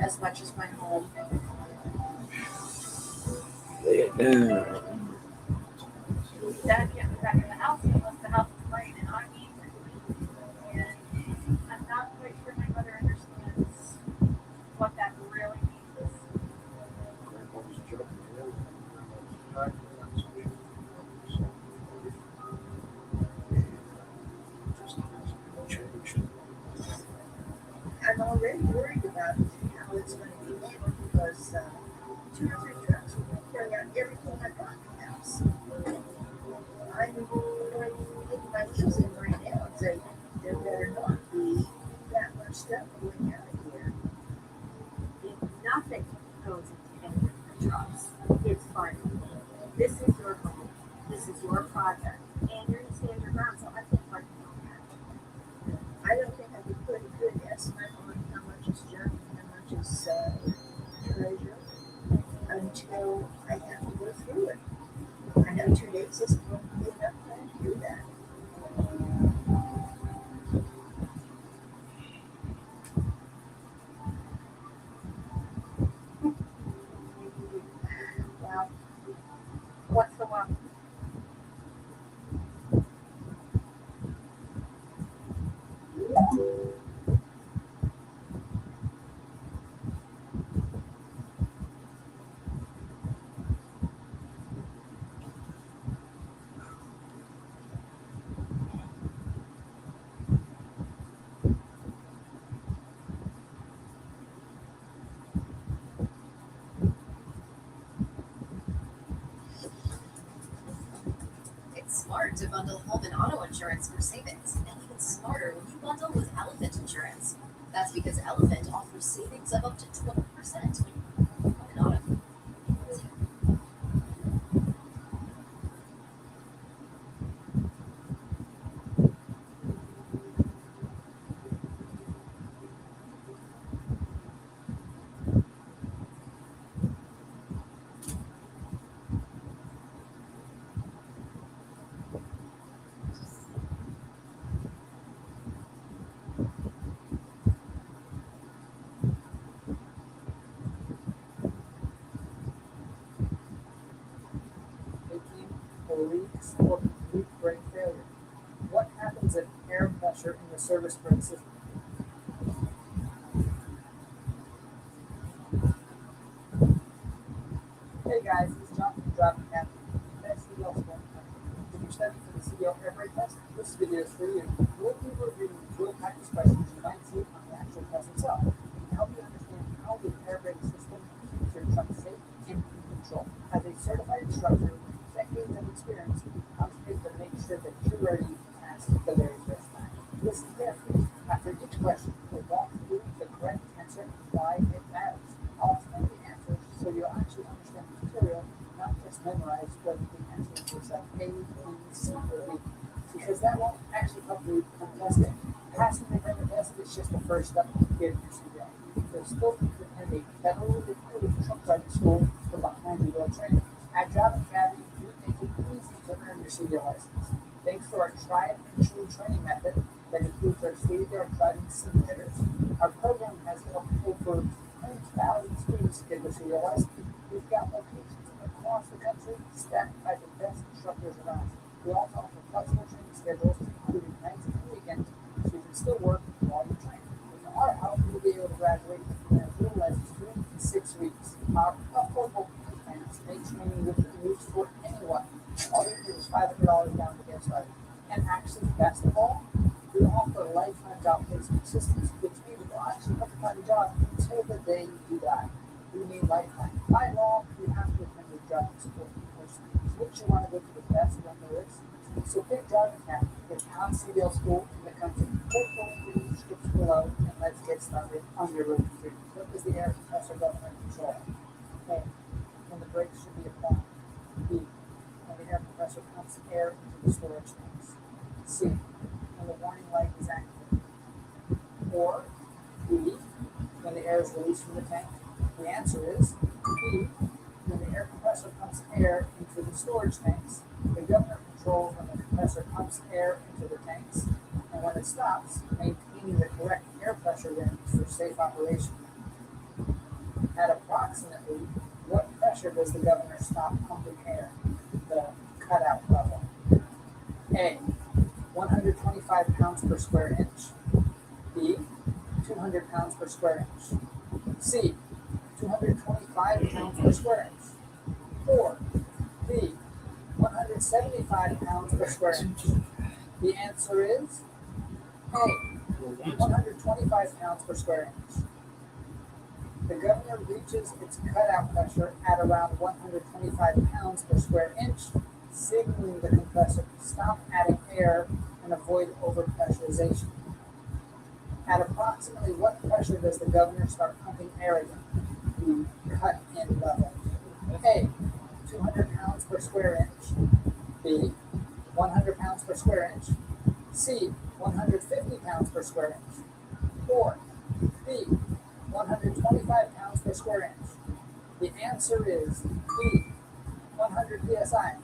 as much as my home. Lay it down. Dad can't be back in the house unless the house is raining on me. And I'm not quite sure my mother understands what that really means. Grandpa's joking around. Just hasn't changed. I'm already worried about how it's going to be handled because 2 or 3 trucks are going to carry out everything I've got in the house. I'm going to dig my heels in right now and say there better not be that much stuff going out of here. If nothing goes into any of your trucks, it's fine. This is your home. This is your project. And you're going to stand your ground, so I think like I don't think I could put a good estimate on how much is junk and how much is treasure until I have to go through it. I know 2 days isn't going to be enough time to do that. Wow. What's the one? It's smart to bundle home and auto insurance for savings, and even smarter when you bundle with Elephant Insurance. That's because Elephant offers savings of up to 20% when you bundle home and auto. Leaks or complete brake failure. What happens if air pressure in the service brake system? Hey guys, this is John from Driving Academy, the best CDL school in the country. If you're studying for the CDL air brake test, this video is for you. We'll be reviewing real practice questions you might see on the actual test itself. It can help you understand how the air brake system keeps your truck safe and in control. As a certified instructor with decades of experience, I'm here to make sure that you're ready to pass the very first time. Listen carefully. After each question, we'll walk through the correct answer and why it matters. I'll explain the answers so you'll actually understand the material, not just memorize whether the answer is like A, B, C, or D. Because that won't actually help you come testing. Passing the grammar test is just the first step to getting your CDL. There's still people in a federally approved truck driving school for behind-the-wheel training. At Driving Academy, we make it easy to earn your CDL license. Thanks to our tried and true training method that includes our state-of-the-art driving simulators. Our program has helped over 20,000 students get their CDL license. We've got locations across the country staffed by the best instructors around. We also offer flexible training schedules, including nights and weekends, so you can still work while you're training. With our help, you'll be able to graduate in as little as 3 to 6 weeks. Our affordable plans make training with use for anyone. All you need is $500 down to get started. And actually, best of all, we offer lifetime job placement assistance, which means we'll actually help you find a job until the day you die. We mean lifetime. By law, you have to attend the driving school in person. So what you want to go to the best one there is. So pick Driving Academy, the top CDL school in the country. Click the link in the description below, and let's get started on your road to freedom. What does the air compressor government control? A, when the brakes should be applied. B, when the air compressor pumps air into the storage tanks. C, when the warning light is activated. Or D, when the air is released from the tank. The answer is B, when the air compressor pumps air into the storage tanks. The governor controls when the compressor pumps air into the tanks, and when it stops, maintaining the correct air pressure range for safe operation. At approximately what pressure does the governor stop pumping air? The cutout level. A, 125 pounds per square inch. B, 200 pounds per square inch. C, 225 pounds per square inch. Or D, 175 pounds per square inch. The answer is A, 125 pounds per square inch. The governor reaches its cutout pressure at around 125 pounds per square inch, signaling the compressor to stop adding air and avoid overpressurization. At approximately what pressure does the governor start pumping air again? The cut-in level. A, 200 pounds per square inch. B, 100 pounds per square inch. C, 150 pounds per square inch. Or B, 125 pounds per square inch. The answer is B, 100 psi.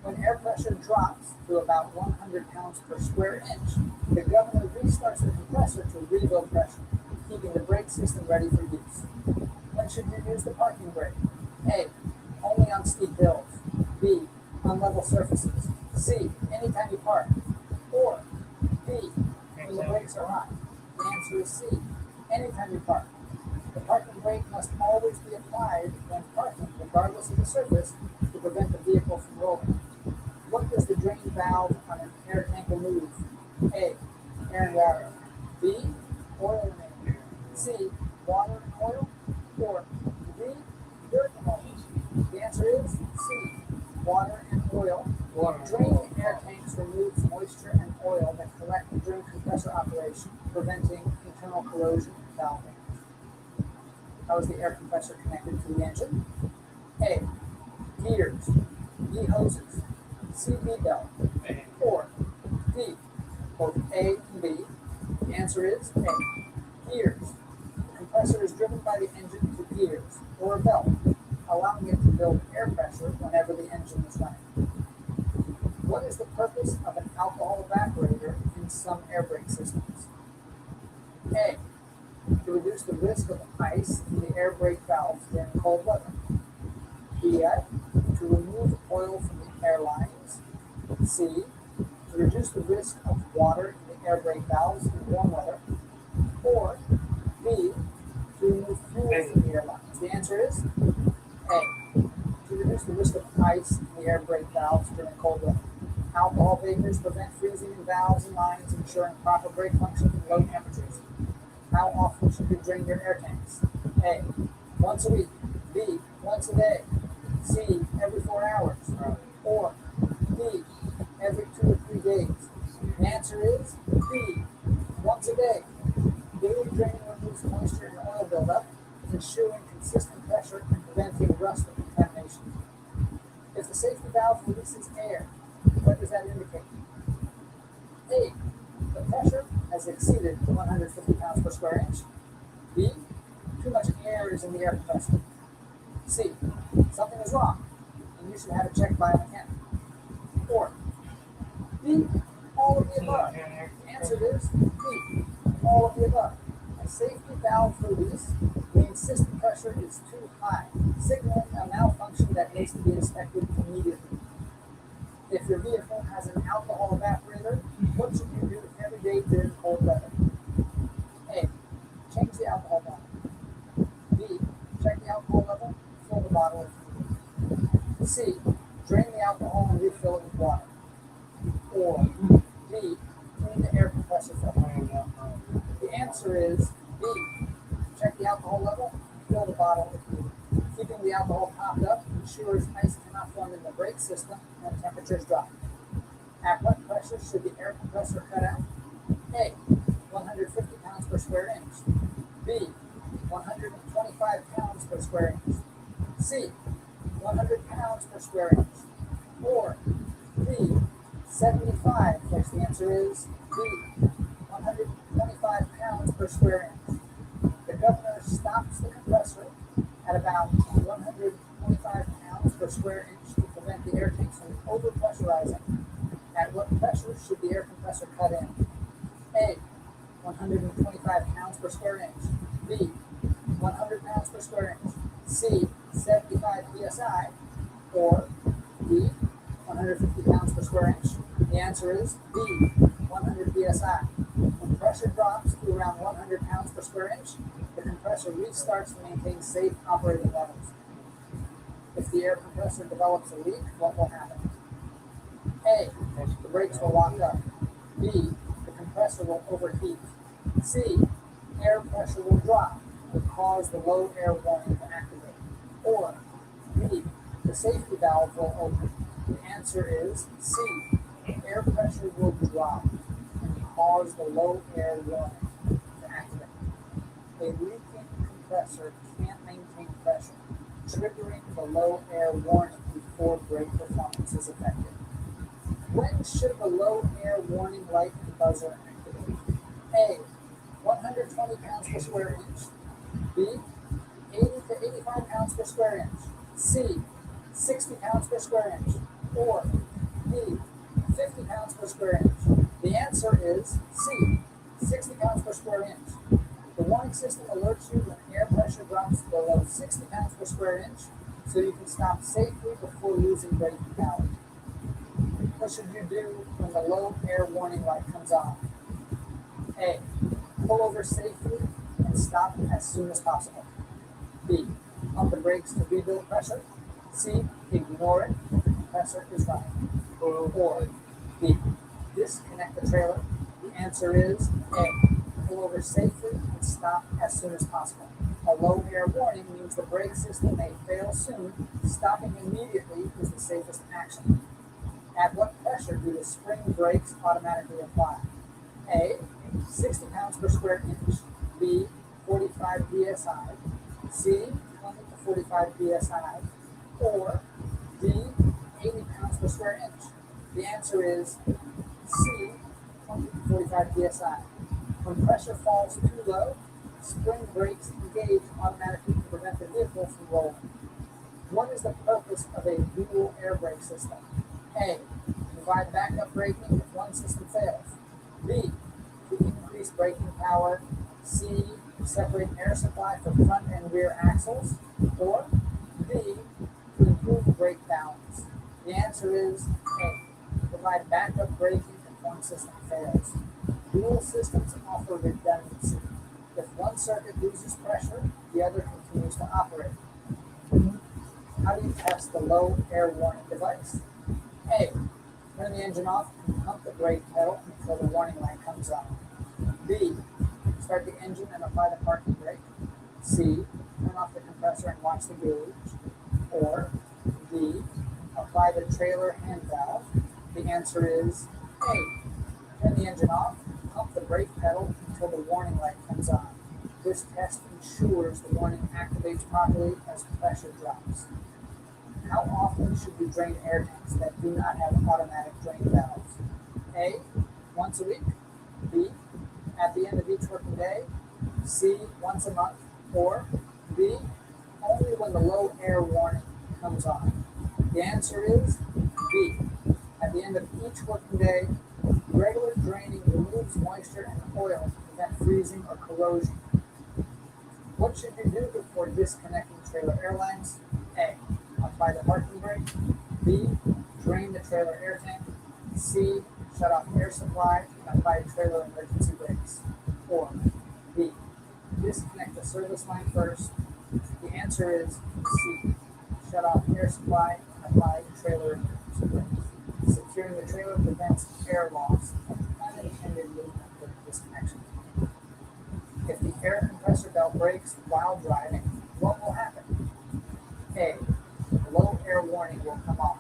When air pressure drops to about 100 pounds per square inch, the governor restarts the compressor to rebuild pressure, keeping the brake system ready for use. When should you use the parking brake? A, only on steep hills. B, on level surfaces. C, anytime you park. Or B, when the brakes are hot. The answer is C, anytime you park. The parking brake must always be applied when parking, regardless of the surface, to prevent the vehicle from rolling. What does the drain valve on an air tanker move? A, air and water. B, oil and air. C, water and oil. Or D, dirt and oil. The answer is C, water and oil. Draining air tanks removes moisture and oil that collect during compressor operation, preventing internal corrosion and valve damage. How is the air compressor connected to the engine? A, heaters. B, hoses. C, V-belt. Or D, both A and B. The answer is A, gears. The compressor is driven by the engine to gears, or a belt, allowing it to build air pressure whenever the engine is running. What is the purpose of an alcohol evaporator in some air brake systems? A, to reduce the risk of ice in the air brake valves during cold weather. B, to remove oil from the air lines. C, to reduce the risk of water in the air brake valves in warm weather. Or B, to remove fuel from the air lines. The answer is A, to reduce the risk of ice in the air brake valves during cold weather. Alcohol vapors prevent freezing in valves and lines, ensuring proper brake function in low temperatures. How often should you drain your air tanks? A, once a week. B, once a day. C, every 4 hours. Or D, every 2 to 3 days. The answer is B, once a day. Daily draining removes moisture and oil buildup, ensuring consistent pressure and preventing rust or contamination. If the safety valve releases air, what does that indicate? A, the pressure has exceeded 150 pounds per square inch. B, too much air is in the air compressor. C, something is wrong, and you should have it checked by a mechanic. Or D, all of the above. The answer is D, all of the above. A safety valve release means system pressure is too high, signaling a malfunction that needs to be inspected immediately. If your vehicle has an alcohol evaporator, what should you do every day during cold weather? A, change the alcohol bottle. B, check the alcohol level, fill the bottle if needed. C, drain the alcohol and refill it with water. Or D, clean the air compressor filter. The answer is B, check the alcohol level, fill the bottle if needed. Keeping the alcohol topped up ensures ice cannot form in the brake system when temperatures drop. At what pressure should the air compressor cut out? A, 150 pounds per square inch. B, 125 pounds per square inch. C, 100 pounds per square inch. Or D, 75, which the answer is B, 125 pounds per square inch. The governor stops the compressor at about 125 pounds per square inch to prevent the air tanks from overpressurizing. At what pressure should the air compressor cut in? A, 125 pounds per square inch. B, 100 pounds per square inch, C, 75 psi, or D, 150 pounds per square inch? The answer is B, 100 psi. When pressure drops to around 100 pounds per square inch, the compressor restarts to maintain safe operating levels. If the air compressor develops a leak, what will happen? A, the brakes will lock up. B, the compressor will overheat. C, air pressure will drop, will cause the low air warning to activate. Or D, the safety valve will open. The answer is C, air pressure will drop and cause the low air warning to activate. A leaking compressor can't maintain pressure, triggering the low air warning before brake performance is effective. When should the low air warning light and buzzer activate? A, 120 pounds per square inch. B, 80 to 85 pounds per square inch. C, 60 pounds per square inch. Or D, 50 pounds per square inch. The answer is C, 60 pounds per square inch. The warning system alerts you when air pressure drops below 60 pounds per square inch so you can stop safely before losing braking power. What should you do when the low air warning light comes on? A, pull over safely and stop as soon as possible. B, pump the brakes to rebuild pressure. C, ignore it if the compressor is running. Or D, disconnect the trailer. The answer is A, pull over safely and stop as soon as possible. A low air warning means the brake system may fail soon. Stopping immediately is the safest action. At what pressure do the spring brakes automatically apply? A, 60 pounds per square inch. B, 45 psi. C, 20 to 45 psi. Or D, 80 pounds per square inch. The answer is C, 20 to 45 psi. When pressure falls too low, spring brakes engage automatically to prevent the vehicle from rolling. What is the purpose of a dual air brake system? A, provide backup braking if one system fails. B, to increase braking power. C, separate air supply for front and rear axles. Or D, to improve brake balance. The answer is A, provide backup braking if one system fails. Dual systems offer redundancy. If one circuit loses pressure, the other continues to operate. How do you test the low air warning device? A, turn the engine off and pump the brake pedal until the warning light comes on. B, start the engine and apply the parking brake. C, turn off the compressor and watch the gauge. Or D, apply the trailer hand valve. The answer is A, turn the engine off, pump the brake pedal until the warning light comes on. This test ensures the warning activates properly as pressure drops. How often should we drain air tanks that do not have automatic drain valves? A, once a week. B, at the end of each working day. C, once a month. Or D, only when the low air warning comes on. The answer is B, at the end of each working day. Regular draining removes moisture and oil to prevent freezing or corrosion. What should you do before disconnecting trailer air lines? A, apply the parking brake. B, drain the trailer air tank. C, shut off air supply and apply trailer emergency brakes. Or B, disconnect the service line first. The answer is C, shut off air supply and apply trailer emergency brakes. Securing the trailer prevents air loss and unintended movement during disconnection. If the air compressor belt breaks while driving, what will happen? A, the low air warning will come on.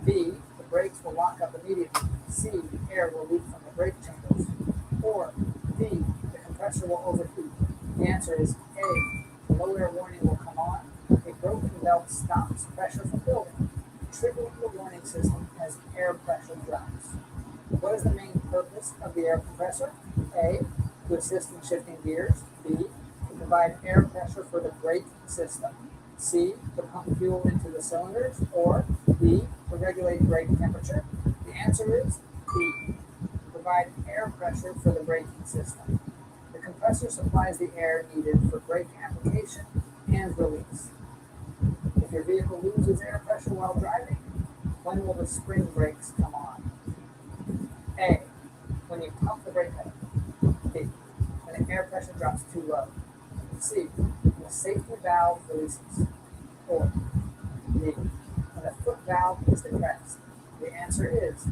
B, the brakes will lock up immediately. C, air will leak from the brake chambers. Or D, the compressor will overheat. The answer is A, the low air warning will come on. A broken belt stops pressure from building, triggering the warning system as air pressure drops. What is the main purpose of the air compressor? A, to assist in shifting gears. B, to provide air pressure for the brake system. C, to pump fuel into the cylinders. Or D, to regulate brake temperature. The answer is B, to provide air pressure for the braking system. The compressor compressor supplies the air needed for brake application and release. If your vehicle loses air pressure while driving, when will the spring brakes come on? A. When you pump the brake pedal. B. When the air pressure drops too low. C. When the safety valve releases. Or D. When the foot valve is depressed. The answer is D.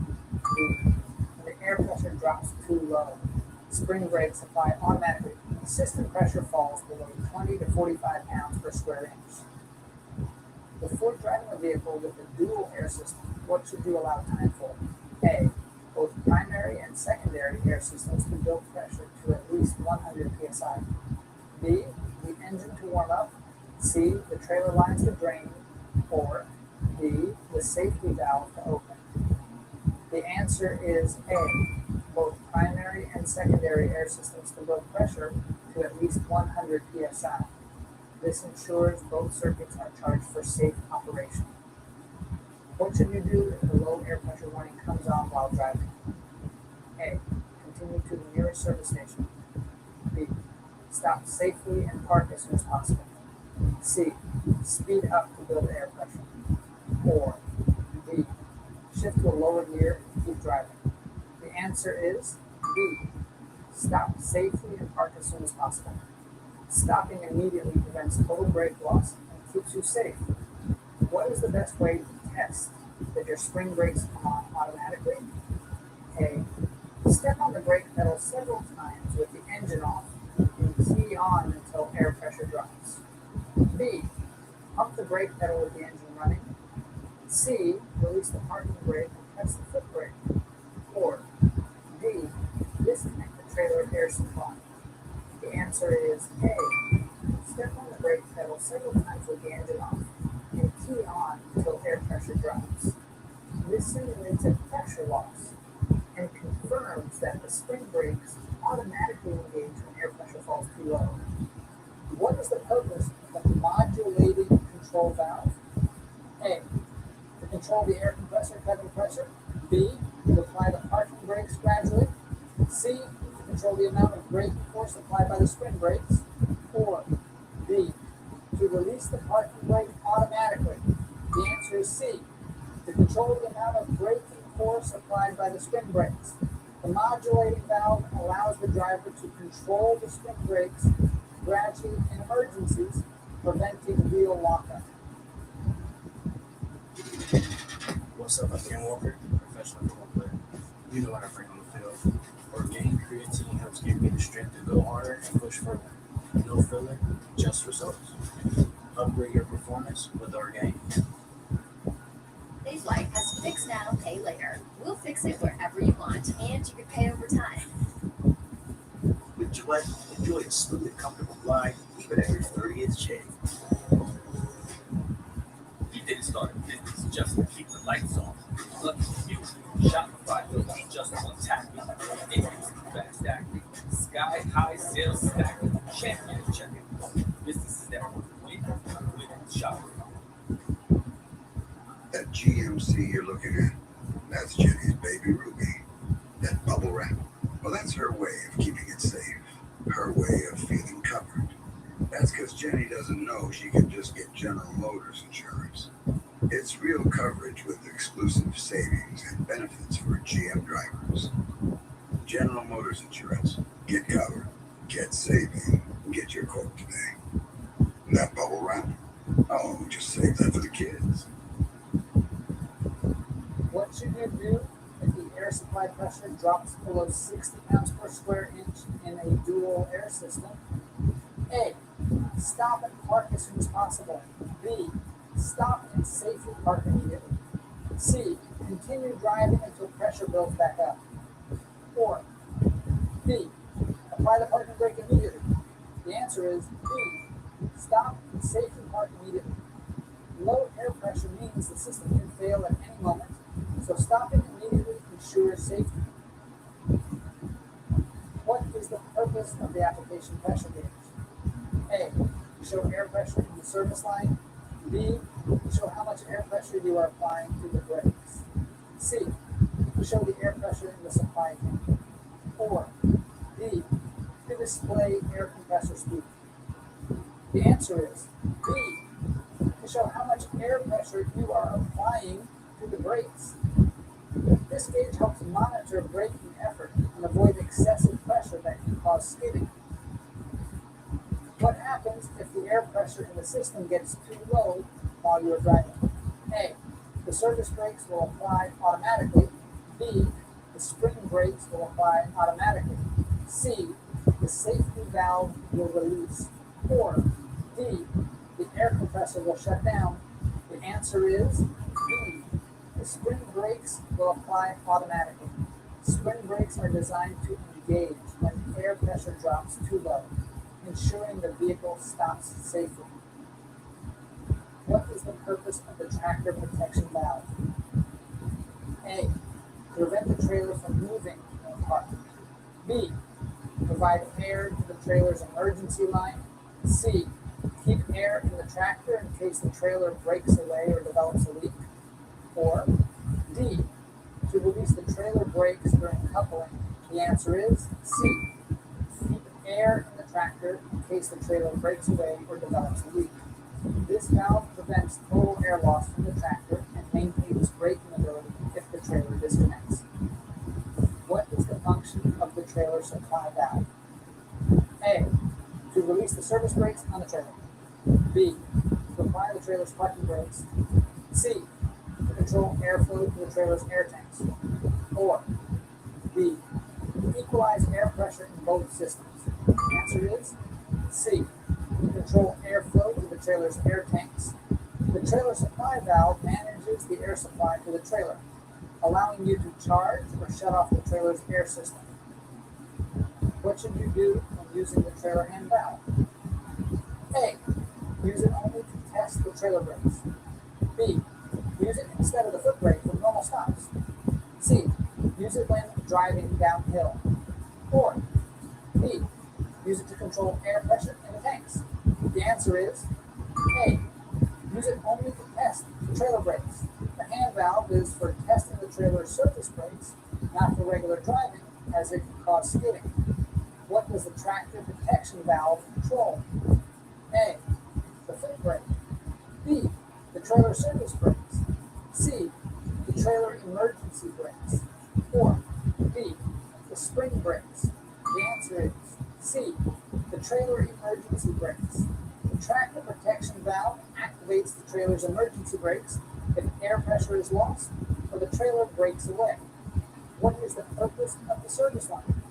When the air pressure drops too low. Spring brakes apply automatically. System pressure falls below 20 to 45 pounds per square inch. Before driving a vehicle with a dual air system, what should you allow time for? A. Both primary and secondary air systems to build pressure to at least 100 psi. B. The engine to warm up. C. The trailer lines to drain. Or D. The safety valve to open. The answer is A. Both primary and secondary air systems to build pressure to at least 100 psi. This ensures both circuits are charged for safe operation. What should you do if the low air pressure warning comes on while driving? A. Continue to the nearest service station. B. Stop safely and park as soon as possible. C. Speed up to build air pressure. Or D. Shift to a lower gear and keep driving. The answer is B. Stop safely and park as soon as possible. Stopping immediately prevents total brake loss and keeps you safe. What is the best way to test that your spring brakes come on automatically? A. Step on the brake pedal several times with the engine off and key on until air pressure drops. B. Pump the brake pedal with the engine running. C. Release the parking brake and press the foot brake. Or D. Disconnect the trailer air supply. The answer is A. Step on the brake pedal several times with the engine off and key on until air pressure drops. This simulates a pressure loss and confirms that the spring brakes automatically engage when air pressure falls too low. What is the purpose of the modulating control valve? A. To control the air compressor pedal pressure. B. To apply the parking brakes gradually. C. To control the amount of brake force applied by the spring brakes. Or D. To release the parking brake automatically. The answer is C. To control the amount of braking force applied by the spring brakes. The modulating valve allows the driver to control the spring brakes gradually in emergencies, preventing wheel lockup. What's up, I'm Ken Walker, professional football player. You know what I bring on the field. Organic creatine helps give me the strength to go harder and push further. No filler, just results. Upgrade your performance with Organic. Life has fix now, pay later. We'll fix it wherever you want, and you can pay over time. With Gillette, enjoy a smooth and comfortable glide, even at your 30th shave. You didn't start a business just to keep the lights on. Lucky for you, Shopify built just one tap. It's fast acting, sky high sales stacking, champion checking. Businesses that work with Shopify. That GMC you're looking at, that's Jenny's baby Ruby. That bubble wrap, well, that's her way of keeping it safe. Her way of feeling covered. That's because Jenny doesn't know she can just get General Motors insurance. It's real coverage with exclusive savings and benefits for GM drivers. General Motors Insurance. Get covered, get saving, get your quote today. That bubble wrap? Oh, just save that for the kids. What should you do if the air supply pressure drops below 60 pounds per square inch in a dual air system? A. Stop and park as soon as possible. B. Stop and safely park immediately. C. Continue driving until pressure builds back up. Or D. Apply the parking brake immediately. The answer is B. Stop and safely park immediately. Low air pressure means the system can fail at any moment, so stopping immediately ensures safety. What is the purpose of the application pressure gauge? A. To show air pressure in the service line. B. To show how much air pressure you are applying to the brakes. C. To show the air pressure in the supply tank. Or D. To to display air compressor speed? The answer is B, to show how much air pressure you are applying to the brakes. This gauge helps monitor braking effort and avoid excessive pressure that can cause skidding. What happens if the air pressure in the system gets too low while you're driving? A, the surface brakes will apply automatically. B, the spring brakes will apply automatically. C, the safety valve will release. Or D, the air compressor will shut down. The answer is B, the spring brakes will apply automatically. Spring brakes are designed to engage when air pressure drops too low, ensuring the vehicle stops safely. What is the purpose of the tractor protection valve? A, to prevent the trailer from moving when parked. B, provide air to the trailer's emergency line. C, keep air in the tractor in case the trailer breaks away or develops a leak. Or D, to release the trailer brakes during coupling. The answer is C, keep air in the tractor in case the trailer breaks away or develops a leak. This valve prevents total air loss from the tractor and maintains braking ability if the trailer disconnects. What is the function of the trailer supply valve? A, to release the service brakes on the trailer. B, to apply the trailer's parking brakes. C, to control airflow to the trailer's air tanks. Or B, to equalize air pressure in both systems. The answer is C, to control airflow to the trailer's air tanks. The trailer supply valve manages the air supply to the trailer, allowing you to charge or shut off the trailer's air system. What should you do when using the trailer hand valve? A, use it only to test the trailer brakes. B, use it instead of the foot brake for normal stops. C, use it when driving downhill. Or D, use it to control air pressure in the tanks. The answer is A, use it only to test the trailer brakes. The hand valve is for testing the trailer's surface brakes, not for regular driving, as it can cause skidding. What does the tractor protection valve control? A, the foot brake. B, the trailer surface brakes. C, the trailer emergency brakes. Or D, the spring brakes. The answer is C, the trailer emergency brakes. The tractor protection valve activates the trailer's emergency brakes if air pressure is lost or the trailer breaks away. What is the purpose of the service line?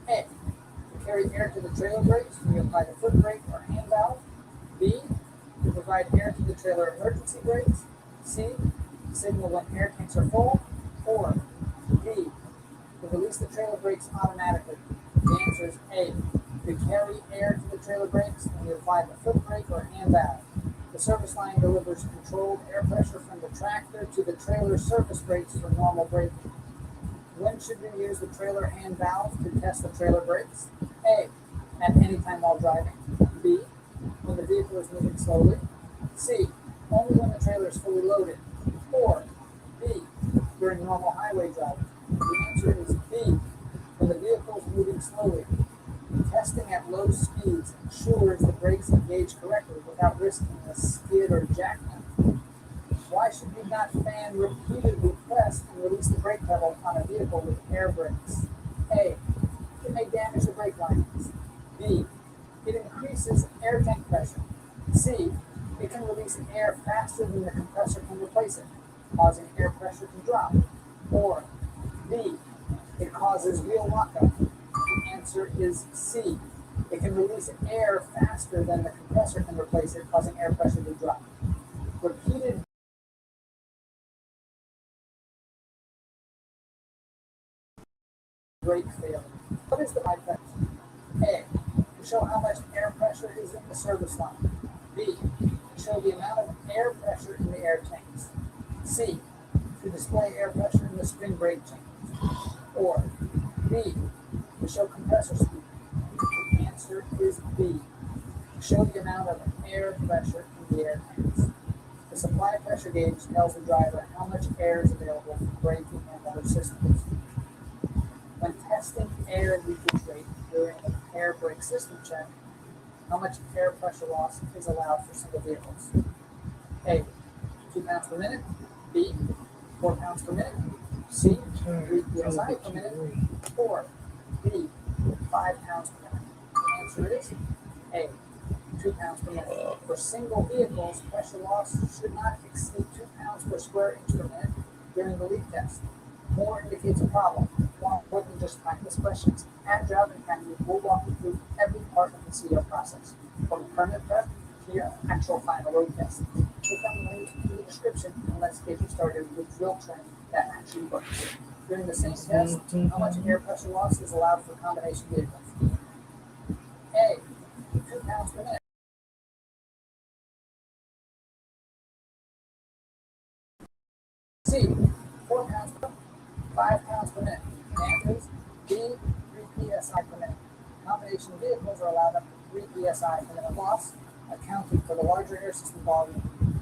A, to carry air to the trailer brakes when you apply the foot brake or hand valve. B, to provide air to the trailer emergency brakes. C, to signal when air tanks are full. Or D, to release the trailer brakes automatically. The answer is A, to carry air to the trailer brakes when you apply the foot brake or hand valve. The service line delivers controlled air pressure from the tractor to the trailer surface brakes for normal braking. When should we use the trailer hand valve to test the trailer brakes? A, at any time while driving. B, when the vehicle is moving slowly. C, only when the trailer is fully loaded. Or D, during normal highway driving. The answer is B, when the vehicle is moving slowly. Testing at low speeds ensures the brakes engage correctly without risking a skid or jackknifing. Why should you not fan repeatedly press and release the brake pedal on a vehicle with air brakes? A, it may damage the brake linings. B, it increases air tank pressure. C, it can release air faster than the compressor can replace it, causing air pressure to drop. Or D, it causes wheel lockup. The answer is C. It can release air faster than the compressor can replace it, causing air pressure to drop. Repeated brake failure. What is the high pressure? A, to show how much air pressure is in the service line. B, to show the amount of air pressure in the air tanks. C, to display air pressure in the spring brake change. Or B, to show compressor speed. The answer is B, to show the amount of air pressure in the air tanks. The supply pressure gauge tells the driver how much air is available for braking and other systems. When testing air leakage rate during a system check, how much air pressure loss is allowed for single vehicles? A, 2 pounds per minute. B, 4 pounds per minute. C, 3 psi per minute. Or D, 5 pounds per minute. The answer is A, 2 pounds per minute. For single vehicles, pressure loss should not exceed 2 pounds per square inch per minute during the leak test. More indicates a problem. More than just practice questions, and Driving Academy will walk you through every part of the CO process, from permit prep to your actual final road test. Click on the link in the description and let's get you started with drill training that actually works. During the same test, how much air pressure loss is allowed for combination vehicles? A, 2 pounds per minute. C, 4 pounds per minute. 5 pounds per minute. The answer is B, 3 psi per minute. Combination vehicles are allowed up to 3 psi per minute loss, accounting for the larger air system volume.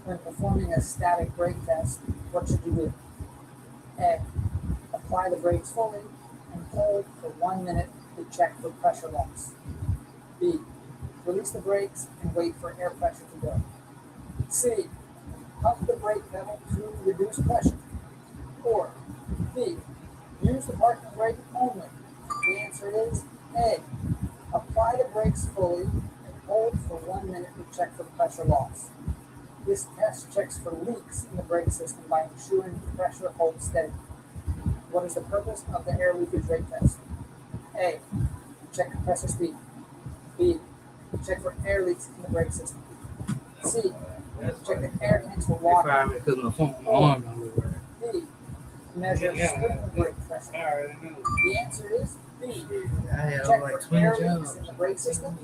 When performing a static brake test, what should you do? A, apply the brakes fully and hold for 1 minute to check for pressure loss. B, release the brakes and wait for air pressure to go. C, pump the brake pedal to reduce pressure. Or B, use the parking brake only. The answer is A, apply the brakes fully and hold for 1 minute to check for pressure loss. This test checks for leaks in the brake system by ensuring the pressure holds steady. What is the purpose of the air leakage rate test? A, check compressor speed. B, check for air leaks in the brake system. C, check the air tanks for water. D, measure spring brake pressure. The answer is B, check for air leaks in the brake system.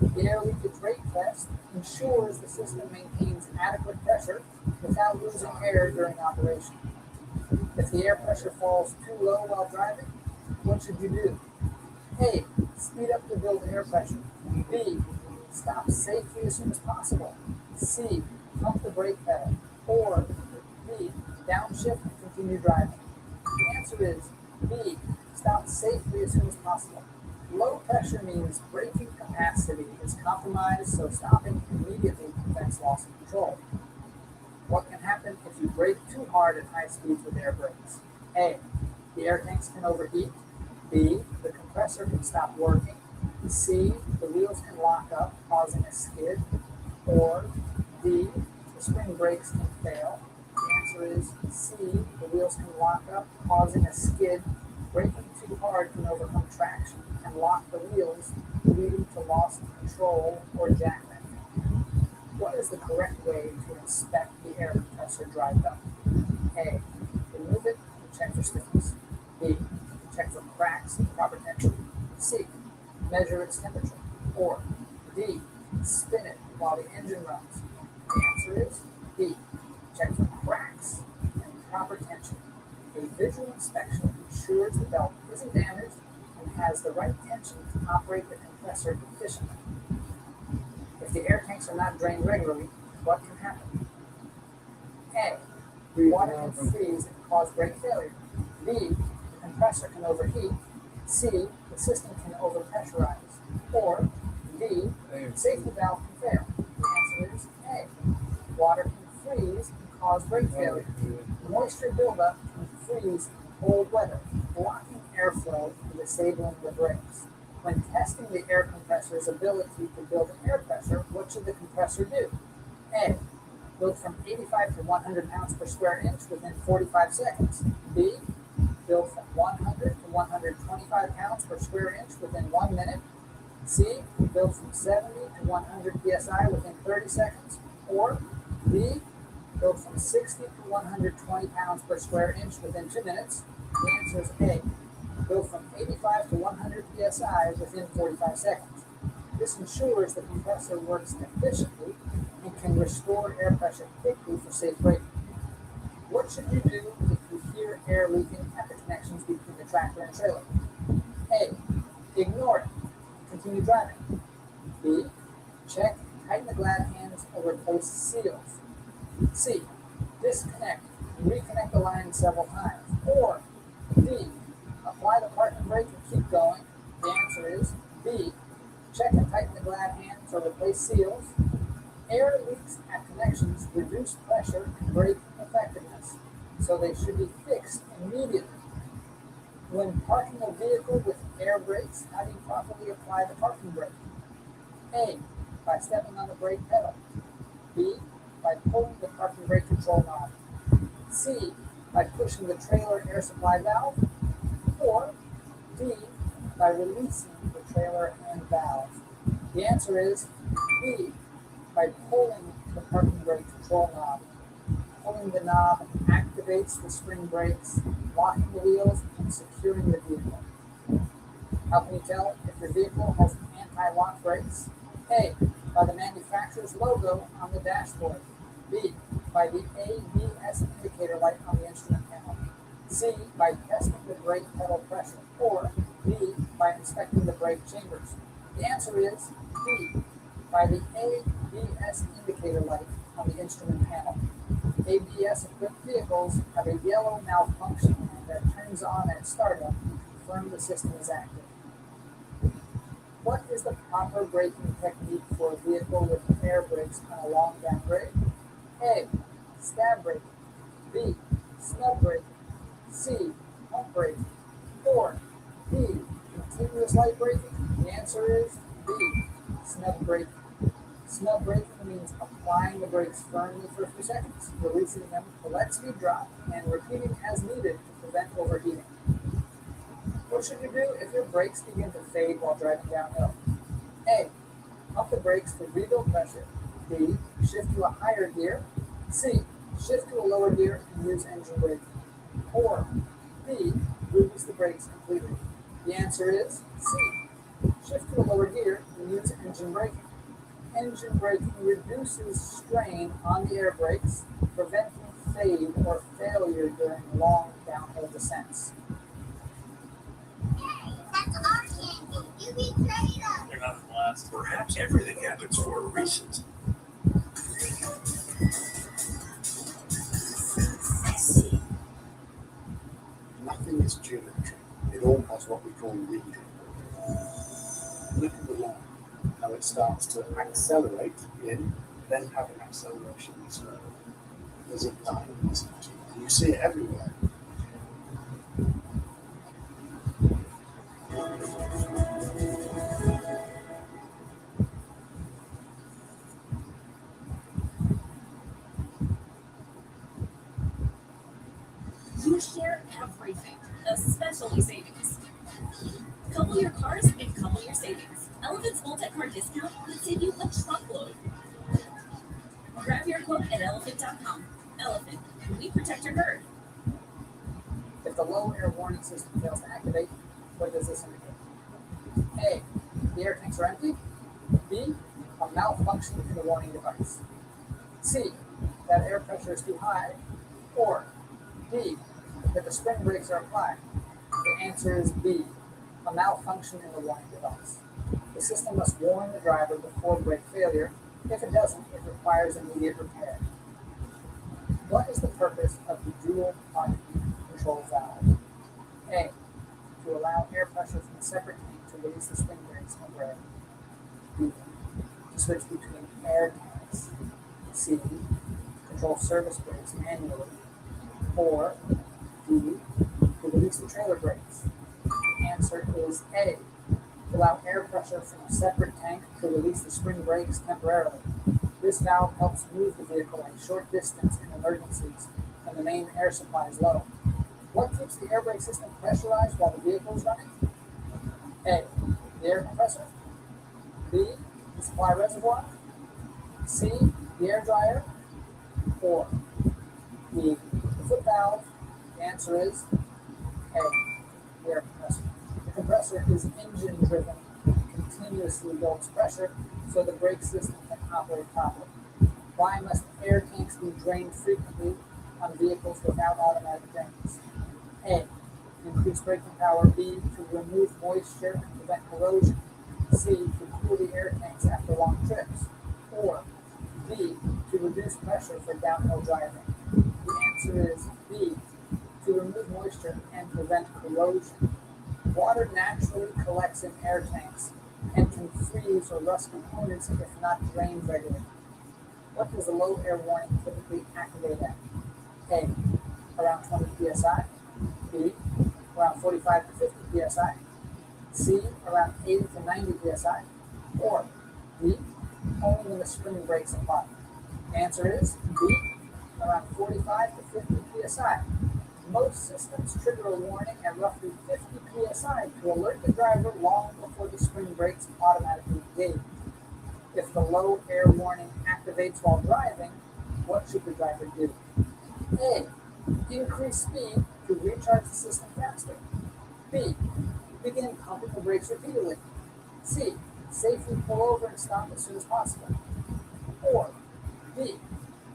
The air leakage rate test ensures the system maintains adequate pressure without losing air during operation. If the air pressure falls too low while driving, what should you do? A, speed up to build air pressure. B, stop safely as soon as possible. C, pump the brake pedal. Or D, downshift and continue driving. The answer is B, stop safely as soon as possible. Low pressure means braking capacity is compromised, so stopping immediately prevents loss of control. What can happen if you brake too hard at high speeds with air brakes? A, the air tanks can overheat. B, the compressor can stop working. C, the wheels can lock up, causing a skid. Or D, the spring brakes can fail. The answer is C, the wheels can lock up, causing a skid. Braking too hard can overcome traction and lock the wheels, leading to loss of control or jackknifing. What is the correct way to inspect the air compressor dry belt? A, remove it and check for stiffness. B, check for cracks and proper tension. C, measure its temperature. Or D, spin it while the engine runs. The answer is B, check for cracks and proper tension. A visual inspection ensures the belt isn't damaged and has the right tension to operate the compressor efficiently. If the air tanks are not drained regularly, what can happen? A, water can freeze and cause brake failure. B, the compressor can overheat. C, the system can overpressurize. Or D, the safety valve can fail. The answer is A, water can freeze and cause brake failure. Moisture buildup can freeze in cold weather, blocking airflow and disabling the brakes. When testing the air compressor's ability to build air pressure, what should the compressor do? A, build from 85 to 100 pounds per square inch within 45 seconds. B, build from 100 to 125 pounds per square inch within 1 minute. C, build from 70 to 100 psi within 30 seconds. Or D, build from 60 to 120 pounds per square inch within 2 minutes. The answer is A, build from 85 to 100 psi within 45 seconds. This ensures the compressor works efficiently and can restore air pressure quickly for safe braking. What should you do if you hear air leaking at the connections between the tractor and trailer? A, ignore it. Continue driving. B, check and tighten the glad hands or replace seals. C, disconnect and reconnect the line several times. Or D, apply the parking brake and keep going. The answer is B. Check and tighten the glad hands or replace seals. Air leaks at connections reduce pressure and brake effectiveness, so they should be fixed immediately. When parking a vehicle with air brakes, how do you properly apply the parking brake? A. By stepping on the brake pedal. B. By pulling the parking brake control knob. C. By pushing the trailer air supply valve. Or D. By releasing the trailer hand valve. The answer is B. By pulling the parking brake control knob. Pulling the knob activates the spring brakes, locking the wheels and securing the vehicle. How can you tell if your vehicle has anti-lock brakes? A. By the manufacturer's logo on the dashboard. B. By the ABS indicator light on the instrument panel. C. By testing the brake pedal pressure. Or D. By inspecting the brake chambers. The answer is B. By the ABS indicator light on the instrument panel. ABS-equipped vehicles have a yellow malfunction that turns on at startup to confirm the system is active. What is the proper braking technique for a vehicle with air brakes on a long downgrade? A. Stab braking. B. Snub braking. C. Pump braking. Or D. Continuous light braking. The answer is B. Snub braking. Snub braking means applying the brakes firmly for a few seconds, releasing them to let speed drop, and repeating as needed to prevent overheating. What should you do if your brakes begin to fade while driving downhill? A. Pump the brakes to rebuild pressure. B. Shift to a higher gear. C. Shift to a lower gear and use engine braking. Or D. Release the brakes completely. The answer is C. Shift to a lower gear and use engine braking. Engine braking reduces strain on the air brakes, preventing fade or failure during long downhill descents. That's our candy. You be great up. They're not the last. Perhaps everything happens for a reason. Nothing is geometry. It all has what we call reading. Look at the line. How it starts to accelerate in, then have an acceleration in slow. There's a line, isn't it? You see it everywhere. You share everything, especially savings. Couple your cars and couple your savings. Elephant's multi-car discount will save you a truckload. Grab your quote at elephant.com. Elephant, we protect your herd. If the low air warning system fails to activate, what does this indicate? A. The air tanks are empty. B. A malfunction in the warning device. C. That air pressure is too high. Or D. That the spring brakes are applied. The answer is B. A malfunction in the warning device. The system must warn the driver before brake failure. If it doesn't, it requires immediate repair. What is the purpose of the dual parking control valve? A. To allow air pressure from a separate tank to release the spring brakes temporarily. B. To switch between air tanks. C. Control service brakes manually. Or D. To release the trailer brakes. The answer is A. To allow air pressure from a separate tank to release the spring brakes temporarily. This valve helps move the vehicle a short distance in emergencies when the main air supply is low. What keeps the air brake system pressurized while the vehicle is running? A. The air compressor. B. The supply reservoir. C. The air dryer. Or D. The foot valve. The answer is A. The air compressor. The compressor is engine driven and continuously builds pressure so the brake system can operate properly. Why must air tanks be drained frequently on vehicles without automatic drains? A. Increase braking power. B. To remove moisture and prevent corrosion. C. To cool the air tanks after long trips. Or B. To reduce pressure for downhill driving. The answer is B. To remove moisture and prevent corrosion. Water naturally collects in air tanks and can freeze or rust components if not drained regularly. What does the low air warning typically activate at? A. Around 20 psi. B. Around 45 to 50 psi. C. Around 80 to 90 psi. Or D. Only when the spring brakes apply. The answer is B. Around 45 to 50 psi. Most systems trigger a warning at roughly 50 psi to alert the driver long before the spring brakes automatically engage. If the low air warning activates while driving, what should the driver do? A. Increase speed to recharge the system faster. B. Begin pumping the brakes repeatedly. C. Safely pull over and stop as soon as possible. Or D.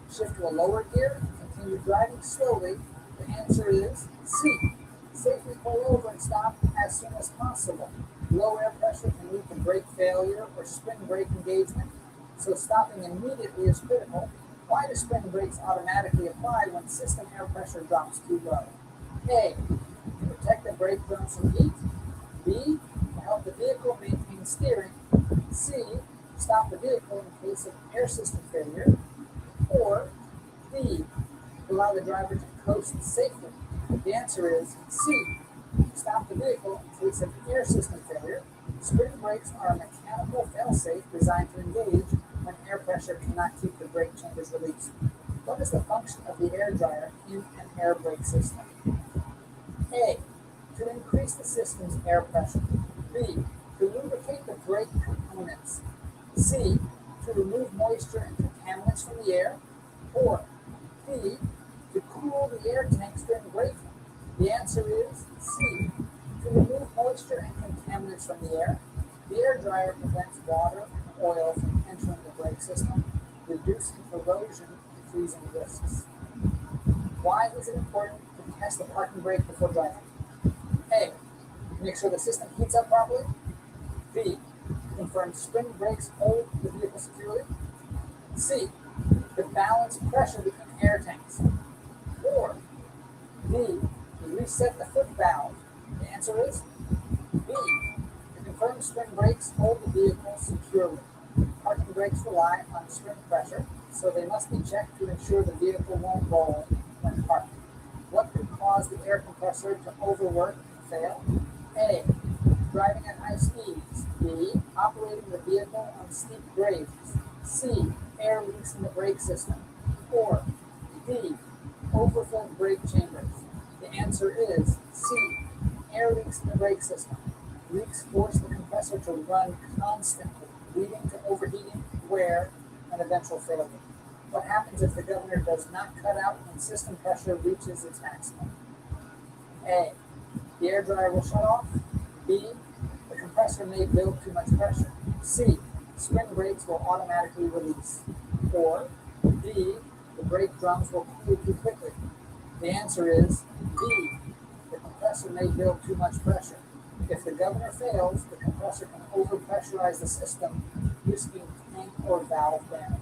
Shift to a lower gear and continue driving slowly. The answer is C. Safely pull over and stop as soon as possible. Low air pressure can lead to brake failure or spring brake engagement, so stopping immediately is critical. Why do spring brakes automatically apply when system air pressure drops too low? A. To protect the brake drums from heat. B. To help the vehicle maintain steering. C. To stop the vehicle in case of air system failure. Or D. To allow the driver to coast safely. The answer is C. To stop the vehicle in case of air system failure. Spring brakes are a mechanical failsafe designed to engage when air pressure cannot keep the brake chambers released. What is the function of the air dryer in an air brake system? A. To increase the system's air pressure. B. To lubricate the brake components. C. To remove moisture and contaminants from the air. Or D. To cool the air tanks during braking. The answer is C. To remove moisture and contaminants from the air. The air dryer prevents water and oil from entering the brake system, reducing corrosion and freezing risks. Why is it important to test the parking brake before driving? A. To make sure the system heats up properly. B. To confirm spring brakes hold the vehicle securely. C. To balance pressure between air tanks. Or D. To reset the foot valve. The answer is B. To confirm spring brakes hold the vehicle securely. Parking brakes rely on spring pressure, so they must be checked to ensure the vehicle won't roll when parked. What could cause the air compressor to overwork and fail? A. Driving at high speeds. B. Operating the vehicle on steep grades. C. Air leaks in the brake system. Or D. Overfilled brake chambers. The answer is C. Air leaks in the brake system. Leaks force the compressor to run constantly, leading to overheating, wear, and eventual failure. What happens if the governor does not cut out when system pressure reaches its maximum? A. The air dryer will shut off. B. The compressor may build too much pressure. C. Spring brakes will automatically release. Or D. The brake drums will cool too quickly. The answer is B. The compressor may build too much pressure. If the governor fails, the compressor can overpressurize the system, risking tank or valve damage.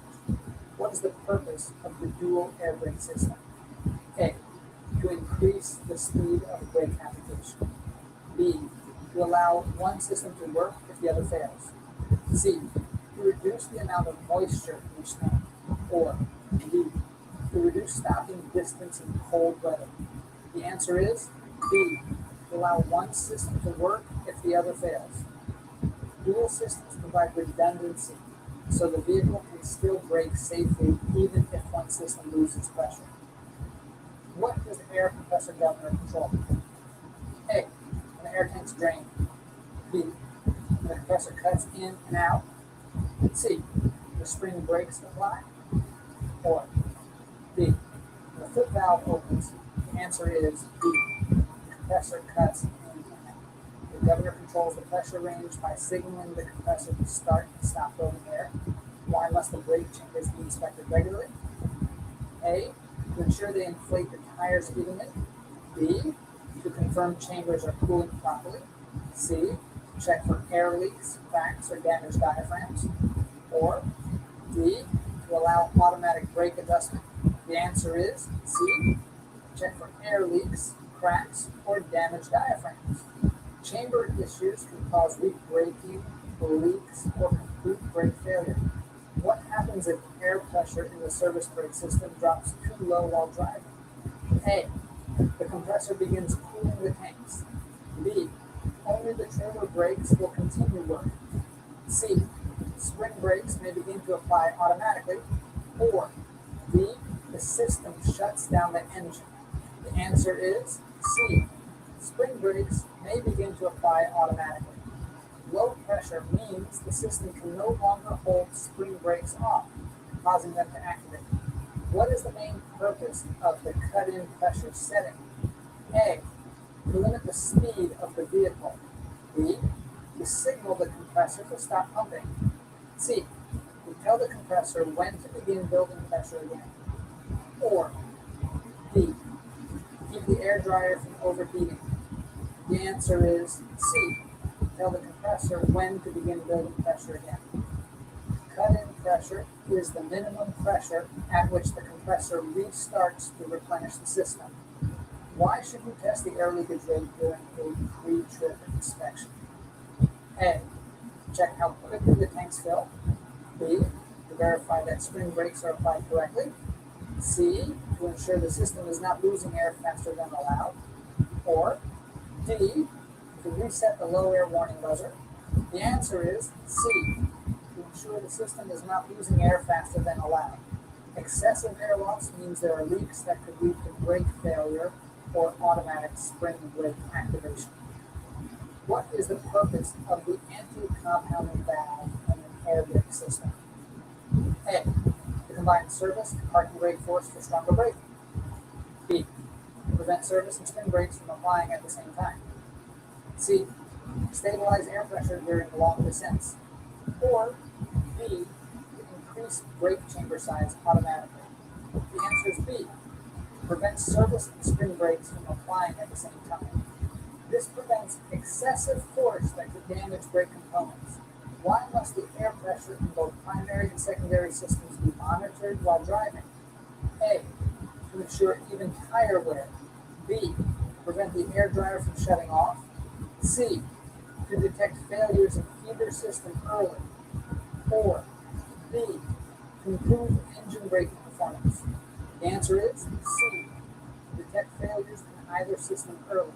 What is the purpose of the dual air brake system? A. To increase the speed of brake application. B. To allow one system to work if the other fails. C. To reduce the amount of moisture in each tank. Or D. To reduce stopping distance in cold weather. The answer is B. To allow one system to work if the other fails. Dual systems provide redundancy, so the vehicle can still brake safely even if one system loses pressure. What does the air compressor governor control? A. When the air tanks drain. B. When the compressor cuts in and out. C. The spring brakes apply. Or B. When the foot valve opens. The answer is B. The compressor cuts in and out. The governor controls the pressure range by signaling the compressor to start and stop blowing air. Why must the brake chambers be inspected regularly? A. To ensure they inflate the tires evenly. B. To confirm chambers are cooling properly. C. To check for air leaks, cracks, or damaged diaphragms. Or D. To allow automatic brake adjustment. The answer is C. Check for air leaks, cracks, or damaged diaphragms. Chamber issues can cause weak braking, leaks, or complete brake failure. What happens if air pressure in the service brake system drops too low while driving? A. The compressor begins cooling the tanks. B. Only the trailer brakes will continue working. C. Spring brakes may begin to apply automatically. Or D. The system shuts down the engine. The answer is C. Spring brakes may begin to apply automatically. Low pressure means the system can no longer hold spring brakes off, causing them to activate. What is the main purpose of the cut-in pressure setting? A. To limit the speed of the vehicle. B. To signal the compressor to stop pumping. C. To tell the compressor when to begin building pressure again. Or D. Keep the air dryer from overheating. The answer is C. Tell the compressor when to begin building pressure again. Cut-in pressure is the minimum pressure at which the compressor restarts to replenish the system. Why should you test the air leakage rate during a pre-trip inspection? A. Check how quickly the tanks fill. B. To verify that spring brakes are applied correctly. C. To ensure the system is not losing air faster than allowed. Or D. To reset the low air warning buzzer. The answer is C. To ensure the system is not losing air faster than allowed. Excessive air loss means there are leaks that could lead to brake failure or automatic spring brake activation. What is the purpose of the anti-compounding valve in an air brake system? A. To combine service and parking brake force for stronger braking. B. To prevent service and spring brakes from applying at the same time. C. Stabilize air pressure during long descents. Or B. To increase brake chamber size automatically. The answer is B. Prevent service and spring brakes from applying at the same time. This prevents excessive force that could damage brake components. Why must the air pressure in both primary and secondary systems be monitored while driving? A. To ensure even tire wear. B. To prevent the air dryer from shutting off. C. To detect failures in either system early. Or B. To improve engine braking performance. The answer is C. To detect failures in either system early.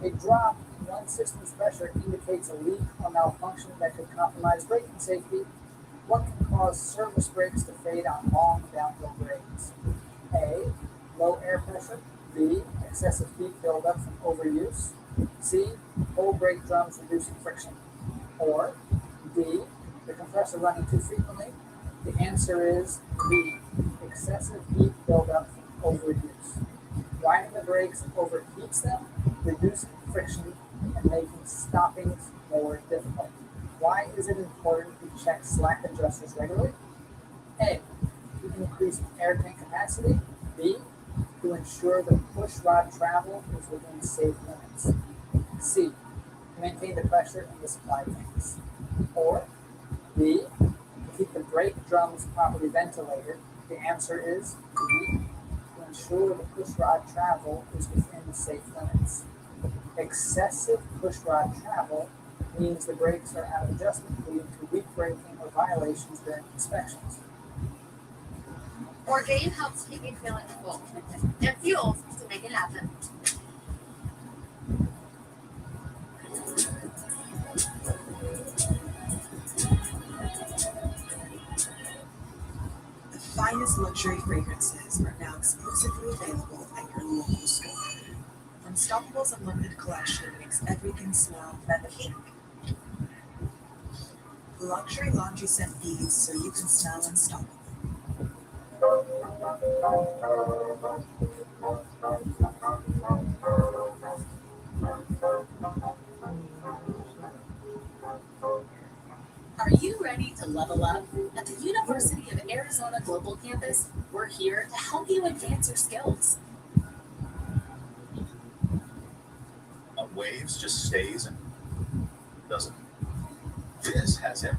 A drop in one system's pressure indicates a leak or malfunction that could compromise braking safety. What can cause service brakes to fade on long downhill grades? A. Low air pressure. B. Excessive heat buildup from overuse. C. Whole brake drums reducing friction. Or D. The compressor running too frequently. The answer is B. Excessive heat buildup from overuse. Why do the brakes overheats them, reducing friction, and making stoppings more difficult? Why is it important to check slack adjusters regularly? A. To increase air tank capacity. B. To ensure the push rod travel is within safe limits. C. To maintain the pressure in the supply tanks. Or B. To keep the brake drums properly ventilated. The answer is B. To ensure the push rod travel is within safe limits. Excessive push rod travel means the brakes are out of adjustment, leading to weak braking or violations during inspections. Orgain helps keep you feeling full and fuels to make it happen. The finest luxury fragrances are now exclusively available at your local store. Unstoppable's unlimited collection makes everything smell like pink. Luxury laundry scent beads so you can smell unstoppable. Are you ready to level up? At the University of Arizona Global Campus, we're here to help you advance your skills. Waves just stays and doesn't. This has him.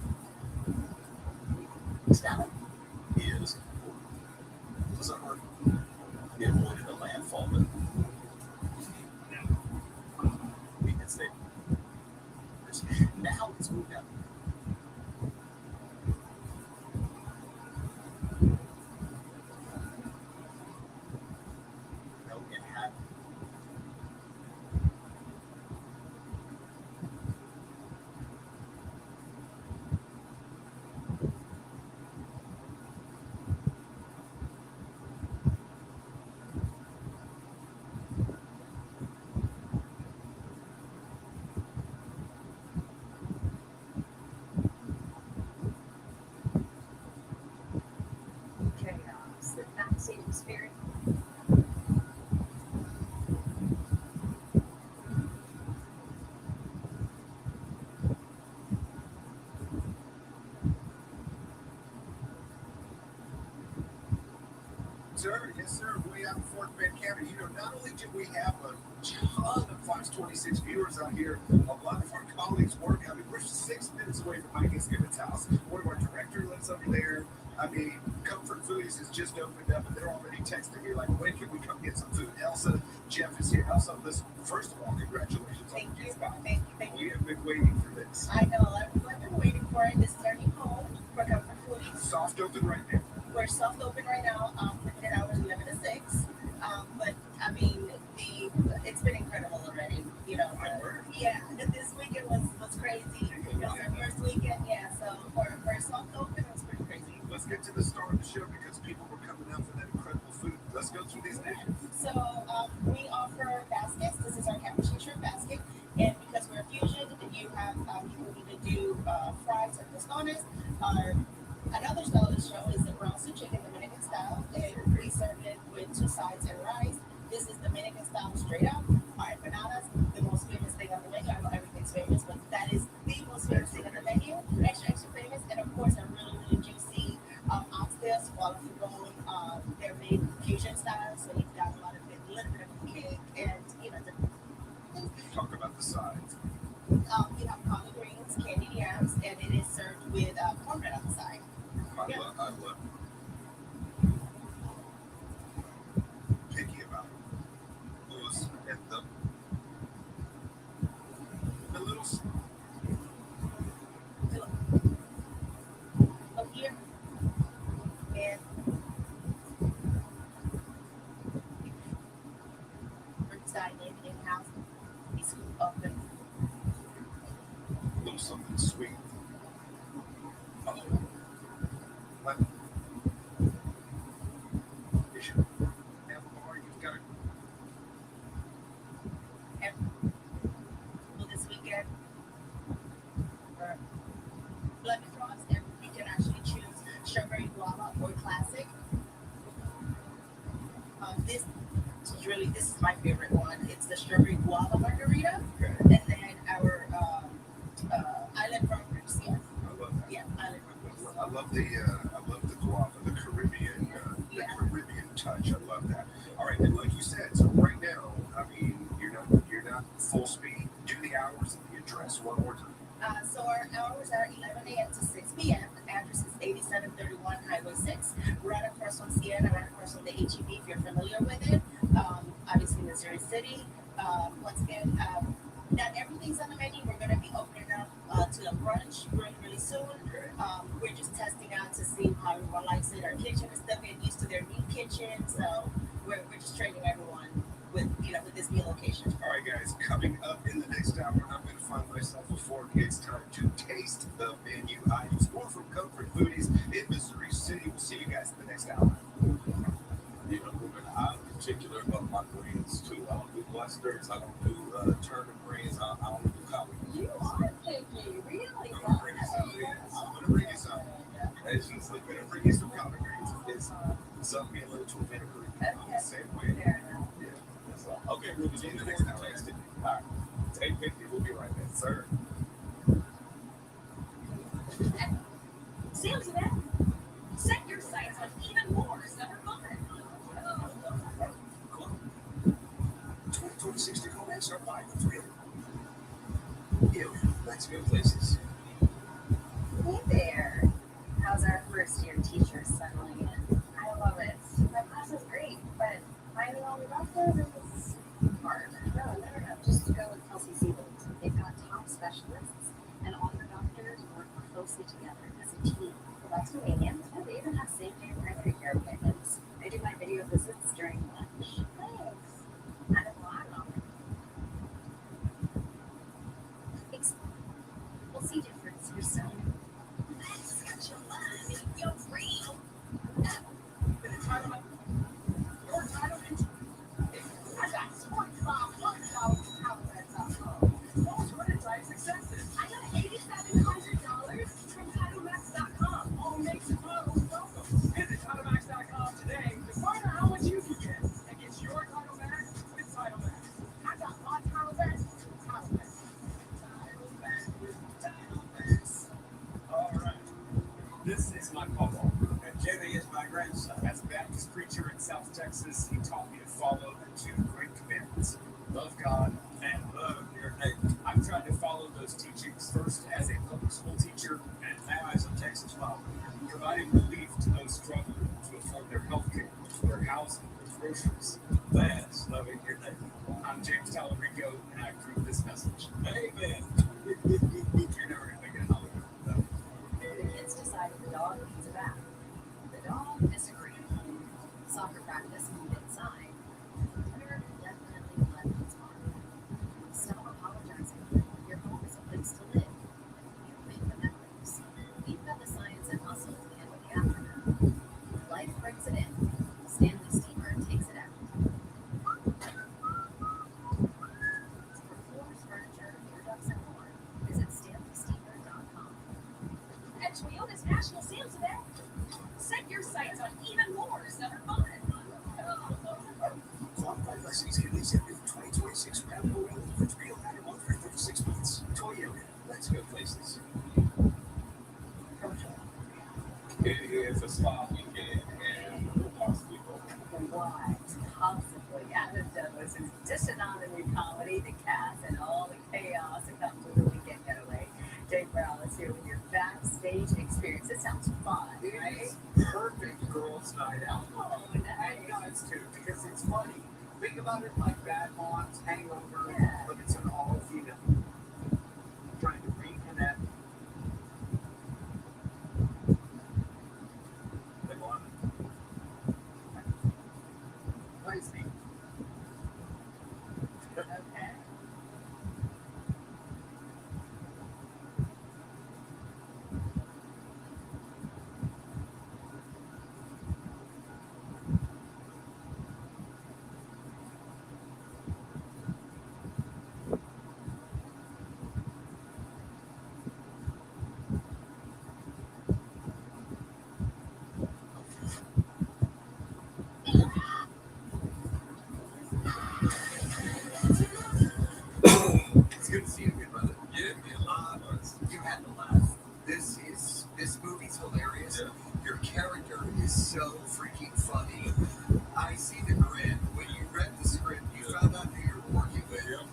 Stop. He is. Doesn't hurt. He avoided a landfall, but we can stay. Now it's moved out. Spirit. Sir, yes, sir. We out in Fort Bend County. You know, not only do we have a ton of Fox 26 viewers out here, a lot of our colleagues work. I mean, we're 6 minutes away from Mike Gibbons' house. One of our director lives over there. I mean, Comfort Foods has just opened up, and they're already texting me like, "When can we come get some food?" Elsa, Jeff is here. Elsa, listen. First of all, congratulations on the gift box. Thank We you. have been waiting for this. I know, I've been waiting for it. This is our new home for Comfort Foodies. Soft open right now. We're soft open right now, limited hours 11 to 6. But I mean, it's been incredible already. You know, yeah, this weekend was crazy. It was our first weekend, yeah. So for soft open, it was pretty crazy. Let's get to the start of the show because people were coming out for that incredible food. Let's go through these names. So we offer baskets. This is our cappuccino shrimp basket, and because we're a fusion, you have you can either do fries or tostones. Another style of the show is the brown stew chicken Dominican style, and we serve it with 2 sides and rice. This is Dominican style straight up. Our empanadas, the most famous thing on the menu. I know everything's famous, but that is the most famous thing on the menu. Extra famous, and of course, a really juicy oxtails, swallowed bone. They're made fusion style, so you've got a little bit of kick, and you know. Talk about the sides. We have collard greens, candied yams, and it is served with cornbread on the side. I love picky about those and the little Up here, and inside in-house, we scoop up and little something sweet. Oh. What? You should have more. You've got to. well, this weekend, Blood Cross, and you can actually choose strawberry guava or classic. This is my favorite one. It's the strawberry guava margarita, and then our island rum ribs. Yes. I love that. Yeah, island rum ribs. I love the guava, the Caribbean touch. I love that. All right, and like you said, so right now, I mean, you're not full speed. Do the hours and the address one more time. So our hours are 11 a.m. to 6 p.m. The address is 8731 Highway 6, right across from Sienna, right across from the HEB, if you're familiar with it. Obviously, Missouri City. Once again, not everything's on the menu. We're going to be opening up to a brunch really soon. We're just testing out to see how everyone likes it. Our kitchen is still getting used to their new kitchen, so we're just training everyone with this new location. All right, guys, coming up in the next hour, I'm going to find myself a fork. It's time to taste the menu items. More from Comfort Foodies in Missouri City. We'll see you guys in the next hour. You know, I'm particular about my greens too. I don't do mustards. I don't do turnip greens. I don't do collard greens. You are picky, really? I'm going to bring you some. It's just like, I'm going to bring you some collard greens. It's something being a little too vinegary. I'm the same way. Yeah. That's all. Okay, we'll be in the next hour. All right. It's 8:50. We'll be right back, sir. Sales event. Set your sights on even more summer fun. 2026 Tacomas are 5 for 3. Ew, let's go places. Hey there. How's our first year teacher settling in? I love it. My class is great, but finding all the doctors is hard. No. Just go with Kelsey Siebel. They've got top specialists, and all your doctors work closely together as a team. Well, that's convenient. And they even have same-day primary care appointments. I do my video visits during lunch. Thanks. I don't know. We'll see difference yourself. Let's get your mind. You're real. I got $25 outlets.com. Most prototype successes. I got $8,700 from TitleMax.com. All makes it welcome. Visit Texas, he taught me to follow the two great commandments: love God and love your neighbor. I'm trying to follow those teachings first as a public school teacher and now as a Texas father, providing relief to those struggling to afford their health care, their housing, their groceries. That's loving your neighbor. I'm James Talarico, and I approve this message. Amen. You're never going to make it in Hollywood. No. The kids decided the dog needs a bath. The dog disagreed. Soccer practice moved inside. Dinner definitely left its mark. Stop apologizing. Your home is a place to live. You make the memories. We've got the science and muscle to handle the aftermath. Life brings it in. Stanley Steamer takes it out. For floors, furniture, earducts, and more, visit StanleySteamer.com. At Toyota's National Sales Event, set your sights on even more summer fun. Qualified lessees can lease every 2026 Ram Royal for 300 for 36 months. Toyota. Let's go places. It's a spa weekend and we'll possibly go. Why? Possibly. Adam Douglas is dishing on the new comedy, The Cast, and all the chaos that comes with the weekend getaway. Jake Brown is here with your backstage experience. It sounds fun, right? It's perfect girls' night out. Oh, And nice. guys too, because it's funny. Think about it like Bad Moms, Hangover, Yeah. but it's an all-female. Trying to reconnect. They want it. Nice. Okay. It's good to see you again, brother. Yeah, man. You had to laugh. This movie's hilarious. Yeah. Your character is so freaking funny. I see the grin. When you read the script, you found out who you were working with. Yeah.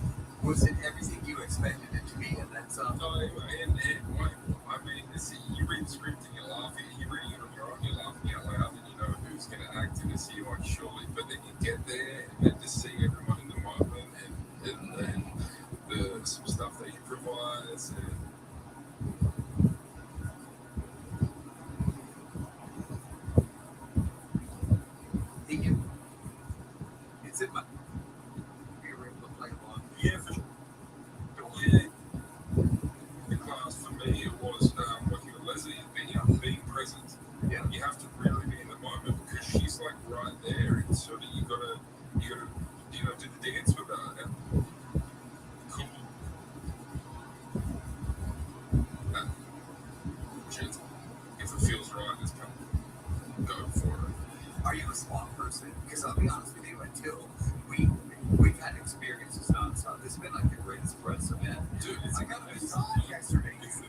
Was it everything you expected it to be? And that's I mean, see, you read the script and you're laughing, you read it on your own, you're laughing out loud, and you know who's going to act in it, so you're like, surely. But then you get there and then just see everyone in the moment and the some stuff that he provides. And it's in my. You were able to play along. yeah, for sure. Yeah. The class for me, it was working with Leslie and being present. Yeah. You have to really be in the moment because she's like right there, and sort of you gotta do the dance with her. And cool. Gentle. If it feels right, just kind of go for it. Are you a small person? Because I'll be honest with you, until we've had experiences nonstop. This has been like the greatest press event. Dude, it's I got a massage yesterday. It's the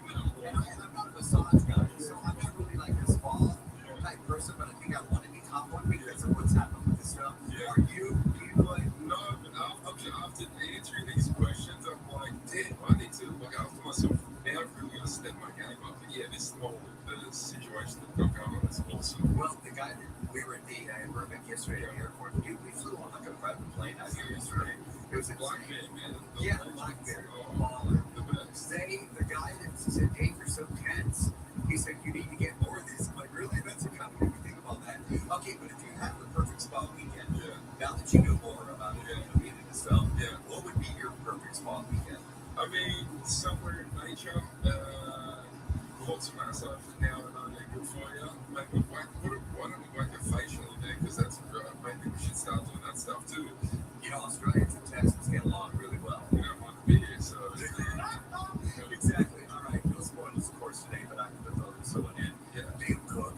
And I'm not a massage guy, so I'm not really like a spa type person, but I think I want to become one because of what's happened with this stuff. Yeah. Do you like? No, but after answering these questions, I'm like, damn, I need to look after myself. Now I've really got to step my game up. But yeah, this whole the situation that got going on is awesome. Well, the guy that we were at the Burbank yesterday at the airport, we flew on like a private plane out here yesterday. It was Black insane. man, man. Yeah, Black Bear. Oh, the best. The guy that said, Dave, you're so tense. He said, you need to get more of this. I'm like, really? That's a compliment. You think about that. Okay, but if you have the perfect spa weekend, Yeah. now that you know more about it, being in this film, Yeah. what would be your perfect spa weekend? I mean, somewhere in nature, lots of massage now and then they're good for you. Maybe why don't we whack a facial in there? Because that's maybe we should start doing that stuff too. You know, Australians and Texans get along really well. You know, want to be here, so. Exactly. All right, no spoilers, of course, today, but I can throw this one in. Yeah. Do you cook?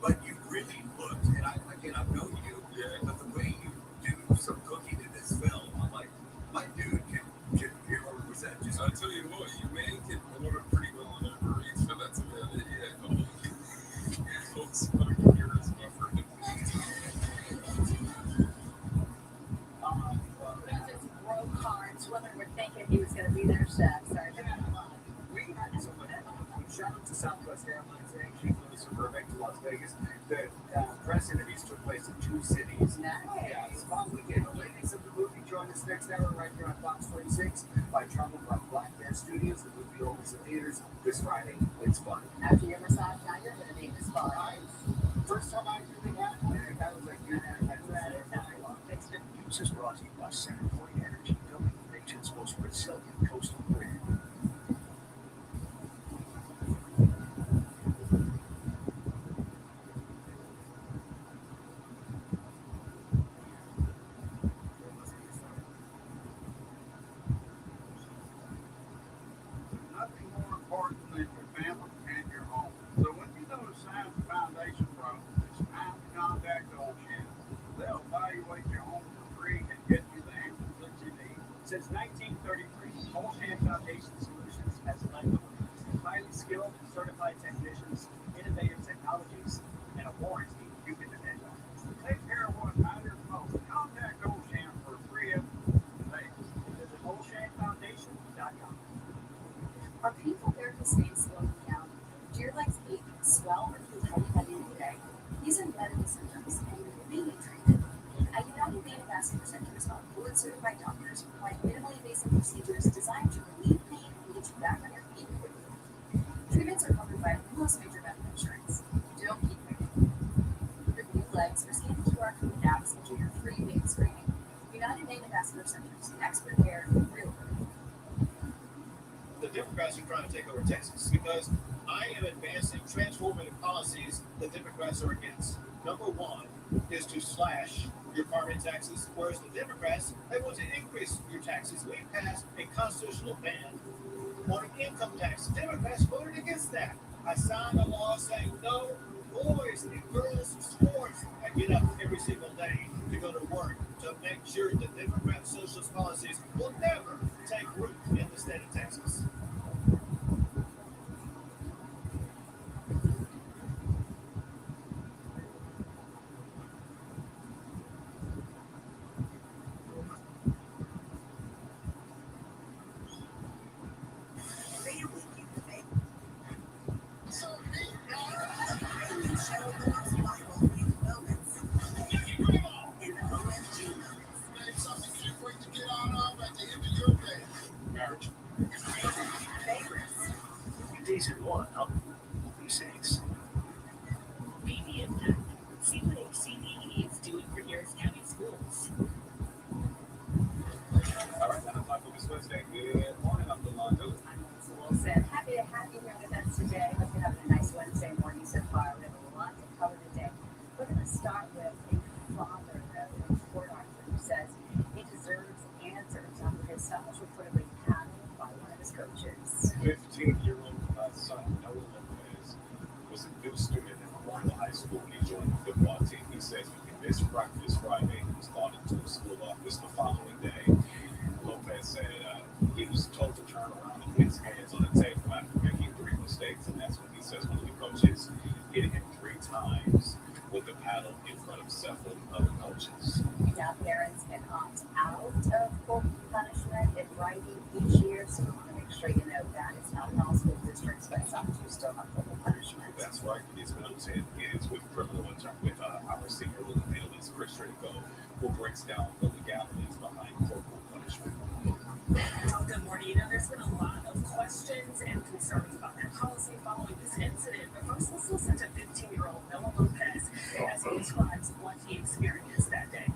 But you really looked, and I've known you, Yeah. but the way you do some cooking in this film, I'm like, my dude can or was that just? I'll tell you what, you man can order pretty well on Uber Eats, but that's about it. Yeah. Oh, smoking yours, my friend. no cards. Women were thinking he was going to be their chef. Sorry, they're not alive. We had someone shout out to Southwest Airlines today. She flew to Burbank to Las Vegas. The press interviews took place in 2 cities. Nice. Yeah, it's a fun weekend. The ladies of the movie join us next hour right here on Fox 26 by travel from Black Bear Studios. The movie opens in theaters this Friday. It's fun. After your massage, now you're going to be in this bar. First time I really had it, I was like, This is brought to you by Center Point Energy, building the region's most resilient coastal grid. Nothing more important than your family and your home. So when you notice signs of foundation problems, it's time to contact Old Shannon. They'll evaluate your home for free and get you the answers that you need. Since 1933, Old Shan Foundation Solutions has led the way. Highly skilled and certified technicians, innovative technologies, and a warranty you can depend on. Take care of what matters most. Contact Old Shannon for a free estimate today. Visit oldshanfoundation.com. Are painful therapist pain slowing you down? Do your legs ache, swell, or feel heavy by the end of the day? These are medical symptoms, and you may need treatment. At United Native Vascular Centers, our board-certified doctors provide minimally invasive procedures designed to relieve pain and get you back on your feet quickly. Treatments are covered by most major medical insurance. Don't keep waiting. Review legs or scan the QR code apps and do your free pain screening. United Native Vascular Centers, expert care, real relief. The Democrats are trying to take over Texas because I am advancing transformative policies the Democrats are against. Number one is to slash your carbon taxes, whereas the Democrats, they want to increase your taxes. We passed a constitutional ban on income tax. The Democrats voted against that. I signed a law saying no boys and girls sports. I get up every single day to go to work to make sure that Democrat socialist policies will never take root in the state of Texas. Season 1 of V6. Media Pack. See what HCDE is doing for Harris County schools. All right, 9 o'clock on this Wednesday. Good morning, I'm Delonzo. I'm Melissa Wilson. Happy to have you here with us today. Hope you're having a nice Wednesday morning so far. We have a lot to cover today. We're going to start with a father, though, in Port Arthur, who says he deserves answers after his son was reportedly paddled by one of his coaches. 15-year-old son, Noah Lopez, was a good student at Memorial High School when he joined the football team. He says he missed practice Friday. He was called into the school office the following day. Lopez said he was told to turn around and put his hands on the table after making 3 mistakes, and that's when he says one of the coaches hit him 3 times with the paddle in front of several other coaches. Now, parents can opt out of corporal punishment in writing each year, so we want to make sure you know that. It's not in all school districts, but some do still have corporal punishment. That's right. These militant is with criminal with our senior legal analyst, Chris Trico, who breaks down the legalities behind corporal punishment. Well, good morning. You know, there's been a lot of questions and concerns about that policy following this incident. But first, let's listen to 15-year-old Noah Lopez as he describes what he experienced that day.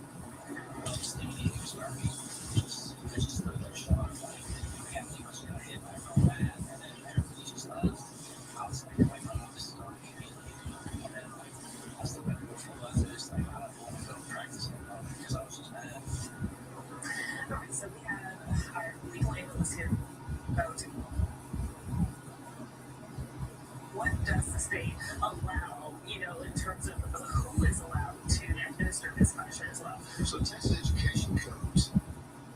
All right, so we have our legal analyst here, Vote. What does the state allow, you know, in terms of who is allowed to administer this punishment as well? So Texas education codes,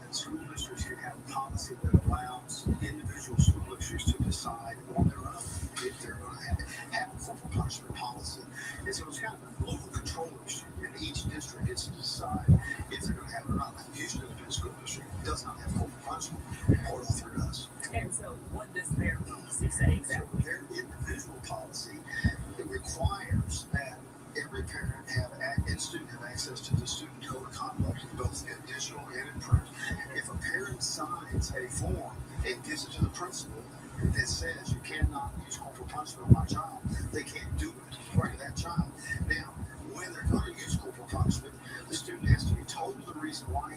that's who districts can have a policy that allows individual school districts to decide on their own if they're going to have a corporal punishment policy. And so it's kind of a local control issue, and each district gets to decide if they're going to have it or not. Like Houston Independent School District does not have corporal punishment. Port Arthur does. And so, what does their policy say exactly? So their individual policy it requires that every parent and student have access to the student code of conduct, both in digital and in print. If a parent signs a form and gives it to the principal that says you cannot use corporal punishment on my child, they can't do it for that child. Now, when they're going to use corporal punishment, the student has to be told the reason why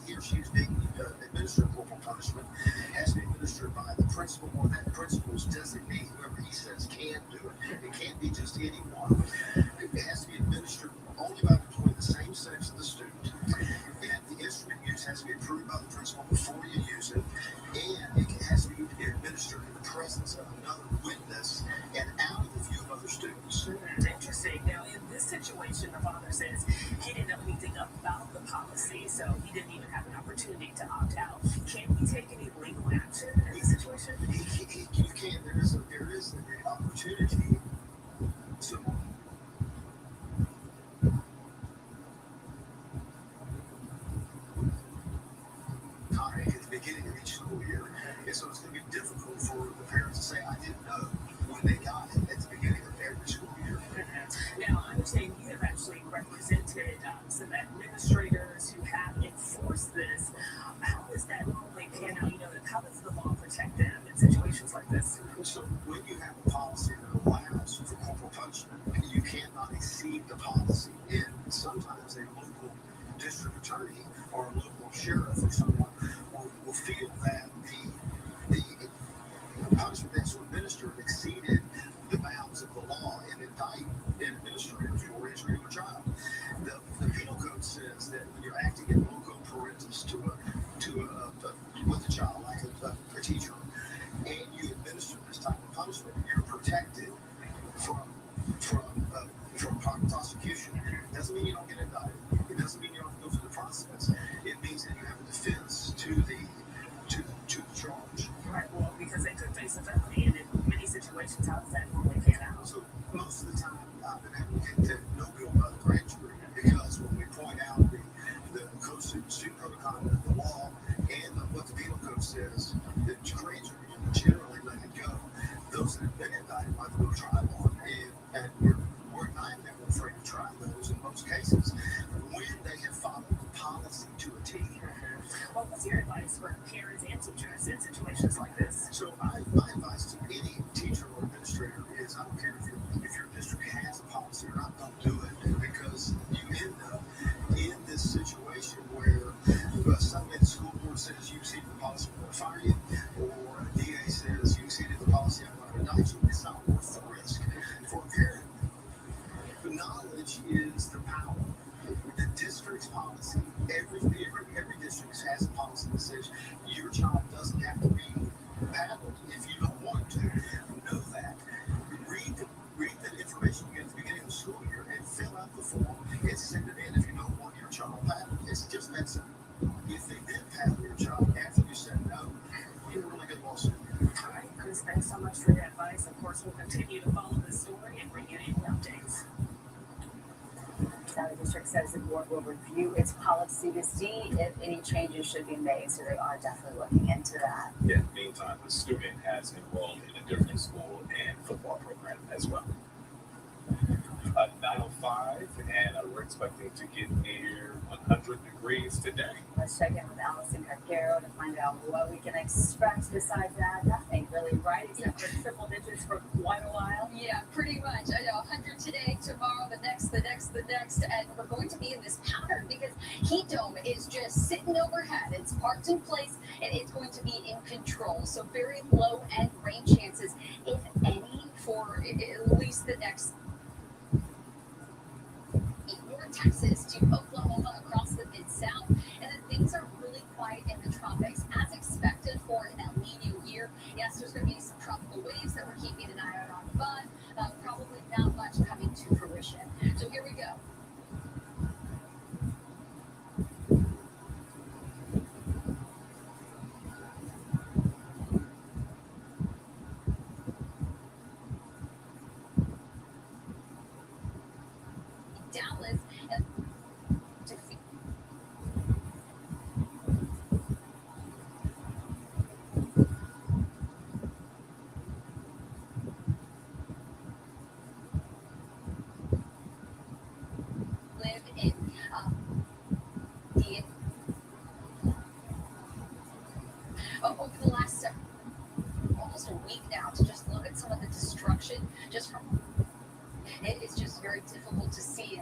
he or she is being administered corporal punishment has to be administered by the principal or that principal's designee, whoever he says can do it. It can't be just anyone. It has to be administered only by an employee of the same sex of the student. And the instrument used has to be approved by the principal before you use it. And it has to be administered in the presence of another witness and out of the view of other students. Interesting. Now, in this situation, the father says he didn't know anything about the policy, so he didn't even have an opportunity to opt out. Can he take any legal action in this situation? You can. There is an opportunity. So, at the beginning of each school year. And so it's going to be difficult for the parents to say, I didn't know when they got it at the beginning of every school year. Now, I understand you have actually represented some administrators who have enforced this. How does that normally pan out? How does the law protect them in situations like this? So when you have a policy that allows for corporal punishment, you cannot exceed the policy. And sometimes a local district attorney or a local sheriff or someone will feel that the punishment that's administered exceeded the bounds of the law and indict administrators for injury to a child. The penal code says that when you're acting in loco parentis with a child, like a teacher, and you administer this type of punishment, you're protected from prosecution. It doesn't mean you don't get indicted. It doesn't mean you don't go through the process. It means that you have a defense to the charge. Right. Well, because they could face a felony, and in many situations, how does that normally pan out? So most of the time, I've been able to get no bill by the grand jury because when we point out the code, student code of conduct, the law, and what the penal code says, the grand jury generally let it go. Those that have been indicted might go to trial on, and we're not never afraid to try those in most cases when they have followed the policy to a T. Well, what's your advice for parents and teachers in situations like this? So my advice to any teacher or administrator is I don't care if your district has a policy or not, don't do it because you end up in this situation where somebody at the school board says you exceeded the policy, I'm going to fire you, or a DA says you exceeded the policy, I'm going to indict you. It's not worth the risk for a parent. The knowledge is the power. The district's policy, every district has a policy that says your child doesn't have to be paddled if you don't want to. Know that. Read the information you get at the beginning of the school year and fill out the form and send it in if you don't want your child paddled. It's just that simple. If they did paddle your child after you said no, you're a really good lawsuit. All right, Chris, thanks so much for your advice. Of course, we'll continue to follow this story and bring you any updates. Now, the district says the board will review its policy to see if any changes should be made, so they are definitely looking into that. Yeah, meantime, the student has enrolled in a different school and football program as well. 9:05, and we're expecting to get near 100 degrees today. Let's check in with Allison Carcaro to find out what we can expect. Besides that, nothing really, right? Except for triple digits for quite a while. Yeah, pretty much. I know 100 today, tomorrow, the next, and we're going to be in this pattern because heat dome is just sitting overhead. It's parked in place, and it's going to be in control. So very low end rain chances, if any, for at least the next Texas to Oklahoma across the Mid-South. And then things are really quiet in the tropics as expected for an El Nino year. Yes, there's going to be some tropical waves that we're keeping an eye out on, but probably not much coming to fruition. So here we go. over the last almost a week now to just look at some of the destruction just from it is just very difficult to see.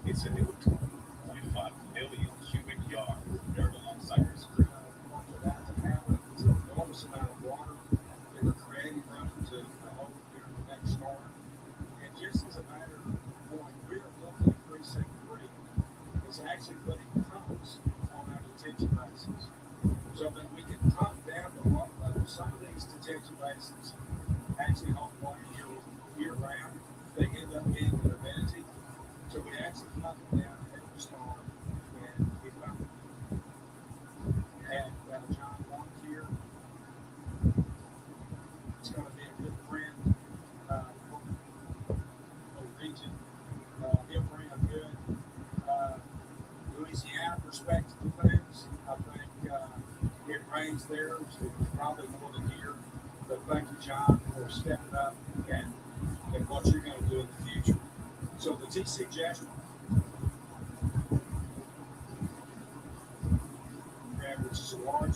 It's a new 25 million cubic yards of dirt alongside the street. For that to happen, it's an enormous amount of water that we're creating running to the whole during the next storm. And just as a matter of point, we're looking at precinct 3 is actually putting pumps on our detention basins so that we can pump down the water level. Some of these detention basins actually hold water year round. They end up being an amenity. So we actually pump it down ahead of the storm, and we found had John Long here. It's going to be a good friend for the region. He'll bring a good Louisiana perspective to things. I think it rains there, so probably more than here. But thank you, John, for stepping up and what you're going to do in the future. So the TC Jasper program, which is a large,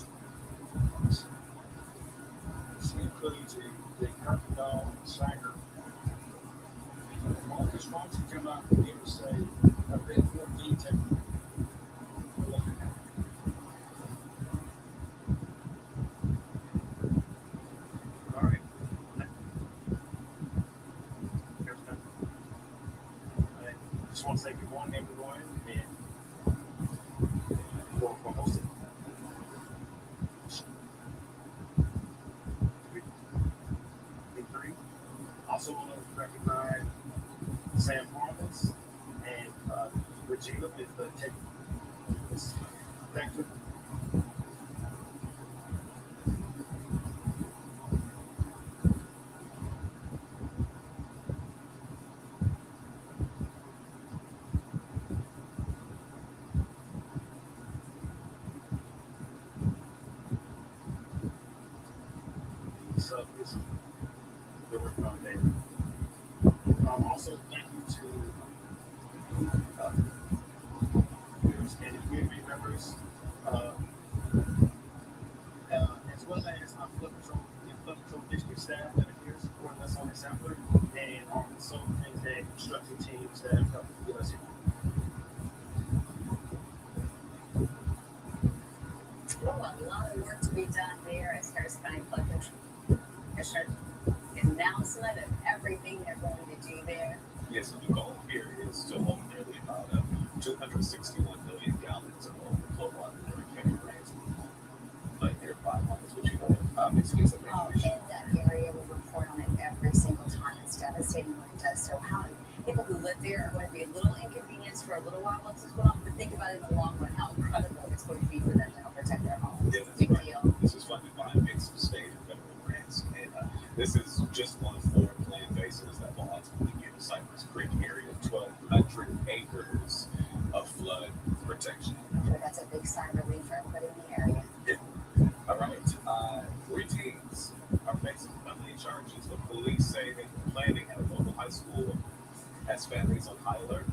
this includes the Curtain Dog and Sanger. Marcus, why don't you come up and give us a bit more detail? All right. I just want to say good morning, everyone, and for hosting. Also want to recognize Sam Harmons and Regina with the tech. Thank you. So this we're working on that. Also, thank you to and community members, as well as our flood control district staff that are here supporting us on this effort, and also the construction teams that have helped get us here. Well, a lot of work to be done there as Harris County Flood Control Commissioner. Announcement of everything they're going to do there. Yes, the goal here is to hold nearly about 261 million gallons of overflow water during heavy rains. Like near 5 months, which you know, obviously is a big issue. In that area, we report on it every single time. It's devastating when it does. So how people who live there are going to be a little inconvenienced for a little while once it's put on, but think about it in the long run, how incredible it's going to be for them to help protect their homes. Yeah, that's Big right. deal. This is funded by a mix of state and federal grants. And this is just one of 4 planned basins that will ultimately give the Cypress Creek area 1,200 acres of flood protection. Sure, that's a big sign of relief for everybody in the area. Yeah. All right. 3 teens are facing felony charges. The police say they were planning at a local high school has families on high alert.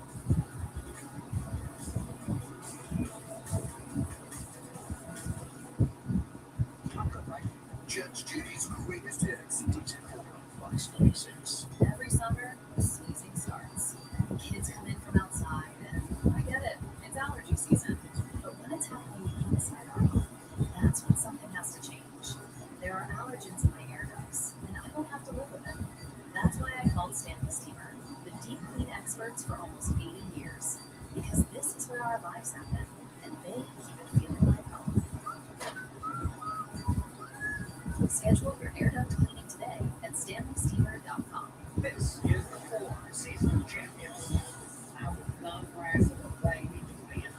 Judge Judy's greatest hits. DJ Fox 26. Every summer, the sneezing starts. Kids come in from outside, and I get it, it's allergy season. But when it's happening inside our home, that's when something has to change. There are allergens in my air ducts, and I don't have to live with them. That's why I called Stanley Steamer, the deep clean expert experts for almost 80 years. Because this is where our lives happen, and they keep it feeling like home. Schedule your air duct cleaning today at StanleySteamer.com. This is the Four Season Champions. I would not grasp the play he can win.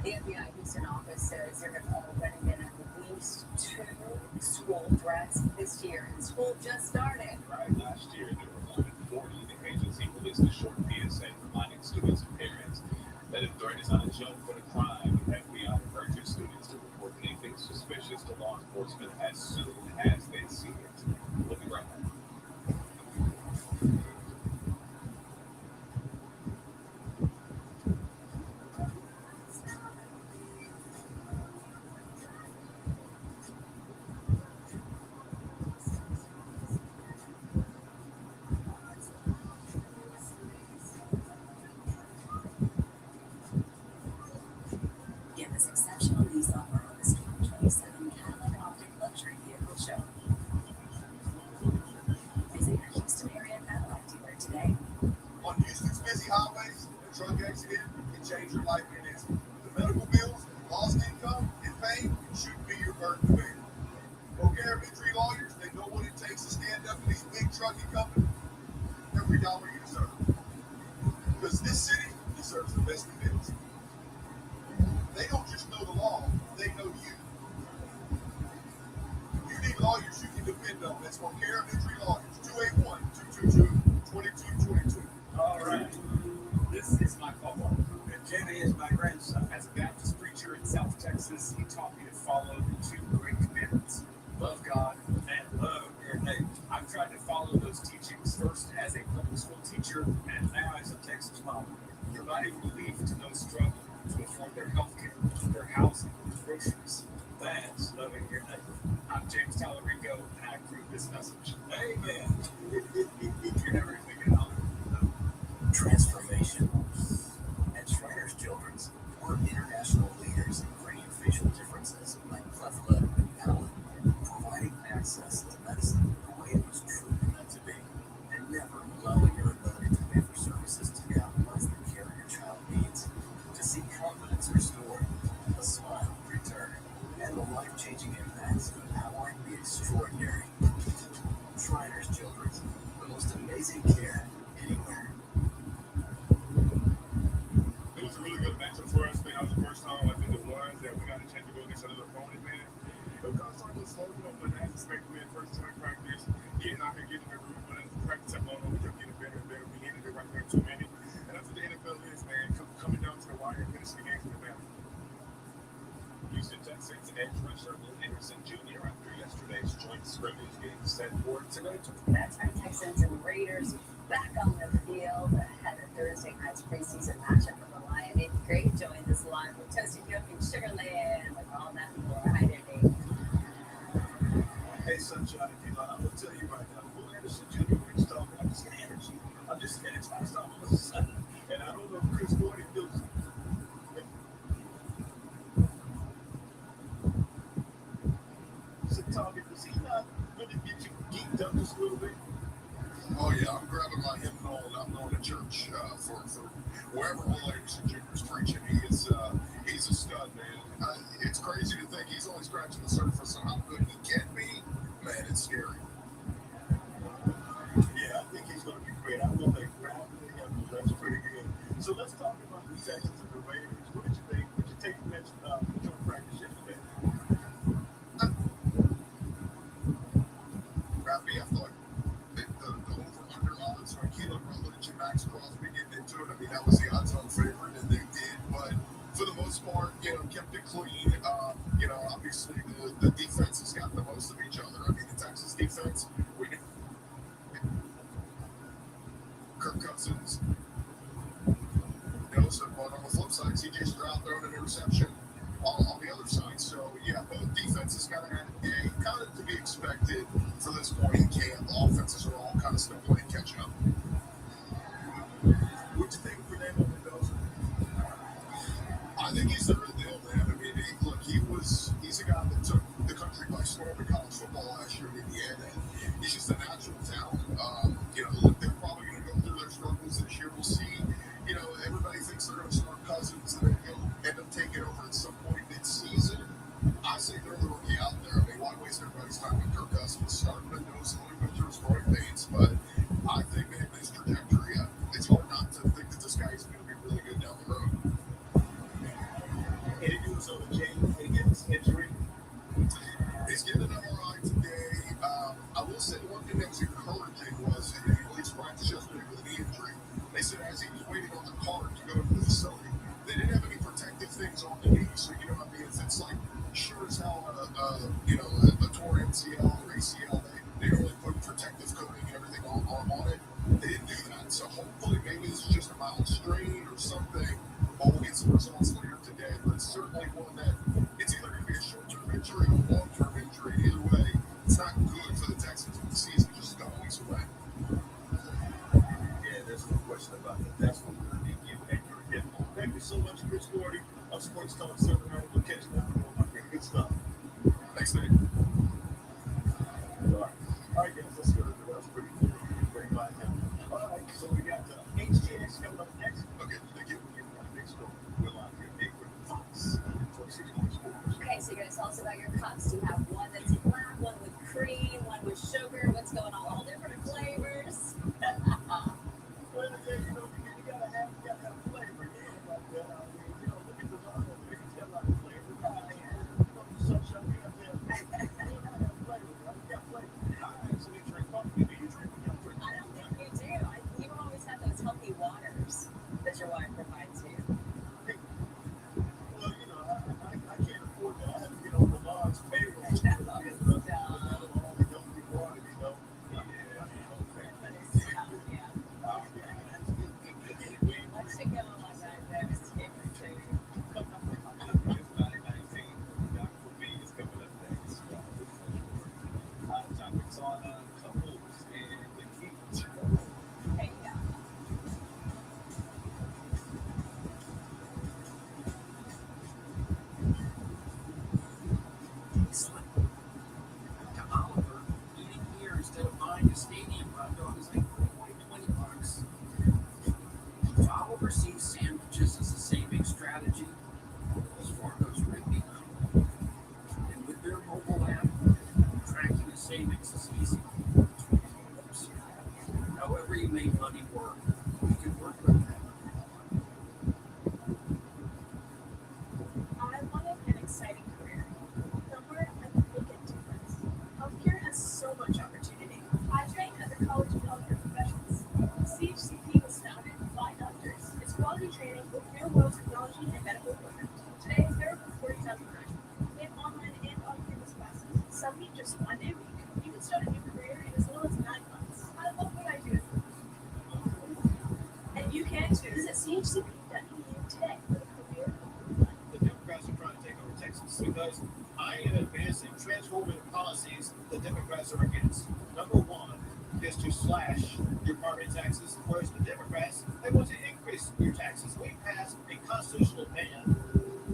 The FBI Houston office says there have already been at least 2 school threats this year, and school just started. Right, last year there were more than 40. The agency released a short PSA reminding students and parents that if threat is not a joke but a crime, the FBI urges students to report anything suspicious to law enforcement as soon as they see it. We'll be right back. Get this exceptional lease offer on this 2027 Cadillac Optic luxury vehicle show. Visit your Houston area Cadillac dealer today. On Houston's busy highways, a truck accident can change your life in an instant. The medical bills, lost income, and pain shouldn't be your burden to bear. O'Gara Victory Lawyers, they know what it takes to stand up to these big trucking companies. Every dollar you deserve. Because this city deserves the best defense. They don't just know the law, they know you. You need lawyers you can depend on. That's O'Gara Victory Lawyers, 281-222-2222. All right. This is my papa. And Jenny is my grandson. As a Baptist preacher in South Texas, he taught me to follow the 2 great commandments. Love God and love your neighbor. I've tried to follow those teachings first as a public school teacher and now as a Texas mom, providing relief to those struggling to afford their health care, their housing, groceries. That's loving your neighbor. I'm James Tallarico, and I approve this message. Amen. You're never thinking about it. Transformation. At Shriners Children's, we're international leaders in craniofacial differences like cleft lip and palate, providing access to medicine the way it was truly meant to be, and never allowing your ability to pay for services to compromise the care your child needs. To see confidence restored, a smile returned, and the life-changing impacts of empowering the extraordinary. Shriners Children's, the most amazing care anywhere. It was a really good matchup for us, man. That was the first time I think it was that we got a chance to go against another opponent, man. It was kind of starting to slow up, but as expected, man, first time practice, getting out here, getting the groove, but as the practice kept on, we kept getting better and better. We ended it right there in 2 minutes. And that's what the NFL is, man. Coming down to the wire and finishing the games with the man. Houston Texans edge rusher Will Anderson Jr. after yesterday's joint scrimmage getting set for tonight. That's our Texans and Raiders back on the field ahead of Thursday night's preseason matchup with the Lions. It's great to join this live with Toasted Yolk and Sugarland with all that and more. Hi there, Dave. Hey, Sunshine, I will tell you right now, Will Anderson Jr. reached out, I just get energy. I'm just getting excited all of a sudden. And I don't know if Chris Gordon feels so target, was he not going to get you geeked up just a little bit? Oh yeah, I'm grabbing my hymnal and I'm going to church for wherever Will Anderson Jr. is preaching. He's a stud, man. It's crazy to think he's only scratching the surface on how good he can be. Man, it's scary. Yeah, I think he's going to be great. I love that crowd. That's pretty good. So let's talk about the Texans and the Raiders. What did you think? Did you take the match joint practice yesterday? Rappy, I thought the over-under odds on Keelan Rutledge and Max Crosby getting into it. I mean, that was the odds-on favorite, and they did. But for the most part, kept it clean. Obviously the defense has got the most of each other. I mean, the Texas defense, Kirk Cousins. But on the flip side, CJ Stroud throwing an interception on the other side. So, yeah, both defenses kind of Indiana. He's just a natural talent. Look, they're probably going to go through their struggles this year. We'll see. Everybody thinks they're going to start Cousins and then he'll end up taking over at some point mid-season. I say they're the rookie out there. I mean, why waste everybody's time with Kirk Cousins starting to know he's going to go through his growing pains? But I think, man, his trajectory, it's hard not to think that this guy is going to be really good down the road. Any news on James Higgins' injury? He's getting an MRI today. I will say one thing that was encouraging was he released practice yesterday with an knee injury. They said as he was waiting on the card to go to the facility, they didn't have any protective things on the knee. So you know what I mean? It's like sure as hell, a torn MCL or ACL. They normally put protective coating and everything on it. They didn't do that. So hopefully maybe this is just a mild strain or something. We'll get some results later today, but it's certainly one that it's either going to be a short-term injury or a long-term injury. Either way, it's not good for the Texans when the season just got weeks away. Yeah, there's no question about that. That's what we're going to give you and your hit. Thank you so much, Chris Gordy of Sports Talk 7. We'll catch you on my good stuff. Thanks, Nate. All right, guys, let's go. That was pretty cool. Very glad to have you. All right, so we got HGX coming up next. Okay, thank you. Next one, we're on here. April Fox, 26 points. Okay, so you're going to tell us about your cups. You have one that's black, one with cream, one with sugar. What's going on? All different flavors. Well, yeah, you gotta have flavor. You know about that. I mean, look at the bottle. It's got a lot of flavor. Sunshine, you have to have flavor. You got flavor. I actually drink coffee. Do you drink? I don't think you do. You always have those healthy waters that your wife provides you. Well, I can't afford that. I have to get on the Lord's payroll. To Oliver, eating here instead of buying a stadium hot dog is like $20. If Oliver sees sandwiches as a saving strategy, as far goes right behind. And with their mobile app, tracking the savings is easy. However you make money work, you can work with that. I wanted an exciting career, somewhere I could make a difference. Healthcare has so much opportunity. I trained at the College of Healthcare Professionals. CHCP was founded by doctors. It's quality training with real-world technology and medical equipment. Today, there are over 40,000 graduates. We have online and on-campus classes. Some meet just one day a week. You can start a new career in as little as 9 months. I love what I do. And you can too. Visit chcp.edu today for the career of your life. The Democrats are trying to take over Texas because I am advancing transformative policies the Democrats are against. Number one is to slash your property taxes, whereas the Democrats, they want to increase your taxes. We passed a constitutional ban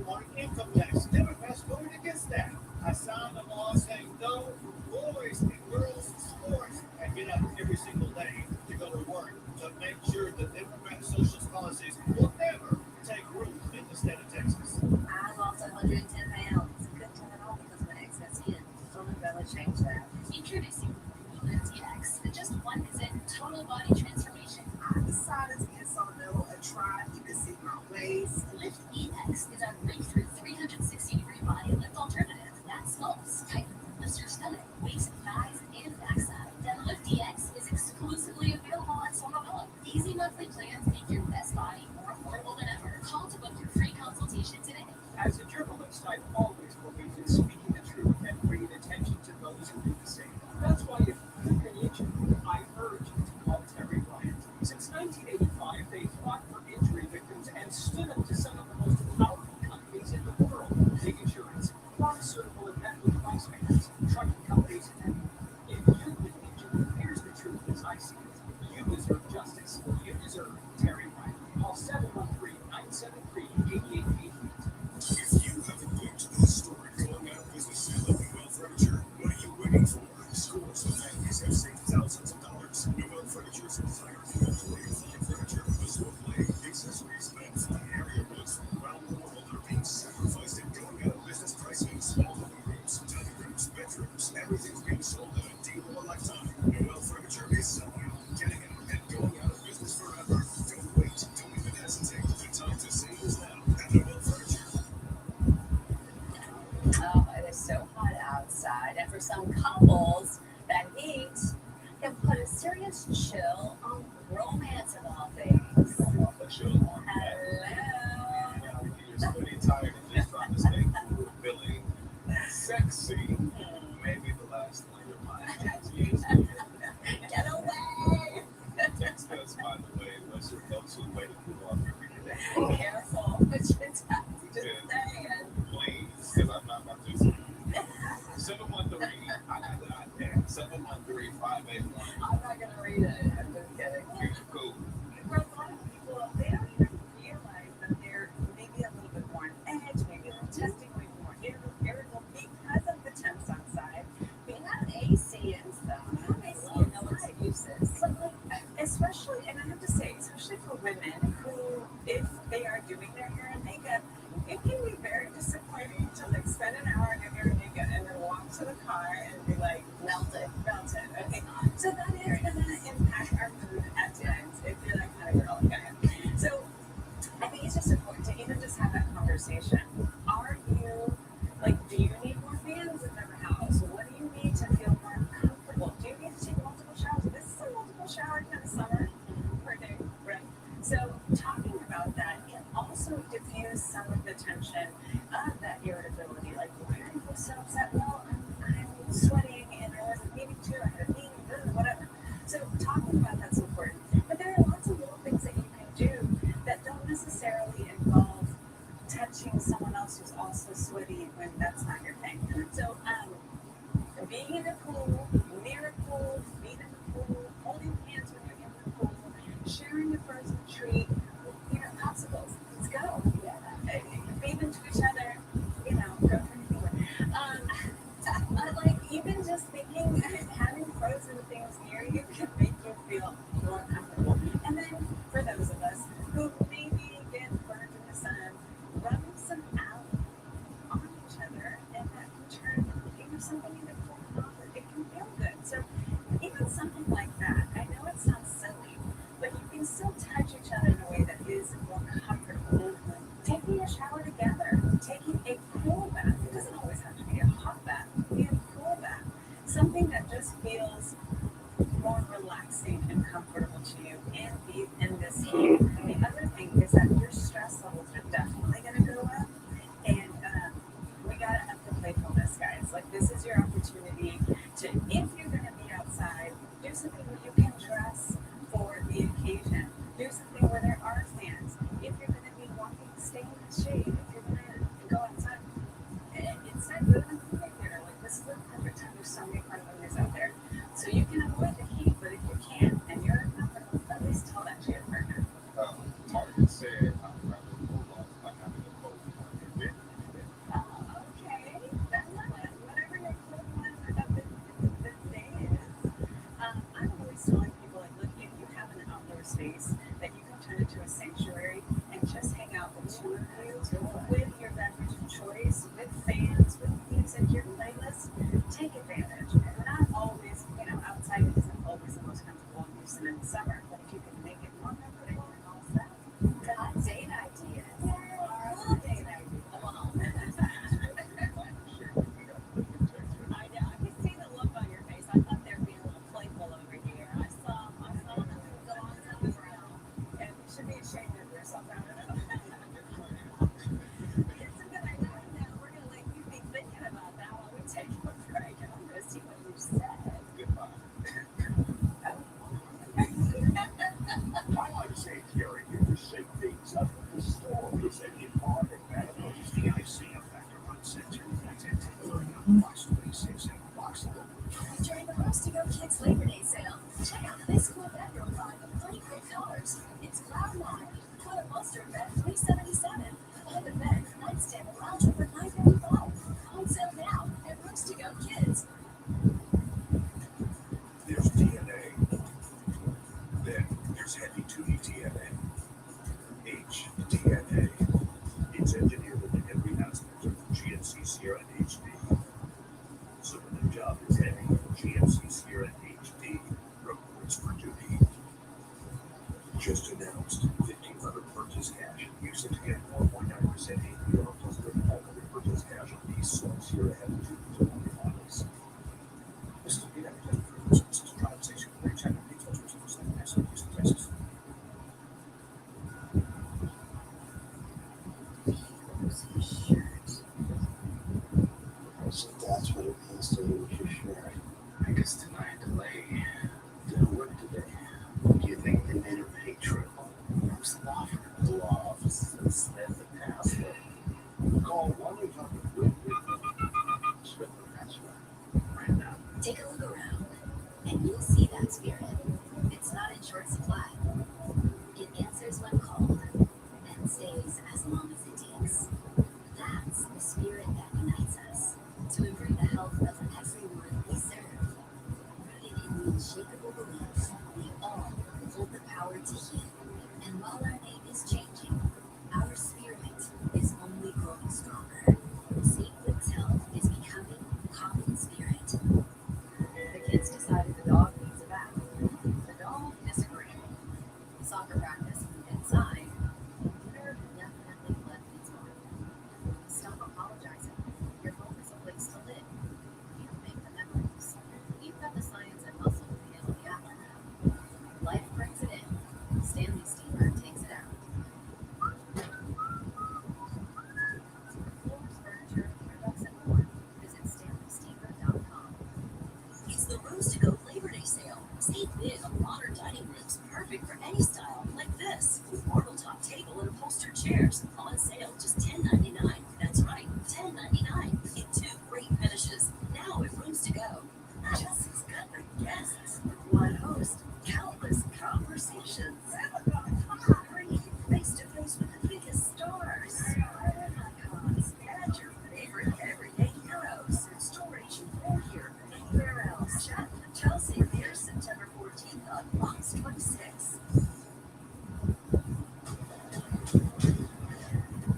on income tax. Democrats voted against that. I signed a law saying no boys and girls sports and get up every single day to go to work to make sure that Democrat socialist policies will never take root in the state of Texas. I lost 110 pounds. Couldn't tell at all because of my excess skin. So I'm going to change that. Introducing Lift EX, the just one visit total body transformation. I decided to give Sawmill a try. You can see my waist. Lift EX is a breakthrough 360-degree body lift alternative that sculpts, tightens, and lifts your stomach, waist, thighs, and backside. The Lift EX is exclusively available on Sawmill. Easy monthly plans make your best body more affordable than ever. Call to book your free consultation today. As a journalist, I've always believed in speaking the truth and bringing attention to those who do the same. That's why if you've been injured, I urge you to call Terry Bryant. Since 1985, they fought for injury victims and stood up to some of the most powerful companies in the world. Big insurance, pharmaceutical and medical device makers, trucking companies, and if you've been injured, here's the truth as I see it. You deserve justice. You deserve Terry Bryant. Call 713-973-8888. If you haven't booked the historic Columbia Business Sale of Well Furniture, what are you waiting for? Score mattress. Everything's being sold at a deal of a lifetime. Noel Furniture is selling out, getting out, and going out of business forever. Don't wait. Don't even hesitate. The time to save is now at Noel Furniture. Oh, it is so hot outside, and for some couples, that heat can put a serious chill on romance of all things. Hello. You're pretty tired of just trying to stay cool, feeling sexy. Maybe the last one your mind is Get away! Text us, by the way, what's your go-to way to cool off every day? Careful, but you're just saying. Please, because I'm not about to. 713, I got that. 713-581. I'm not gonna read it. I'm just kidding. Cool. For a lot of people, they don't even realize that they're maybe a little bit more on edge, maybe they're testing way more irritable because of the temps outside. We have AC and stuff. No excuses. But like, especially, and I have to say, especially for women who, if they are doing their hair and makeup, it can be very disappointing to like spend an hour in your hair and makeup and then walk to the car and be like melted. Okay, so that is gonna impact our mood at times if you're that kind of girl. Okay, so I think it's just important to even just have that conversation. Are you like, do you need more fans in your house? What do you need to feel more comfortable? Do you need to take multiple showers? This is a multiple shower kind of summer per day, right? So talking about that can also diffuse some of the tension of that irritability. Like, why are you so upset? Well, I'm sweating and I wasn't meaning to. I had a meeting, whatever. So talking about that's important. But there are lots of little things that you can do that don't necessarily involve touching someone else who's also sweaty when that's not your thing. So being in a pool, near a pool, being in the pool, holding hands when you're in the pool, sharing a frozen treat, popsicles. Let's go. Beaming to each other, go for anything. But like even just thinking, having frozen things near you can make you feel more comfortable. And then for those of us who maybe get burned in the sun, rubbing some aloe on each other, and that can turn something into cool off. It can feel good. So even something like that, I know it sounds silly, but you can still touch each other in a way that is more comfortable. Taking a shower together, taking a cool bath. It doesn't always have to be a hot bath. It can be a cool bath. Something that just feels more relaxing and comfortable to you in this heat. The other thing is that your stress levels are definitely going to go up, and we got to up the playfulness, guys. Like, this is your opportunity to, if you're going to be outside, do something where you can dress for the occasion. Do something where there are fans. If you're going to be walking, stay in the shade. If you're going to go outside, instead go to the movie theater. Like, this is the perfect time. There's so many fun movies out there. So you can avoid the heat, but if you can, and you're uncomfortable, at least tell that to your partner. Martin said, I'd rather cool off by having a cold one. Okay. Whatever your equivalent of the day is. I'm always telling people, like, look, if you have an outdoor space that you can turn into a sanctuary and just hang out the two of you with your beverage of choice, with fans, with music, your playlist, take advantage. And not always, outside isn't always the most comfortable use in the summer, but if you can make it more comfortable and all that. Got date ideas. Cool date ideas. I know. I can see the look on your face. I thought they were being a little playful over here. I saw them go on the ground, and you should be ashamed of yourself. I don't know. It's a good idea. Now we're gonna let you be thinking about that while we take a break, and I'm gonna see what you said. Goodbye. I like to say, Gary, you just shake things up with the stories and you are the better. It's the IC effect on Center. Box 26 and Box 11. During the Roast to Go Kids Labor Day sale, check out this cool bedroom line with 3 great colors. It's Cloud 9, Code Upholstery Bed $377, Leather Bed, Nightstand, and Lounger for $9.95. On sale now at Roast to Go Kids. There's DNA. Then there's heavy-duty DNA. HDNA. It's engineered into every aspect of the GNC Sierra HD. So when the Today, GMC Spirit HD reports for duty. Just announced 1,500 purchase cash. Use it to get 4.9% APR plus 3,500 purchase cash on these slots here ahead of 2 models. This is a big advertisement for services. Drive station. Reach out and details for some Houston, Texas. So that's what it means to lose your shirt. I guess tonight delay didn't work today. Do you think they made a pay trip? Who's the law for gloves and slip the password? Call 1-800-WIN-WIN. Slip the password right now. Take a look around, and you'll see that spirit. It's not in short supply. It answers when called, and stays as long as it takes. That's the spirit that unites us, to improve the health of everyone we serve. Rooted in the unshakable belief we all hold the power to heal. And while our name is changing, our spirit is only growing stronger. St. Luke's health is becoming common spirit. The kids decided the dog needs a bath. The dog disagreed. Soccer practice inside. Dinner definitely left its mark. Stop apologizing. Your home is a place to live. You make the memories. You've got the science and muscle to handle the aftermath. Life brings it in. Stanley Steamer takes it out. Floors, furniture, products, and more. Visit StanleySteamer.com. It's the Rooms to Go Labor Day sale. Save big on modern dining rooms, perfect for any style, like this, with marble top table and upholstered chairs. On sale, just $10.99. That's right, $10.99. In 2 great finishes. Now at Rooms to Go. Chelsea's got the guests. One host, countless conversations. Bring face to face with the biggest stars. Icons and your favorite everyday heroes. Stories you won't hear anywhere else. Chat with Chelsea here September 14th on Fox 26.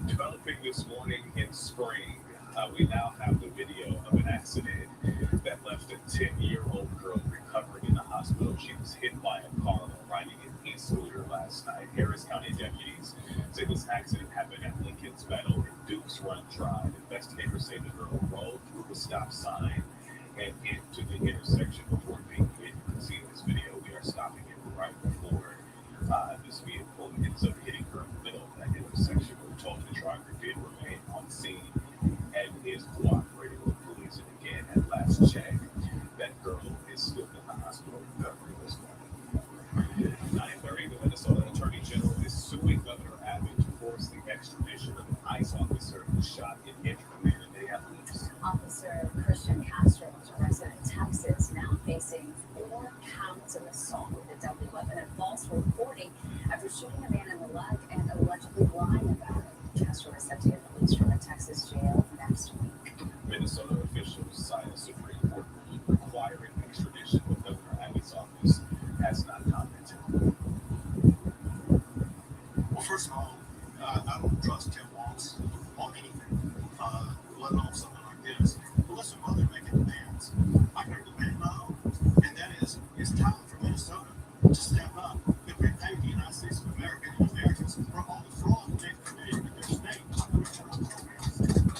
Developing this morning in spring, we now have the video of an accident that left a 10-year-old girl recovering in the hospital. She was hit by a car while riding an e-scooter last night. Harris County deputies say this accident happened at Lincoln's Meadow and Duke's Run Drive. Investigators say the girl rolled through a stop sign and into the intersection before being hit. You can see in this video, we are stopping it right before this vehicle ends up hitting her in the middle of that intersection. We're told the driver did remain on scene and is cooperating with police. And again, at last check, that girl is still in the hospital recovering this morning. 9:30, the Minnesota Attorney General is suing Governor Abbott to force the extradition of an ICE officer who shot an intraman in Minneapolis. Officer Christian Castro was arrested in Texas, now facing 4 counts of assault with a deadly weapon and false reporting after shooting a man in the leg and allegedly lying about it. Castro is set to get released from a Texas jail next week. Minnesota officials cite a Supreme Court ruling requiring extradition, but Governor Abbott's office has not commented. Well, first of all, I don't trust Tim Walz on anything, let alone something like this. But listen, while they're making demands, I heard the demand now, and that is, it's time for Minnesota to step up and repay the United States of America and Americans for all the fraud they've committed in their state.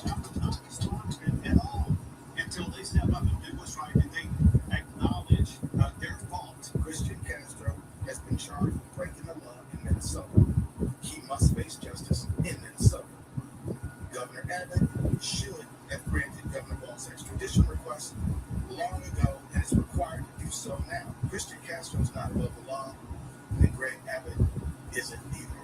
That will not respond at all until they step up and do what's right and they acknowledge their fault. Christian Castro has been charged with breaking the law in Minnesota. He must face justice in Minnesota. Governor Abbott should have granted Governor Walz's extradition request long ago and is required to do so now. Christian Castro is not above the law, and Greg Abbott isn't either.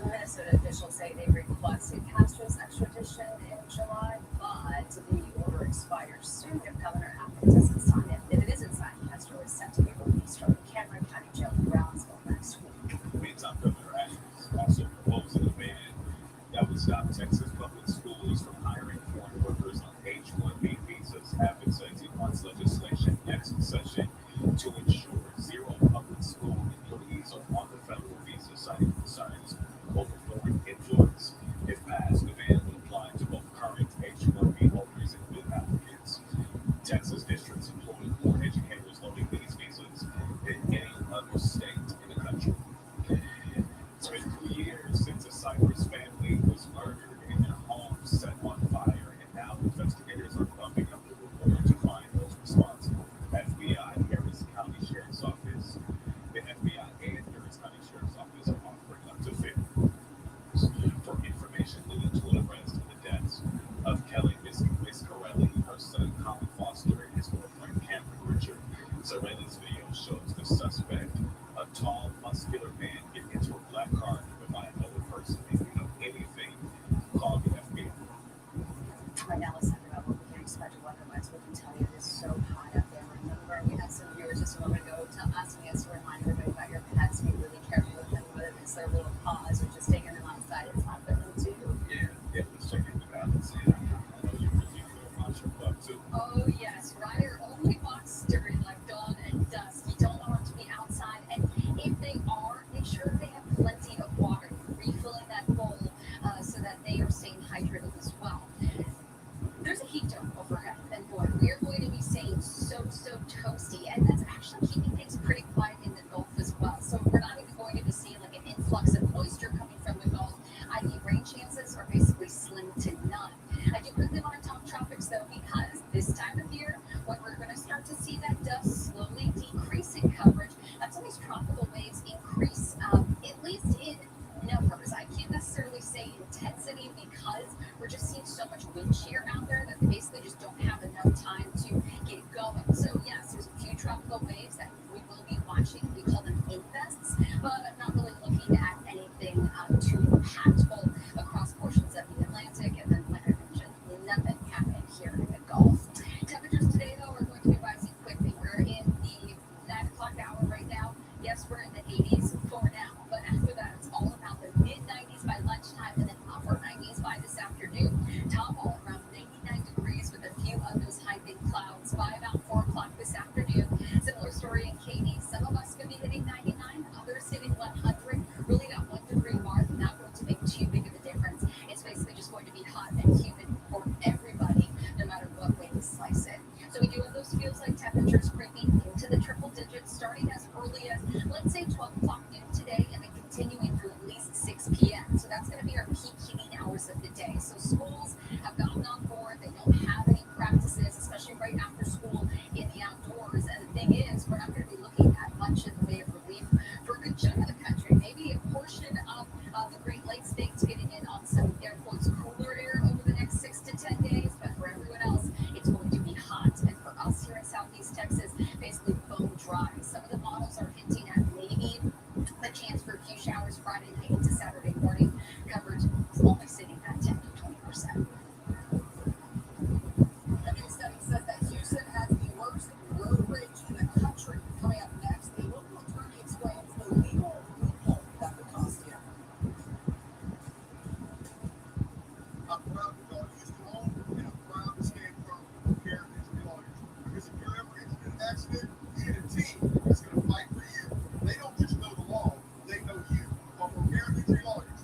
Minnesota officials say they requested Castro's extradition in July, but the order expires soon if Governor Abbott doesn't sign it. If it isn't signed, Castro is set to be released from the Cameron County Jail in Brownsville next week. Meantime, Governor Abbott is also proposing a ban that would stop Texas public schools from hiring foreign workers on H-1B visas. Abbott says he wants legislation next session to ensure 0 public school employees are on the federal visa, citing concerns over foreign influence. If passed, the ban would apply to both current H-1B holders and new applicants. that's what can tell you it is so hot out there. Remember, we had some viewers just a moment ago asking us to remind everybody about your pets. Be really careful with them, whether it's their little paws or just taking them outside. It's hot for them too. Yeah, let's check into that and see. I know you really feel much of love too. Oh yes, Ryder only walks during like dawn and dusk. You don't want them to be outside, and if they are, make sure they have plenty of water, refilling that bowl so that they are staying hydrated as well. There's a heat dome overhead, and boy, we are going to be staying so toasty, and that's actually keeping things pretty quiet in the Gulf as well. So we're not even going to be seeing like an influx of moisture coming from the Gulf. I.e., rain chances are basically slim to none. I do quickly want to talk tropics though, because this time of year, when we're going to start to see that dust slowly decrease in coverage, that's when these tropical waves increase, at least in numbers. I can't necessarily say intensity because we're just seeing so much wind shear out there that they basically just don't have enough time to get going. So yes, there's a few tropical waves that we will be watching. We call them infests, but I'm not really looking at anything too impactful across portions of the Atlantic. And then, like I mentioned, nothing happening here in the Gulf. Temperatures today, though, are going to be rising quickly. We're in the 9 o'clock hour right now. Yes, we're in the 80s for now, but after that, it's all about the mid-90s by lunchtime and then upper 90s by this afternoon. Top all around 99 degrees with a few of those high thin clouds by about 4 o'clock this afternoon. Similar story in Katy. Some of us could be hitting 99, others hitting 100. Really that 1 degree mark, not going to make too big of a difference. It's basically just going to be hot and humid for everybody, no matter what way we slice it. So we do have those feels like temperatures creeping into the triple digits, starting as early as, let's say, 12 o'clock noon today, and then continuing through at least 6 p.m. So that's going to be our peak heating hours of the day. So schools have gotten on board. They don't have any practices, especially right after school in the outdoors. And the thing is, we're not going to be looking at much in the way of relief for a good chunk of the country. Maybe a portion of the Great Lakes states getting in on some air quotes cooler air over the next 6 to 10 days. But for everyone else, it's going to be hot. And for us here in Southeast Texas, basically bone dry. Some of the models are hinting at maybe a chance for a few showers Friday night into Saturday morning. Coverage is only sitting at 10 to 20%. A new study says that Houston has the worst road rage in the country. Coming up next, a local attorney explains the legal loophole that could cost you. I'm proud to call Houston home, and I'm proud to stand firm with Heritage Lawyers. Because if you're ever in an accident, you need a team that's going to fight for you. They don't just know the law, they know you. Call for Heritage Lawyers,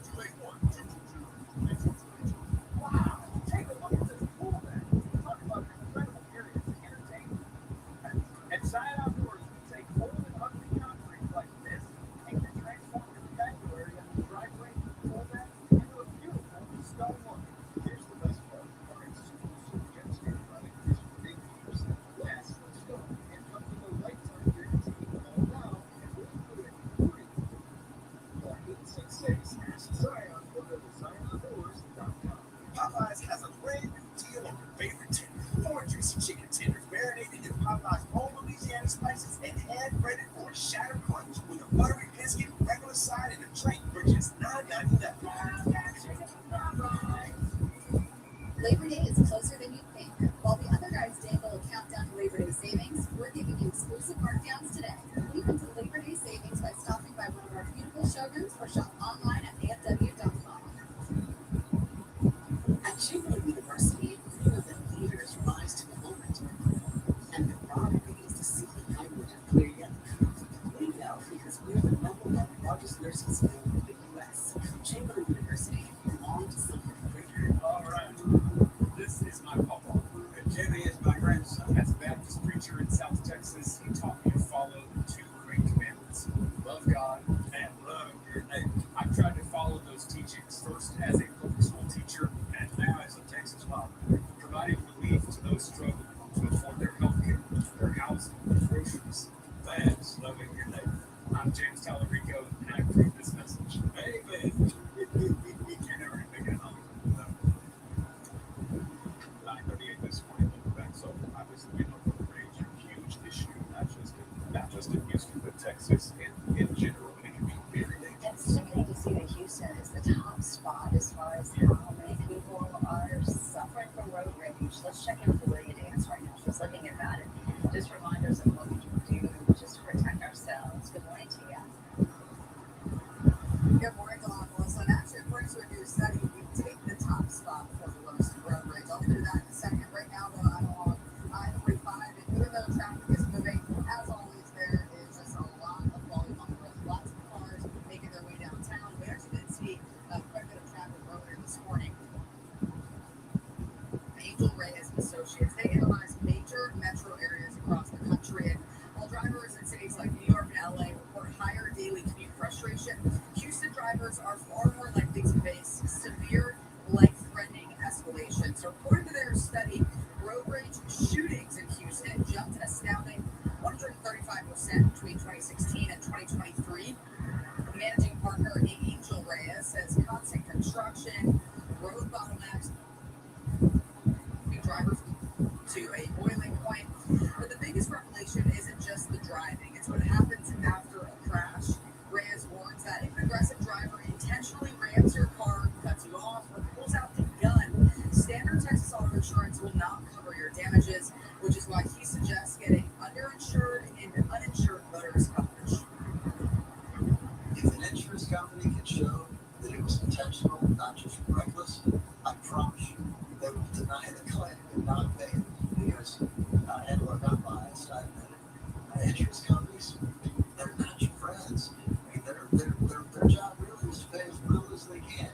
281-222-2222. Wow, take a look at this pool deck. Talk about an incredible area to entertain. At Side Outdoors, we take old and ugly concrete like this and can transform your patio area and driveway pool deck into a beautiful stone look. Here's the best part. Our exclusive jet ski product is 50% less than stone and comes with a lifetime guarantee. Call now and we'll put it free. Call 866 Ask Zion or go to ZionOutdoors.com. Popeyes has a brand new deal on your favorite tender. 4 juicy chicken tenders marinated in Popeyes' own Louisiana spices and hand-breaded for a shattered crunch with a buttery biscuit, regular side, and a drink for just $9.99. Labor Day is closer than you think. While the other guys dangle a countdown to Labor Day savings, we're giving you exclusive markdowns today. Leap into Labor Day savings by stopping by one of our beautiful showrooms or shop online at afw.com. At Chamberlain University, few of the leaders rise to the moment. And the pride is to see how we have clear yet. We know because we're the #1 largest nursing school in the U.S. Chamberlain University belongs to something greater. All right. This is my papa. And Jimmy is my grandson. As a Baptist preacher in South Texas, he taught me to follow the 2 great commandments. Love God and love your neighbor. I've tried to follow those teachings first as a public school teacher and now as a Texas father, providing relief to those struggling to afford their health care, their housing, groceries. That's loving your neighbor. I'm James Tallarico, and I approve this message. Amen. You're never going to make it home. 9:38 this morning, looking back. So obviously we know road rage a huge issue, not just in Houston, but Texas in general. It can be very dangerous. And it's sickening to see that Houston is the top spot as far as how many people are suffering from road rage. Let's check in with the William Dance right now. though traffic is moving, as always, there is just a lot of volume on the road. Lots of cars making their way downtown. We actually did see quite a bit of traffic earlier this morning. Angel Reyes and Associates, they analyze major metro areas across the country. And while drivers in cities like New York and LA report higher daily commute frustration, Houston drivers are far more likely to face severe, life-threatening escalation. So according to their study, road rage shootings in Houston jumped an astounding 135% between 2016 and 2023. Managing partner Angel Reyes says constant construction, road bottlenecks, drivers to a boiling point. But the biggest revelation isn't just the driving, it's what happens after a crash. Reyes warns that if an aggressive driver intentionally rams your car, cuts you off, or pulls out the gun, standard Texas auto insurance will not cover your damages, which is why he suggests getting underinsured and uninsured motorist coverage. If an insurance company can show that it was intentional, not just reckless, I promise you, they will deny the claim and not pay it because, and look, I'm biased, I admit it. Insurance companies, they're not your friends. I mean, their job really is to pay as little as they can.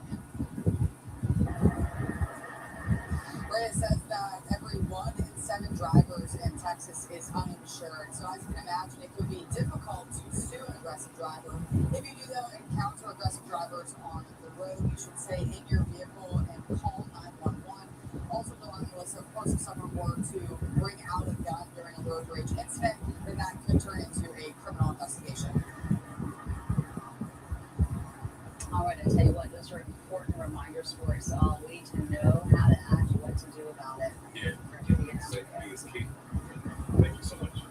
Reyes says that every 1 in 7 drivers in Texas is uninsured. So as you can imagine, it could be difficult to sue an aggressive driver. If you do, though, encounter aggressive drivers on the road, you should stay in your vehicle and call 911. Also, go on the list, of course, if someone were to bring out a gun during a road rage incident, then that could turn into a criminal investigation. All right, I tell you what, those are important reminders for us all. We need to know how to act, what to do about it. Yeah, safety is key. Thank you so much.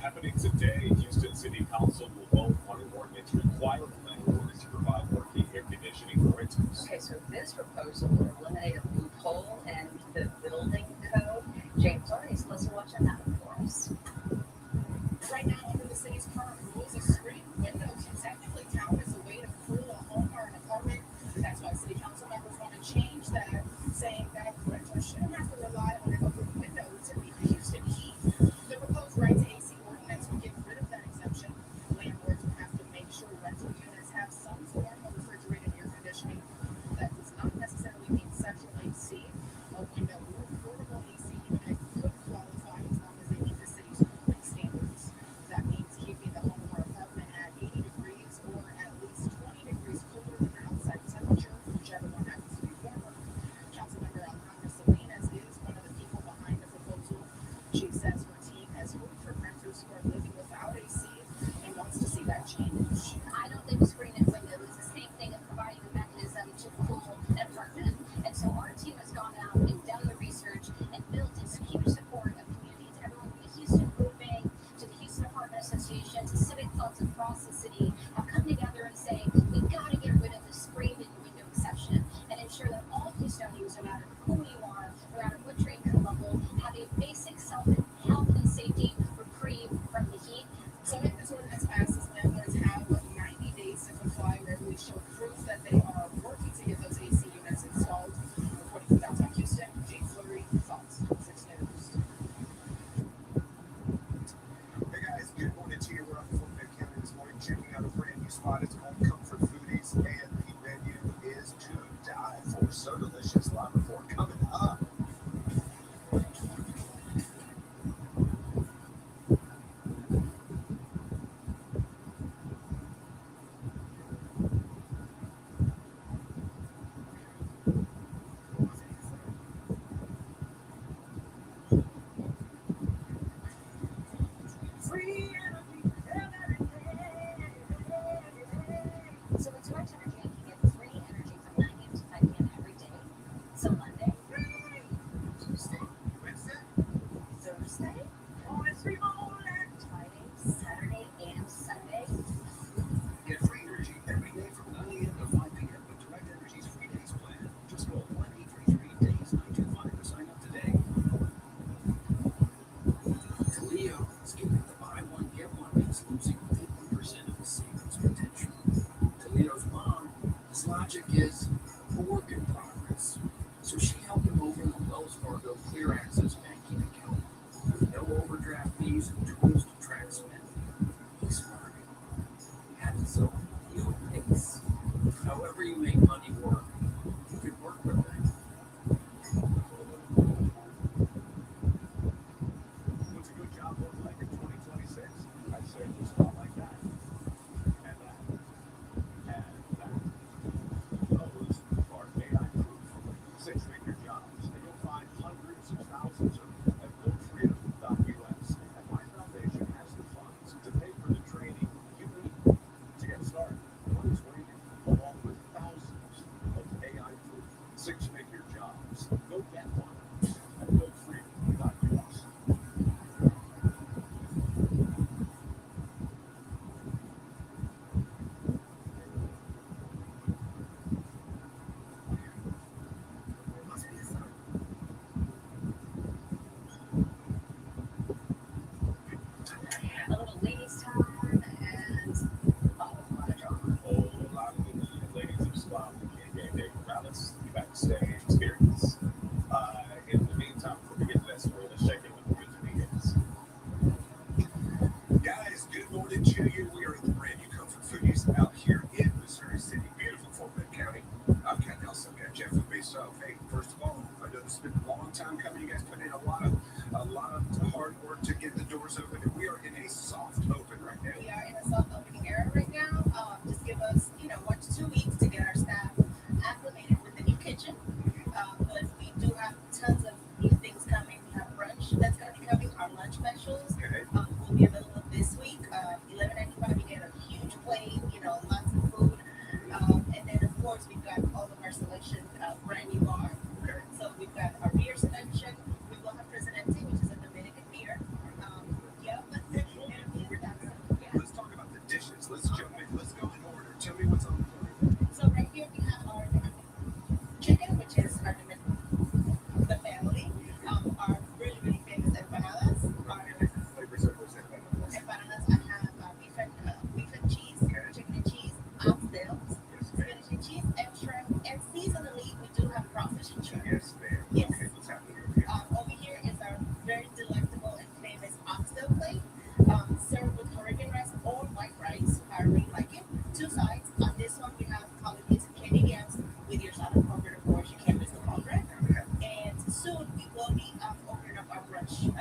Happening today, Houston City Council will vote on an ordinance requiring landlords to provide working air conditioning for renters. Okay, so this proposal will eliminate a loophole in the building code. James Arnie's close to watching that one for us. Right now, under the city's current rules, a screen window can technically count as a way to cool a home or an apartment. That's why city council members want to change that, saying that renters shouldn't have to rely on an open window to meet the Houston heat. The proposed right to AC ordinance would get rid of that exemption. Landlords would have to make sure rental units have some form of refrigerated air conditioning. That does not necessarily mean central AC. A window or portable AC unit could qualify as long as they meet the city's cooling standards. That means keeping the home or apartment at 80 degrees or at least 20 degrees cooler than the outside temperature, whichever one happens to be warmer. Councilmember Alejandra Salinas is one of the people behind the proposal. She says her team has hope for renters who are living without AC and wants to see that change. I don't think a screen and window is the same thing as providing a mechanism to cool an apartment. And so our team has gone out and done the research and built this huge support of communities, everyone from the Houston Roofing to the Houston Apartment Association to civic clubs across the city have come together and say, we've got to get rid of the screen and window exception and ensure that all Houstonians, no matter who you are, no matter what your income level, have a basic health and safety reprieve from the heat. So if this ordinance passes, landlords have 90 days to comply, where we show proof that they are working to get those AC units installed. Reporting from downtown Houston, Jane Fleury, Fox 6 News. Hey guys, good morning to you. We're up in Fort Bend County this morning, checking out a brand new spot. It's called Comfort Foodies, and the menu is to die for. So delicious. Live report coming up. Free energy every day. So with Direct Energy, you can get free energy from 9 a.m. to 5 p.m. every day. So Monday, Tuesday, Wednesday, Thursday, Oh, it's free all that. Friday, Saturday, and Sunday. Get free energy every day from 9 a.m. to 5 p.m. with Direct Energy's free days plan. Just call 1-833-DAYS-925 to sign up today. Toledo is giving the buy one, get one exclusive 50% of the savings potential. Toledo's mom, his logic is a work in progress. So she helped him open the Wells Fargo Clear Access banking account with no overdraft using tools to track spending. He's learning. At his own real pace. However you make money work, you can work with it. What's a good job look like in 2026? I'd say just not like that. And that. And that. Those are AI-proof. Six-figure jobs. And you'll find hundreds of thousands of them at buildfreedom.us. And my foundation has the funds to pay for the training you need to get started. One is waiting, along with thousands of AI-proof six-figure jobs. Go get one at buildfreedom.us. Must be a sign. A little ladies' time and a lot of drama. Whole lot of the ladies of Squad game day Morales, you back to stay experience. In the meantime, before we get to that story, let's check in with the good meetings. Guys, good morning to you. We are at the brand new Comfort Foodies out here in Missouri City, beautiful Fort Bend County. I'm Ken Nelson, got Jeff and Base Off. Hey, first of all, I know this has been a long time coming. You guys put in a lot of hard work to get the doors open, and we are in a soft open right now. We are in a soft opening era right now. Just give us, 1 to 2 weeks to get our staff acclimated with the new kitchen. But we do have tons of new things coming. We have brunch that's going to be coming. Our lunch specials will be available this week. $11.95. You get a huge plate, lots of food. And then, of course, we've got all of our selection brand new bar. So we've got our beer selection. We will have Presidente, which is a Dominican beer. Let's talk about the dishes. Let's jump in. Let's go in order. Tell me what's on the plate. So right here we have our chicken, which is our the family. Our really, really famous empanadas. Empanadas, I have beef and cheese, chicken and cheese, oxtails, spinach and cheese, and shrimp. And seasonally, we do have crawfish and shrimp. Yes, ma'am. Yes. Okay, what's happening over here? Over here is our very delectable and famous oxtail plate, served with Caribbean rice or white rice, however you like it. Two sides. On this one, we have collard greens and candied yams with your salad cornbread, of course. You can't miss the cornbread. And soon we will be opening up our brunch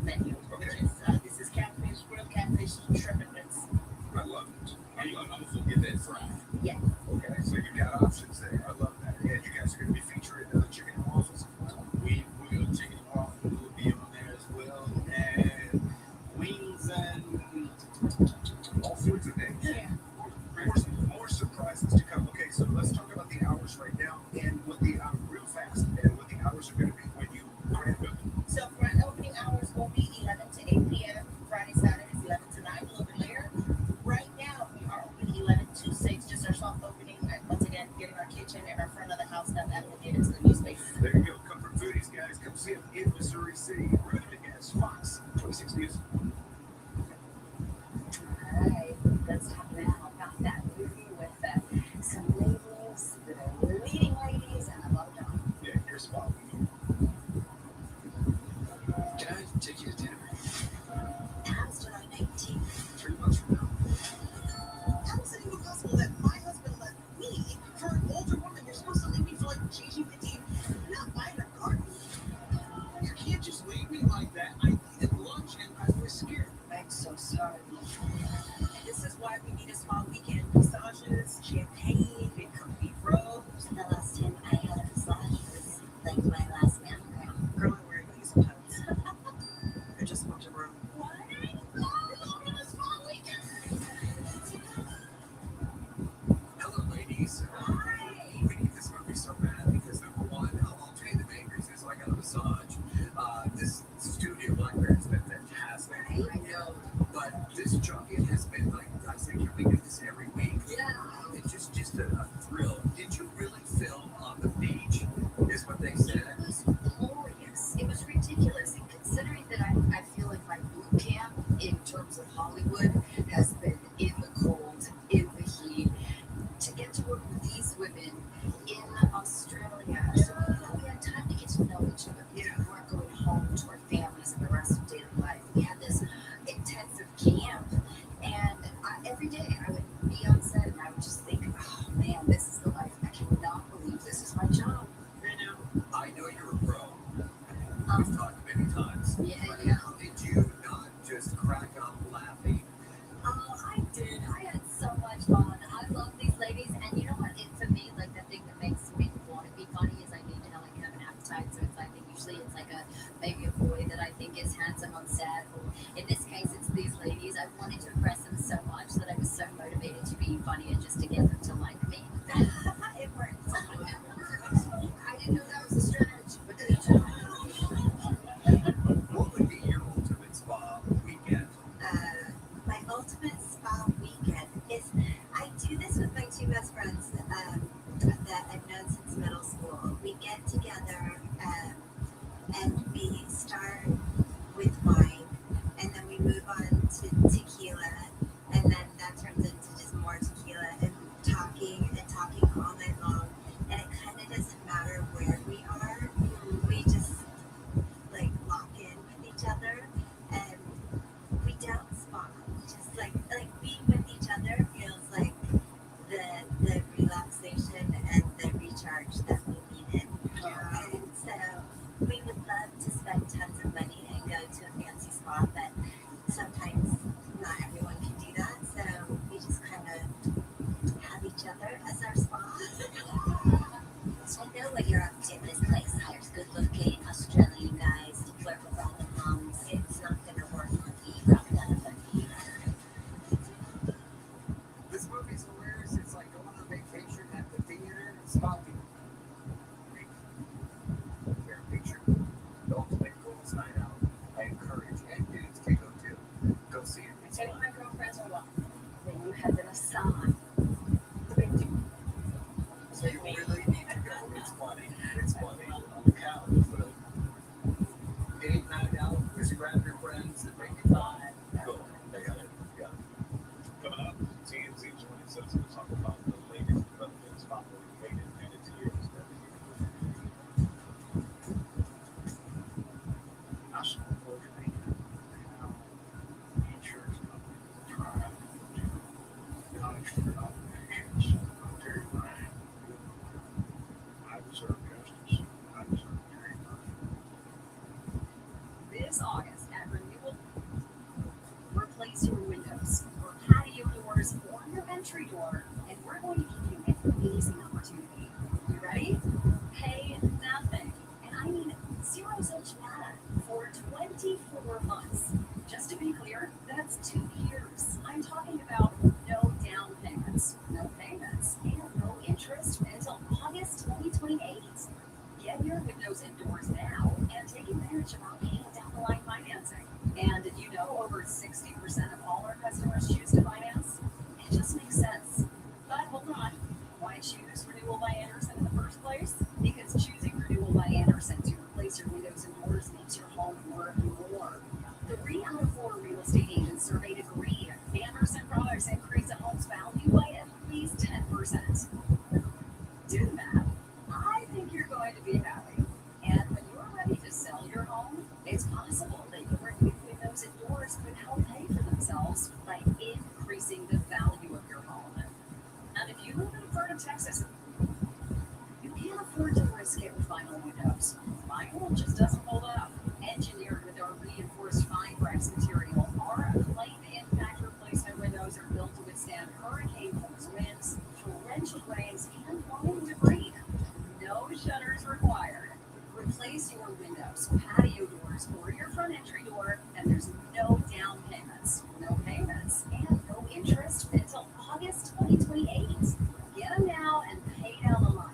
menu, which is this is catfish, grilled catfish, shrimp and grits. I love it. I love it. I'm also get that fried. Yeah. Okay, so you got options there. I love that. And you guys are going to be featuring chicken and waffles. We got chicken and waffle will be on there as well, and wings and All sorts of things. Yeah. More surprises to come. Okay, so let's talk about the hours right now and what the real fast and what the hours are going to be when you grand open. So grand opening hours will be 11 to 8 p.m. Friday, Saturdays 11 to 9, a little bit later. Right now we are open 11 to 6, just our soft opening. And once again, getting our kitchen and our front of the house done acclimated to the new space. There you go. Comfort Foodies, guys. Come see them in Missouri City. Rooted as Fox 26 News. All right, let's talk now about that movie with some ladies, the leading ladies, and a lot of them. Yeah, here's Bob. can I take you to dinner? How's July 19th? 3 months from now. How is it even possible that my husband left me for an older woman? You're supposed to leave me for like JG15, not buying her garden. You can't just leave me like that. I needed lunch and I was scared. I'm so sorry. And this is why we need a small weekend. Massages, champagne, it could be rose. The last time I had a massage was like my last mammogram. Girl, I'm wearing these sometimes. I just want to room. What? Hello, ladies. We need this movie so bad because number one, I'll pay the bakeries so I got a massage. This studio library has been fantastic. I know. But this junket has been like, I say, can we do this every week? Yeah. It's just a thrill. Did you really film on the beach? Is what they said. It was glorious. It was ridiculous. And considering that I feel like my boot camp in terms of Hollywood has been in the cold, in the heat, to get to work with these women in Australia. So, we had time to get to know each other. We weren't going home to our families and the rest of daily life. We had this sad for. In this case, it's these ladies. I wanted to impress them so much that I was so motivated to be funny and just to get them to like me. It worked. I didn't know that was a strategy, but good job. What would be your ultimate spa weekend? My ultimate spa weekend is I do this with my two best friends that I've known since middle school. We get together and we start with wine, and then we move on to tequila, and then that turns into just more tequila and talking all night long. And it kind of doesn't matter where we are. We just like lock in with each other, and we don't spa. Just like being with each other feels like the relaxation and the recharge that we needed. And so we would love to spend tons of money and go to a fancy spa, but sometimes not everyone can do that. So we just kind of have each other as our spa. So I know what you're up to. This place hires good-looking Australian guys to flirt with all the moms. It's not gonna work on me. Probably not a funny. This movie's hilarious. It's like going on vacation at the theater and stopping. Fair picture. The ultimate girls' night out. I encourage and dudes to go too. Go see it. It's Any fun. of my girlfriends are welcome. Then you have the massage. Big deal. So you really need to go. It's funny. It's funny. On the couch, but Date night out. Just grab your friends and make it fun. cool. They got it. Yeah. Coming up, TMZ joins us to talk about the latest developments following Hayden and Tier's death. National coordinator now insurance companies try to punish their obligations. Terry Ryan, I deserve justice. I deserve Terry Ryan. This August at Renewal, replace your windows, your patio doors, or your entry door, and we're going to give you an amazing opportunity. You ready? Pay nothing, and I mean zero such nada, for 24 months. Just to be clear, that's 2 years. I'm talking about no down payments, and no interest until August 2028. Get your windows and doors now and take advantage of our paying down the line financing. And did you know over 60% of all our customers choose to finance? It just makes sense. But hold on, why choose Renewal by Anderson in the first place? Because choosing Renewal by Anderson to replace your windows and doors makes your home worth more. 3 out of 4 real estate agents surveyed agree Anderson products increase a home's value by at least 10%. Do the math. I think you're going to be happy. And when you're ready to sell your home, it's possible that your new windows and doors could help pay for themselves by increasing the value of your home. And if you live in Florida, Texas, you can't afford to risk it with vinyl windows. Vinyl just doesn't hold up. Engineered with our reinforced fine Brex material, our light impact replacement windows are built to withstand hurricane force winds, torrential rains, and falling debris. No shutters required. Replace your windows, patio doors, or your front entry door, and there's no down payments, and no interest until August 2028. Get them now and pay down the line.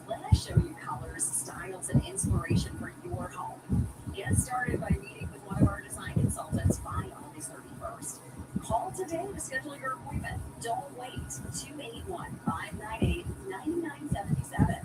Let us show you colors, styles, and inspiration for your home. Get started by meeting with one of our design consultants by August 31st. Call today to schedule your appointment. Don't wait. 281-598-9977.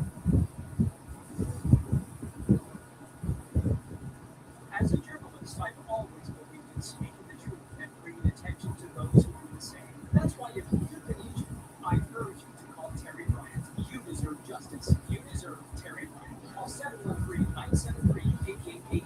As a journalist, I've always believed in speaking the truth and bringing attention to those who do the same. That's why if you can each, I urge you to call Terry Bryant. You deserve justice. You deserve Terry Bryant. Call 713-973-8888.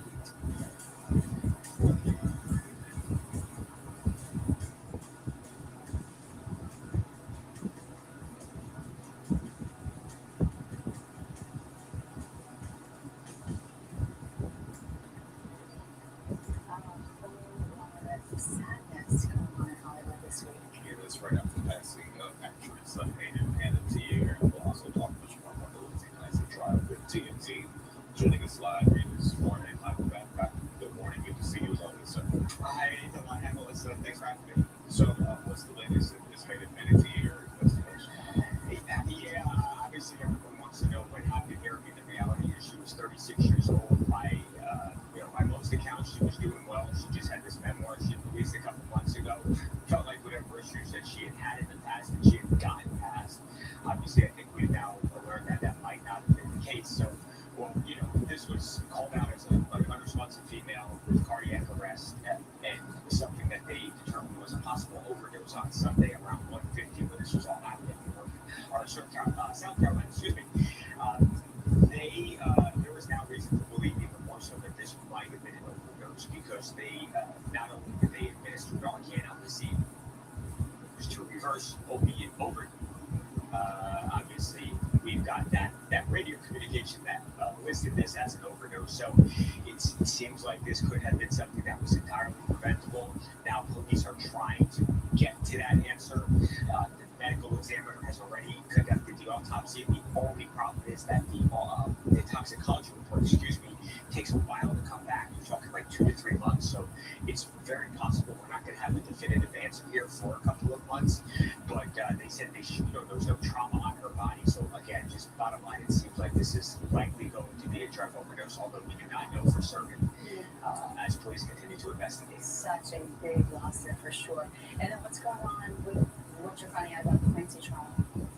Sadness going on in Hollywood this week. It is right after the passing of actress Hayden Panettiere. We'll also talk much more about the Lindsay Nice trial with TMZ. Joining us live here this morning, I'm back. Good morning. Good to see you as always, sir. Hi, Delana. Melissa, thanks for having me. So, what's the latest in this fate of Manatee or investigation? Yeah, obviously everyone wants to know what happened here. I mean, the reality is she was 36 years old. By most accounts, she was doing well. She just had this memoir she released a couple months ago. Felt like whatever issues that she had in the past that she had gotten past. Obviously, I think we've now learned that that might not have been the case. So, well, this was called out as an unresponsive female with cardiac arrest and something that they determined was a possible overdose on Sunday around 1:50 when this was all happening or South Carolina, excuse me. There was now reason to believe even more so that this might have been an overdose because they not only did they administer Narcan on the scene to reverse opiate overdose. Obviously, we've got that radio communication that listed this as an overdose. So it seems like this could have been something that was entirely preventable. Now police are trying to get to that answer. The medical examiner has already conducted the autopsy. The only problem is that the toxicology report, takes a while to come back. You're talking like 2 to 3 months. So it's very possible we're not going to have a definitive answer here for a couple of months. But they said there was no trauma on her body. So again, just bottom line, it seems like this is likely going to be a drug overdose, although we do not know for certain as police continue to investigate. Such a big loss there for sure. And then what's going on with what you're finding out about the Quincy trial?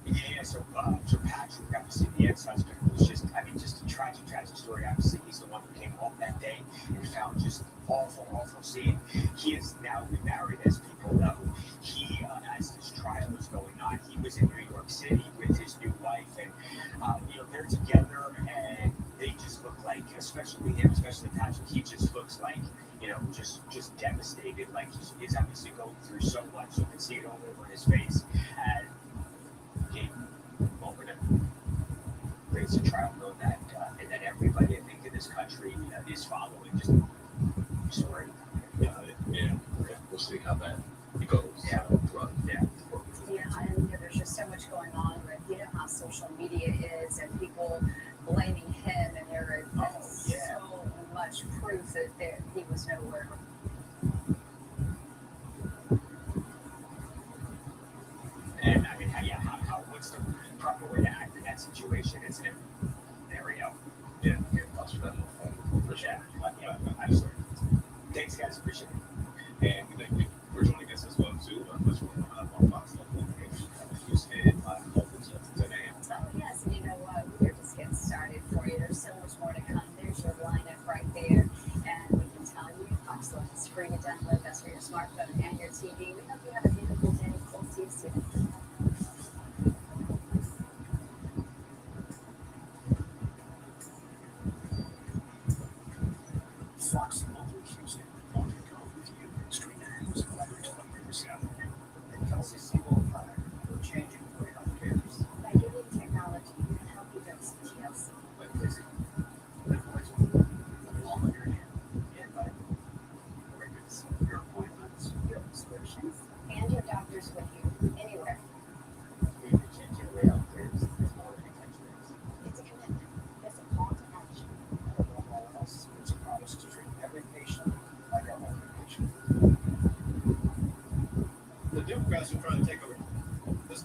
Yeah, so Patrick, obviously the ex-husband, was just a tragic story. Obviously, he's the one who came home that day and found just awful scene. He is now remarried, as people know. He, as this trial was going on, he was in New York City with his new wife, and they're together, and they just look like, especially him, especially Patrick, he just looks like, just devastated. Like he's obviously going through so much. You can see it all over his face. And over to raise a trial bill and that everybody, I think, in this country is following. Just story. Yeah. Okay. We'll see how that goes. Yeah. And there's just so much going on with how social media is and people blaming him, and there is so much proof that he was nowhere. And I mean, what's the proper way to act in that situation? It's an scenario. Yeah, that's for that. For sure. Yeah, absolutely. Thanks, guys. Appreciate it. And we thank you for joining us as well, too. This one on Fox Local Houston, live at 10 a.m. Oh, yes, and you know what? We're just getting started for you. There's so much more to come. There's your lineup right there. And we can tell you, Fox Local is free to download. That's for your smartphone and your TV. We hope you have a beautiful day. We'll see you soon. Fox Local Houston, on the go with you. Stream news coverage from Riverside. And Kelsey Siegel, we're changing the way health cares. By giving technology can help you go CTLC. By placing medical all in your hand and by records, your appointments, Your prescriptions, and your doctors with you anywhere. we can change the way health cares. There's more than a catchphrase. It's a commitment. It's a call to action. Above all else, it's a promise to treat every patient like our own patient. The Democrats are trying to take over this.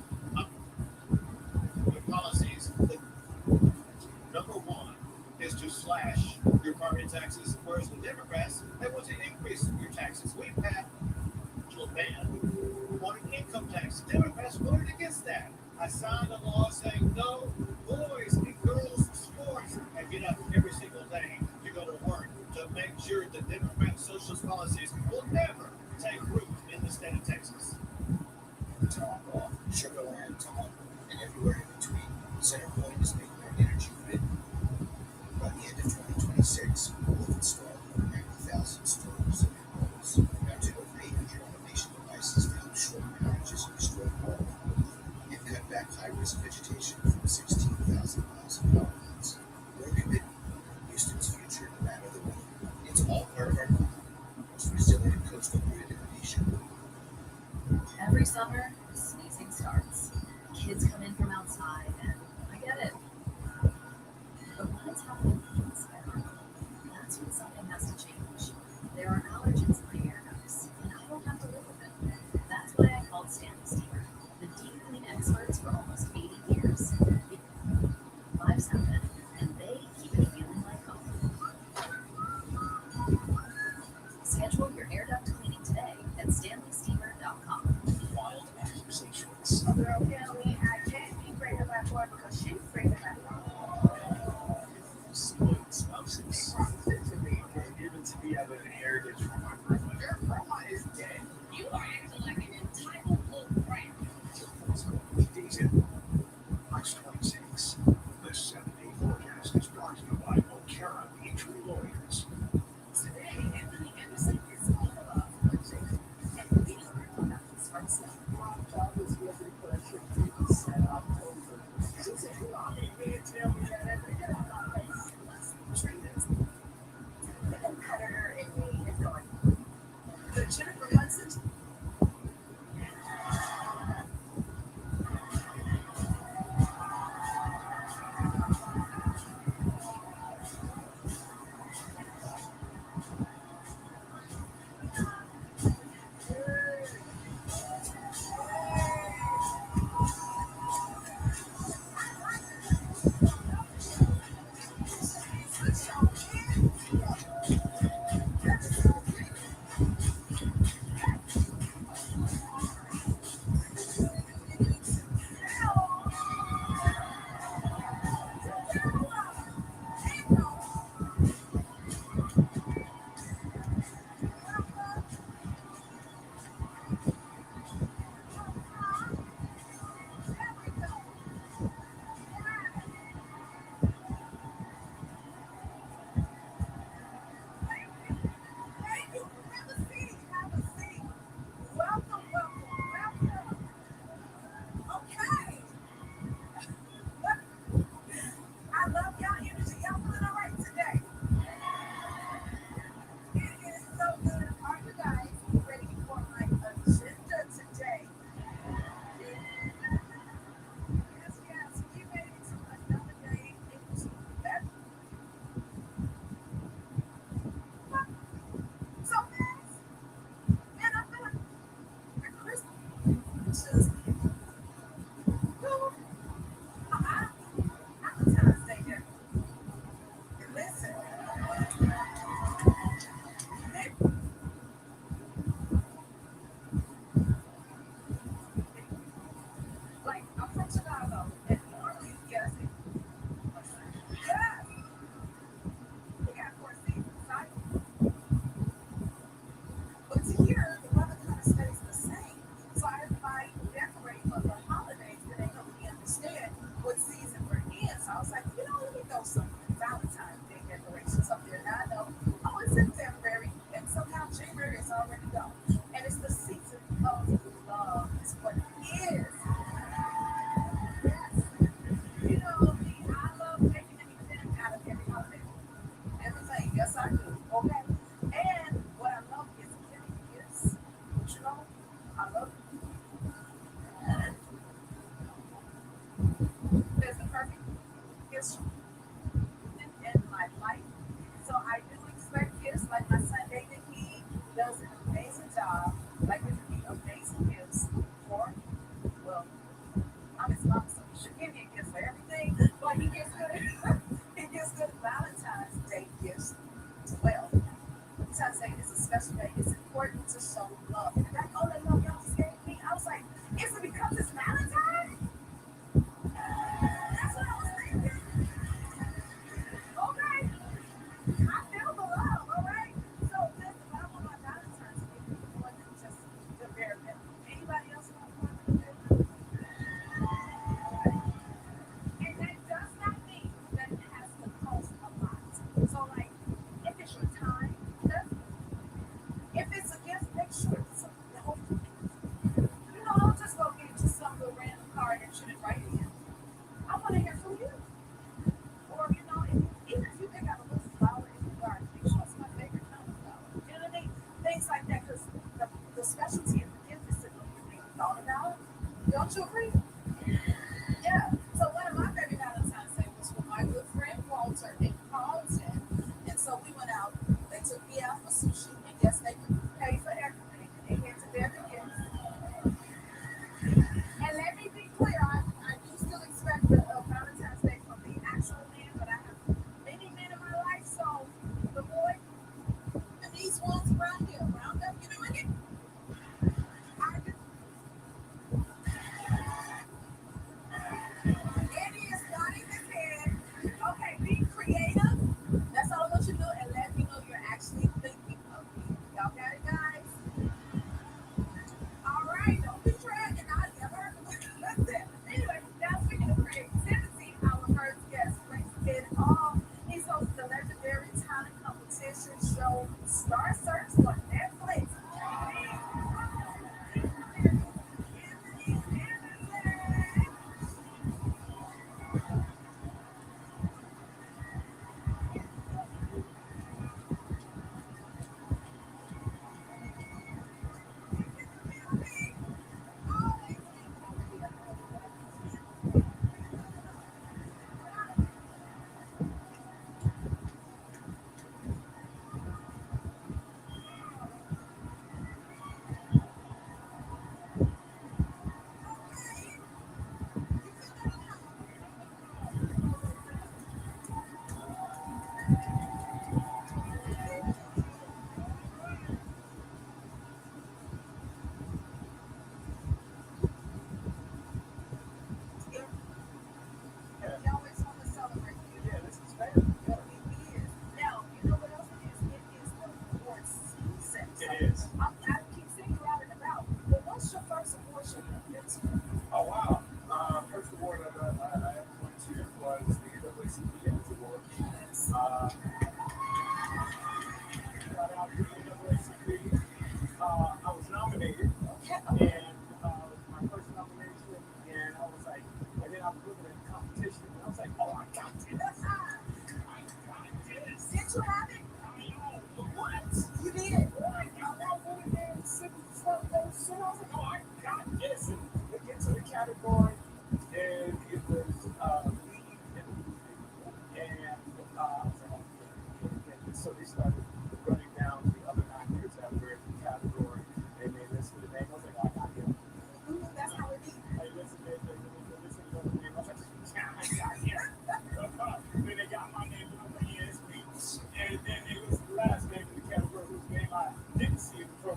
The policies. Number one is to slash your property taxes, whereas the Democrats, they want to increase your taxes. We've had a ban on income tax. The Democrats voted against that. I signed a law saying no boys and girls sports and get up every single day to go to work to make sure that Democrat socialist policies will never take root in the state of Texas. Top off, Sugarland, Tom, and everywhere in between. CenterPoint is making our energy grid. By the end of 2026, we'll have installed over 90,000 stoves and controls, mounted over 800 automation devices to help shorten outages and restore power, and cut back high-risk vegetation from 16,000 miles of power lines. Your commitment, Houston's future, no matter the weather. It's all part of our plan, most resilient coastal grid in the nation. Every summer, sneezing starts. Kids come in from outside, and I get it. But when it's happening inside, that's when something has to change. There are allergens in my air ducts, and I don't have to live with it. That's why I called Stanley Steamer, the deep clean experts for almost 80 years. Lives happen, and they keep it feeling like home. Schedule your air duct cleaning today at stanleysteamer.com. Wild accusations. A girl tell me I can't be pregnant by boy because she's pregnant by boy. Spoiled spouses. Promised to me and given to me as an inheritance from my grandma. Your grandma is dead. You are acting like an entitled little brat. Diesel. March 26. The 7-day forecast is brought to you by O'Kara Mutual Lawyers. Today, Anthony Anderson is all about purchasing and we learn about his first step. My job is looking for a trip to set October. She said, you already did tell me that every day. I'm not like, let's treat it. The competitor in me is going, the Jennifer Hudson.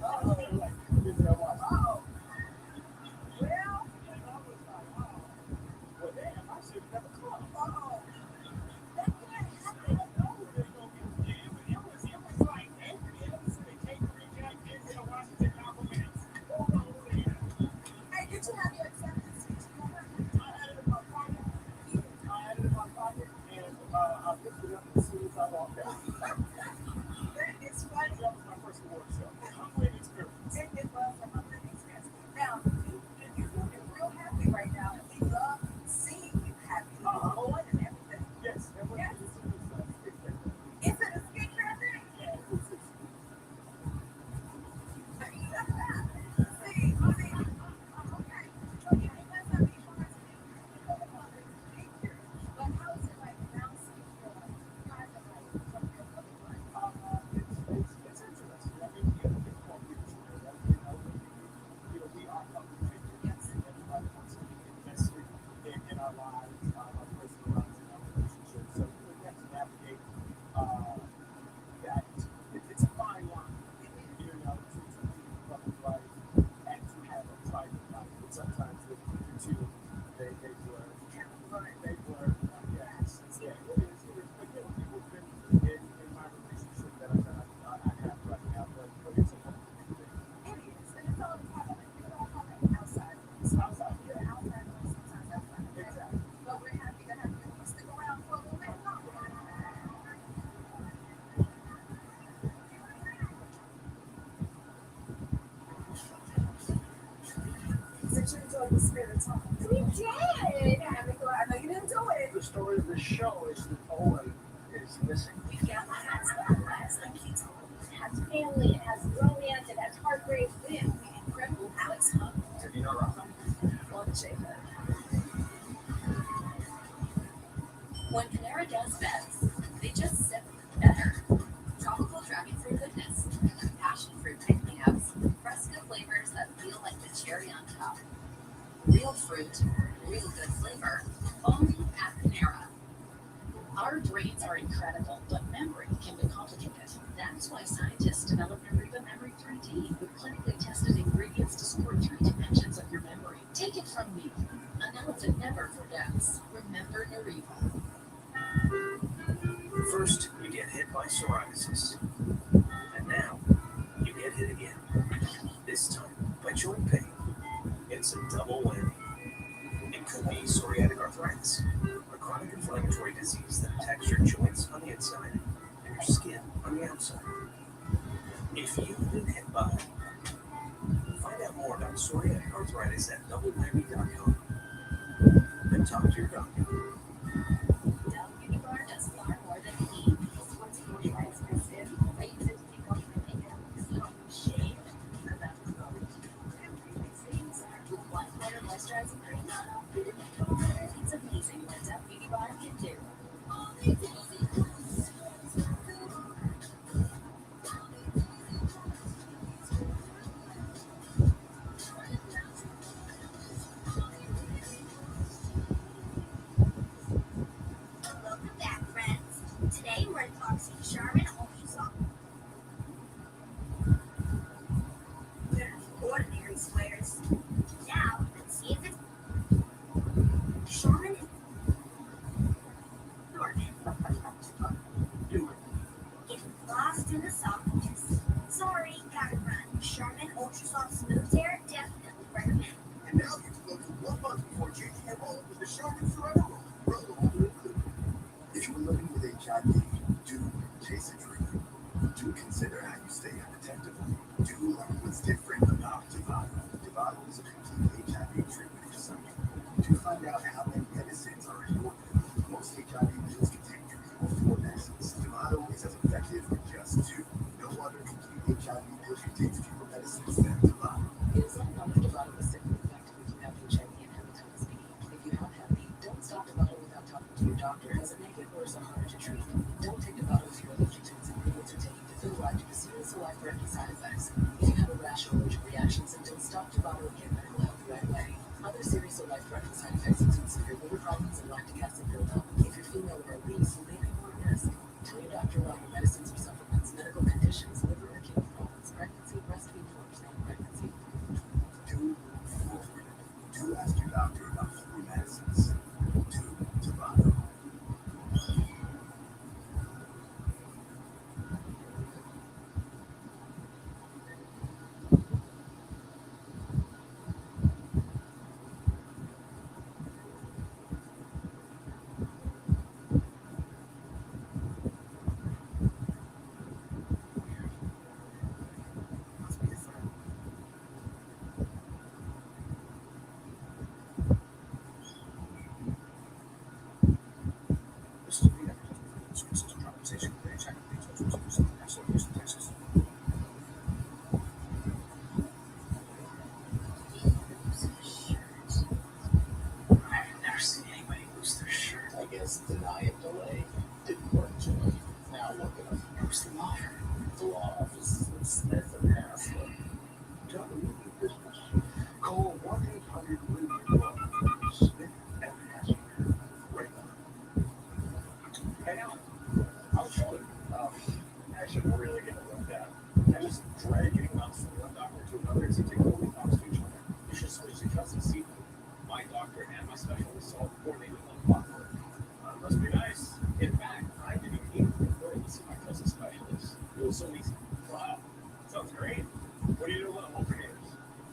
Like, you know, like, oh, well, and I was like, oh, well, damn, I should have never come. Oh, that can't happen. No, they gonna get jammed. It was like evidence. They came to reject kids in Washington compliments. Hold on, there. Hey, did you have your acceptance speech? I had it in my pocket. I had it in my pocket, and I picked it up as soon as I walked out. It's funny. That was my first award show. Humbling experience. It was a humbling experience. Now, you're looking real happy right now, and we love seeing you happy. On and everything. Yes. Yes. Is it a skit traffic? Yeah. See, okay. Okay, let's not be hard to do. But how is it like announcing your kind of like from your public life? It's interesting. I mean, you know, people want people to know that. You know, we are public figures. Yes. Everybody wants to be invested in our lives, our personal lives, and our relationships. So we have to navigate that. It's a fine line, you know, to be in public life and to have a private life. But sometimes the two, they blur. Right, they blur. Yes. Yeah, it is. But you know, people have been in my relationship that I have right now, but it's a wonderful thing. It is. And it's all part of it. You don't have it outside. It's outside. You're outside, but sometimes outside. Exactly. But we're happy to have you stick around for a little bit longer. Since you enjoyed the spirit talk. We did. I know you didn't do it. The story of the show is that Owen is missing. We've got lots of lives like you told. It has family, it has romance, it has heartbreak, it has incredible Alex Hub. Have you not rocked them? Love Jacob. When Panera does best, they just sip better. Tropical dragon fruit goodness, passion fruit pick-me-ups, fresca flavors that feel like the cherry on top. Real fruit, real good flavor, only at Panera. Our brains are incredible, but memory can be complicated. That's why scientists developed Nariva Memory 3D with clinically tested ingredients to support 3 dimensions of your memory. Take it from me. An elephant never forgets. Remember Nariva. First, you get hit by psoriasis. And now, you get hit again. This time, by joint pain. It's a double whammy. It could be psoriatic arthritis, a chronic inflammatory disease that attacks your joints on the inside and your skin on the outside. If you've been hit by, find out more about psoriatic arthritis at doublewhammy.com. Then talk to your doctor. Dell Beauty Bar does far more than clean. Once moisturize your skin, I use it to take off my makeup, stop shade, and that's the moment. Things with 1 quarter moisturizing cream. It's amazing what Dell Beauty Bar can do. Welcome back, friends. Today we're unboxing Charmin Ultra Soft. Ordinary squares. Now, let's see if it's Charmin is Get lost in the softness. Sorry, gotta run. Charmin Ultra Soft Smooth Tear, definitely recommend. And now you can go to 1 month before changing your roll with the Charmin Forever Roll. Roll all included. If you're living with HIV, do chase a dream. Do consider how you stay undetectable. Do learn what's different about Divido. Divido is a complete HIV treatment for some. Do find out how many medicines are in your pill. Most HIV pills contain 3 or 4 medicines. Divido is as effective with just 2. No other complete HIV pill contains fewer medicines than Divido. It is unknown if Divido is safe and effective if you have HIV and hepatitis B. If you have Hep B, don't stop Divido without talking to your doctor, as it may get worse or harder to treat. Don't take Divido if you're allergic to its ingredients or taking Definitive due to serious or life-threatening side effects. If you have a rash or allergic reaction symptoms, stop Divido and get medical help right away. Other serious or life-threatening side effects include severe liver problems and lactic acid buildup. If you're female or obese, you may be more at risk. Tell your doctor about your medicines or supplements, medical conditions, liver or kidney problems, pregnancy, breastfeeding, or unplanned pregnancy. Do forward. Do ask your doctor about free medicines. Do Tabano. Must be a friend. This is me. This is conversation. They check Texas. I've never seen anybody lose their shirt. I guess deny and delay didn't work, Joey. Now look at them. Who's the law? The law office of Smith and Haslett. Tell me your business. Call 1-800-RADIO. Smith and Haslett. Right now. Hey, Alan, how's it going? Actually, we're really getting looked at. I just dread getting bounced from one doctor to another as they take over talks to each other. You should switch to Kelsey Seafood. My doctor and my specialist all coordinated on clockwork. Must be nice. In fact, I didn't even prefer to see my cousin specialist. It was so easy. Wow, sounds great. What do you do when I'm over here?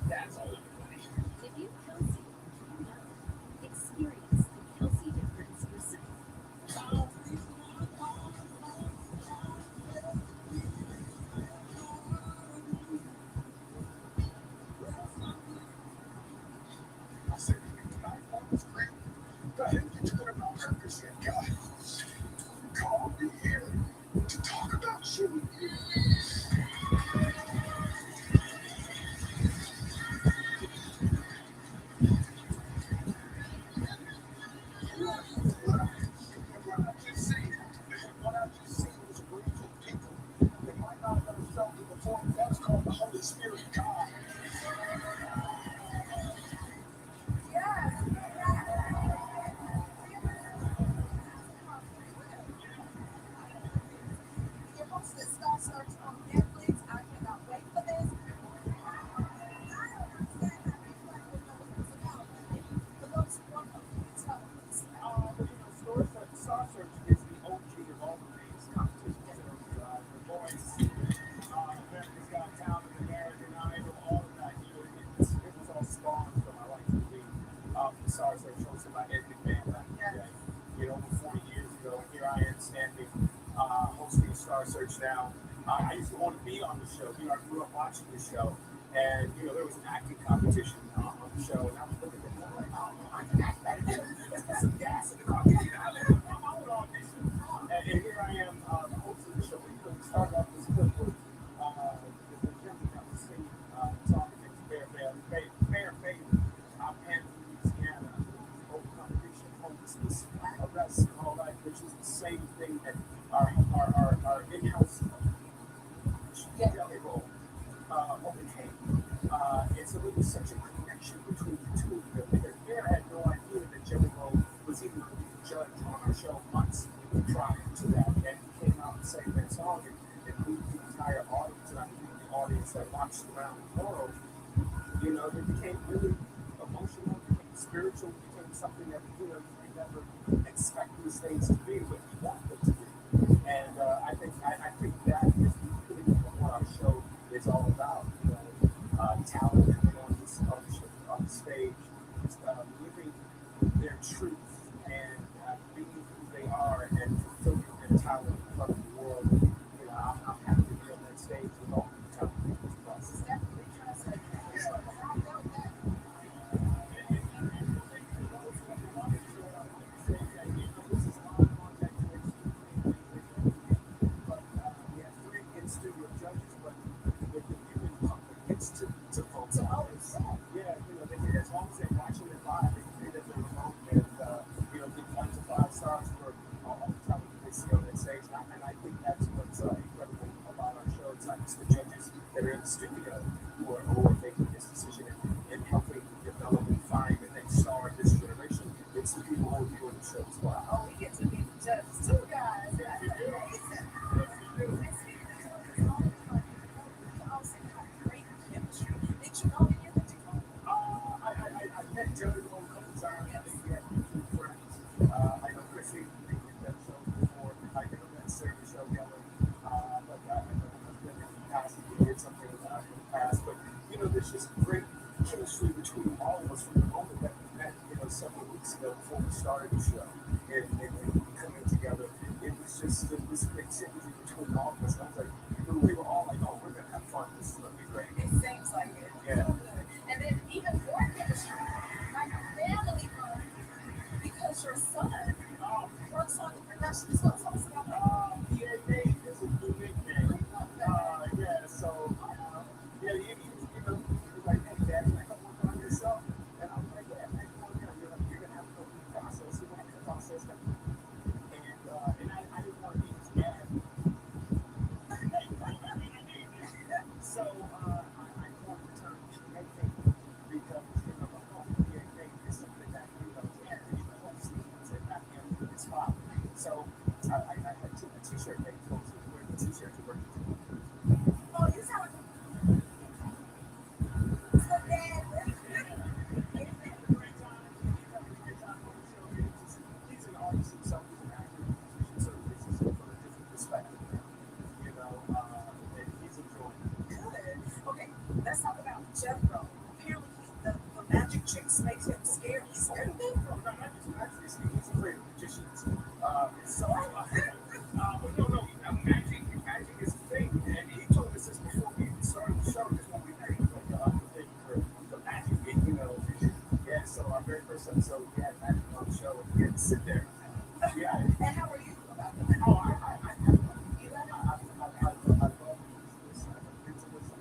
That's all everybody. If you Kelsey, you know. Experience the Kelsey difference yourself. I said, that was great. But I didn't get to learn about purpose yet, guys. Call me here to talk about you. What I just seen was a group of people that might not have ever felt it before. That's called the Holy Spirit God. Your host is Star Search on Netflix. I cannot wait for this. I don't understand how anybody would know what it's about. For those who don't know, can you tell us? Star Search is the OG of all of these competitions. The Voice, America's Got Talent, American Idol, all of that. It was all spawned from my life to be. The Star Search hosted by Ed McMahon back in the day, over 40 years ago. And here I am standing, hosting Star Search now. I used to want to be on the show. I grew up watching the show. And, there was an acting competition on the show. And I was looking at it, and I'm like, oh, I can act better. Let's put some gas in the car. I would audition. And here I am, hosting the show. We started off this clip with the gentleman that was singing, talking to Bear Bailey, Penn, Louisiana, overcome addiction, homelessness, arrests, and all that, which is the same thing that our in-house jelly roll overcame. And so there was such a connection between the two of them because Bear had no idea that Jelly Roll was even going to be the judge on our show months prior to that. And he came out and sang that song and moved the entire audience, and I think the audience that watched around the world, it became really emotional, it became spiritual, it became something that we never expect these things to be, but we want them to be. And I think that is really what our show is all about. Talent on the stage, living their truth and being who they are and fulfilling their talent in front of the world. I'm happy to be on that stage with all the talent people to us. Studio judges, but the viewing public gets to vote on this. Yeah, as long as they're watching it live, they can hear that they're remote and get 1 to 5 stars for all the talent that they see on that stage. And I think that's what's incredible about our show. It's not just the judges that are in the studio who are making this decision and helping develop and find the next star of this generation. It's the people who are doing the show as well. Oh, we get to be the judges too, guys. you know any of the people? I met Joey a couple times. I think we had mutual friends. I know Chrissy, we did that show before. I did that service show together. But I know in the past we did something in the past. But you know, there's just great chemistry between all of us from the moment that we met, you know, several weeks ago before we started the show and coming together. It was just this great synergy between all of us. I was like, you know, we were all like, oh, we're gonna have fun. This is gonna be great. It seems like it. Yeah. So good. And then even more chemistry, like a family fun, because your son works on the production. So tell us about that. PA is a unique name. Yeah, so, yeah, you know, he was like, hey, Dad, can I come work on your show? And I was like, yeah, man, come on, you're gonna have to go through the process. You're gonna have to process that. And I didn't want to be his dad. So, I want to turn to anything because, you know, the whole PA is something that, you know, he wants to not be his father. So, I took a t-shirt made for him to wear the t-shirt to work. Oh, you sound like so Dad. He's an artist himself, he's an actor, so it's just from a different perspective, you know, and he's enjoying it. Good. Okay, let's talk about Jethro. Apparently, the magic tricks make him scared. He's scared of them. No, not just magic, he's afraid of magicians. So, but no, magic is a thing, and he told us this before we even started the show, just when we met, like, thing for the magic, you know, yeah, so our very first episode, we had magic on the show, and we had to sit there. Yeah. And how are you about that? Oh, I love this. I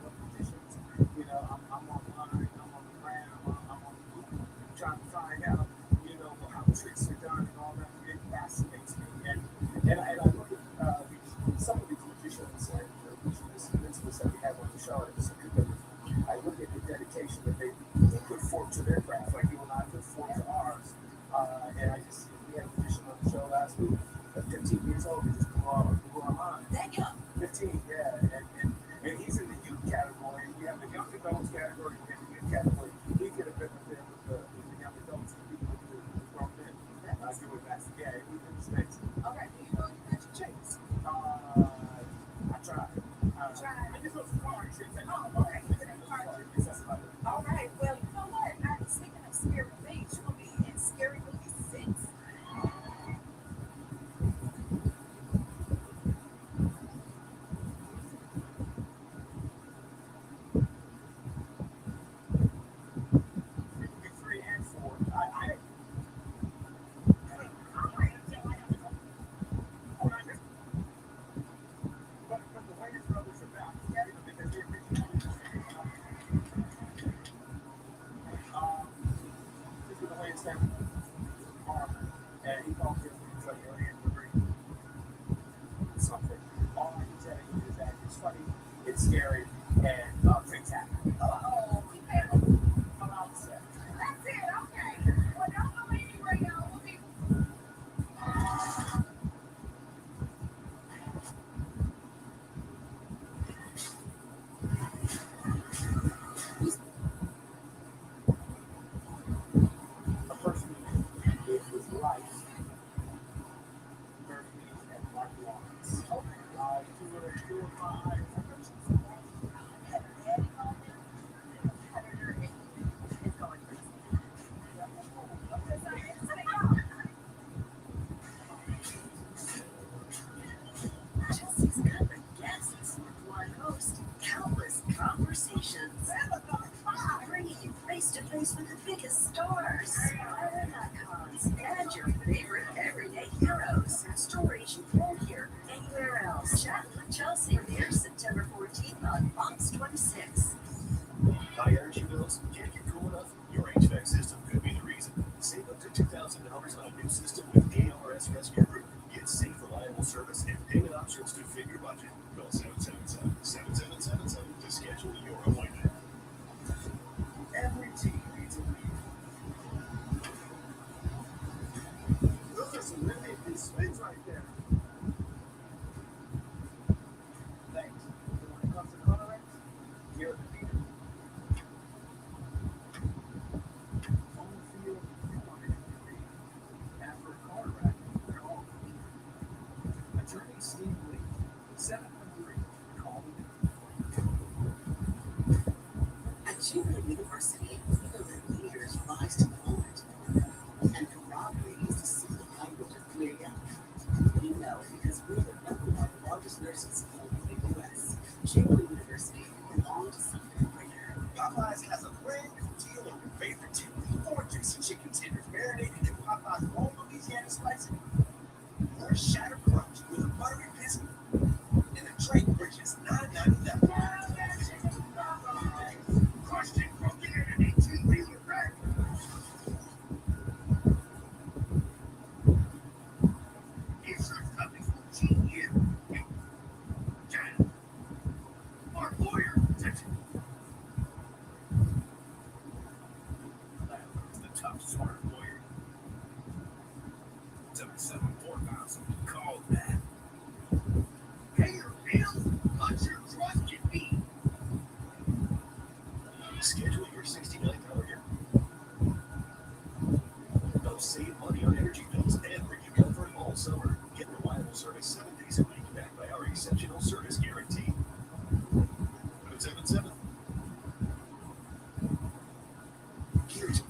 love magicians. You know, I'm online, I'm on the gram, I'm on Google, trying to find out, you know, how tricks are done and all that. It fascinates me. And I look at some of these magicians and ritualists that we have on the show. I look at the dedication that they put forth to their craft, like you and I put forth to ours. And I just, we had a magician on the show last week, 15 years old, he just blew our mind. That young? 15, yeah. And he's in the youth category. We have the young adults category, we have the youth category. He could have been up there with the young adults and people with the grown men. Doing that. Yeah, he did his things. All right, do you know any magic tricks? I tried. I just know some card tricks. Oh, okay. All right, well, you know what? Speaking of scary things, you're going to be in Scary Movie 6. Movie 3 and 4. But the Wayans brothers are back. You know, because they're this is the Wayans family. And he calls him something. All I can tell you is that it's funny, it's scary, and things happen. Oh, we have I'm out set. That's it, okay. Well, don't know anything right now. We'll be. A person with his life, Murphy and Mark Lawrence. Two of my Jesse's got the guests. One host, countless conversations. Bringing you face to face with the biggest stars, icons, and your favorite everyday heroes. Stories you won't hear anywhere else. Chat with Chelsea premieres September 14th on Fox 26. High energy bills can't get cool enough? Your HVAC system could be the reason. Save up to $2,000 on a new system with ALRS Rescue Group. Get safe, reliable service and payment options to fit your budget. Call 777-7777 to schedule your appointment. every team needs a leader. Those are some really big swings right there. Thanks. When it comes to color, you're the leader. Popeyes has a brand new deal on your favorite chicken. 4 juicy chicken tenders marinated in Popeyes own Louisiana spicy, or a shatter crunch with a buttery biscuit. And the Drake Bridges $9.99. Crushed it, broken it, and 18-wheeler back. It's a coming from GM. China. Mark Lawyer, attention. The top smart lawyer. 774,000. Call that. Pay your bills. Let your trust can be. Schedule your $69 here. Go save money on energy bills and bring you comfort all summer. Get reliable service 7 days a week backed by our exceptional service guarantee. 777. Here's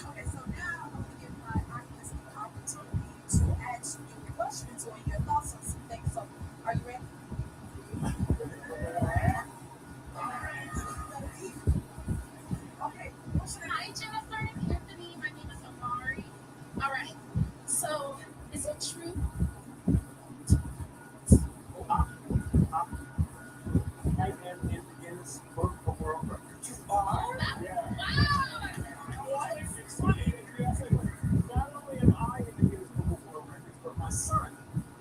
Okay, so now I'm gonna give my audience the opportunity to ask you questions or your thoughts on some things. So, are you ready? Okay. Hi, Jennifer and Anthony. My name is Amari. All right. So, is it true? I am in the Guinness Book of World Records. You are? Yeah. Wow. It's funny. Not only am I in the Guinness Book of World Records, but my son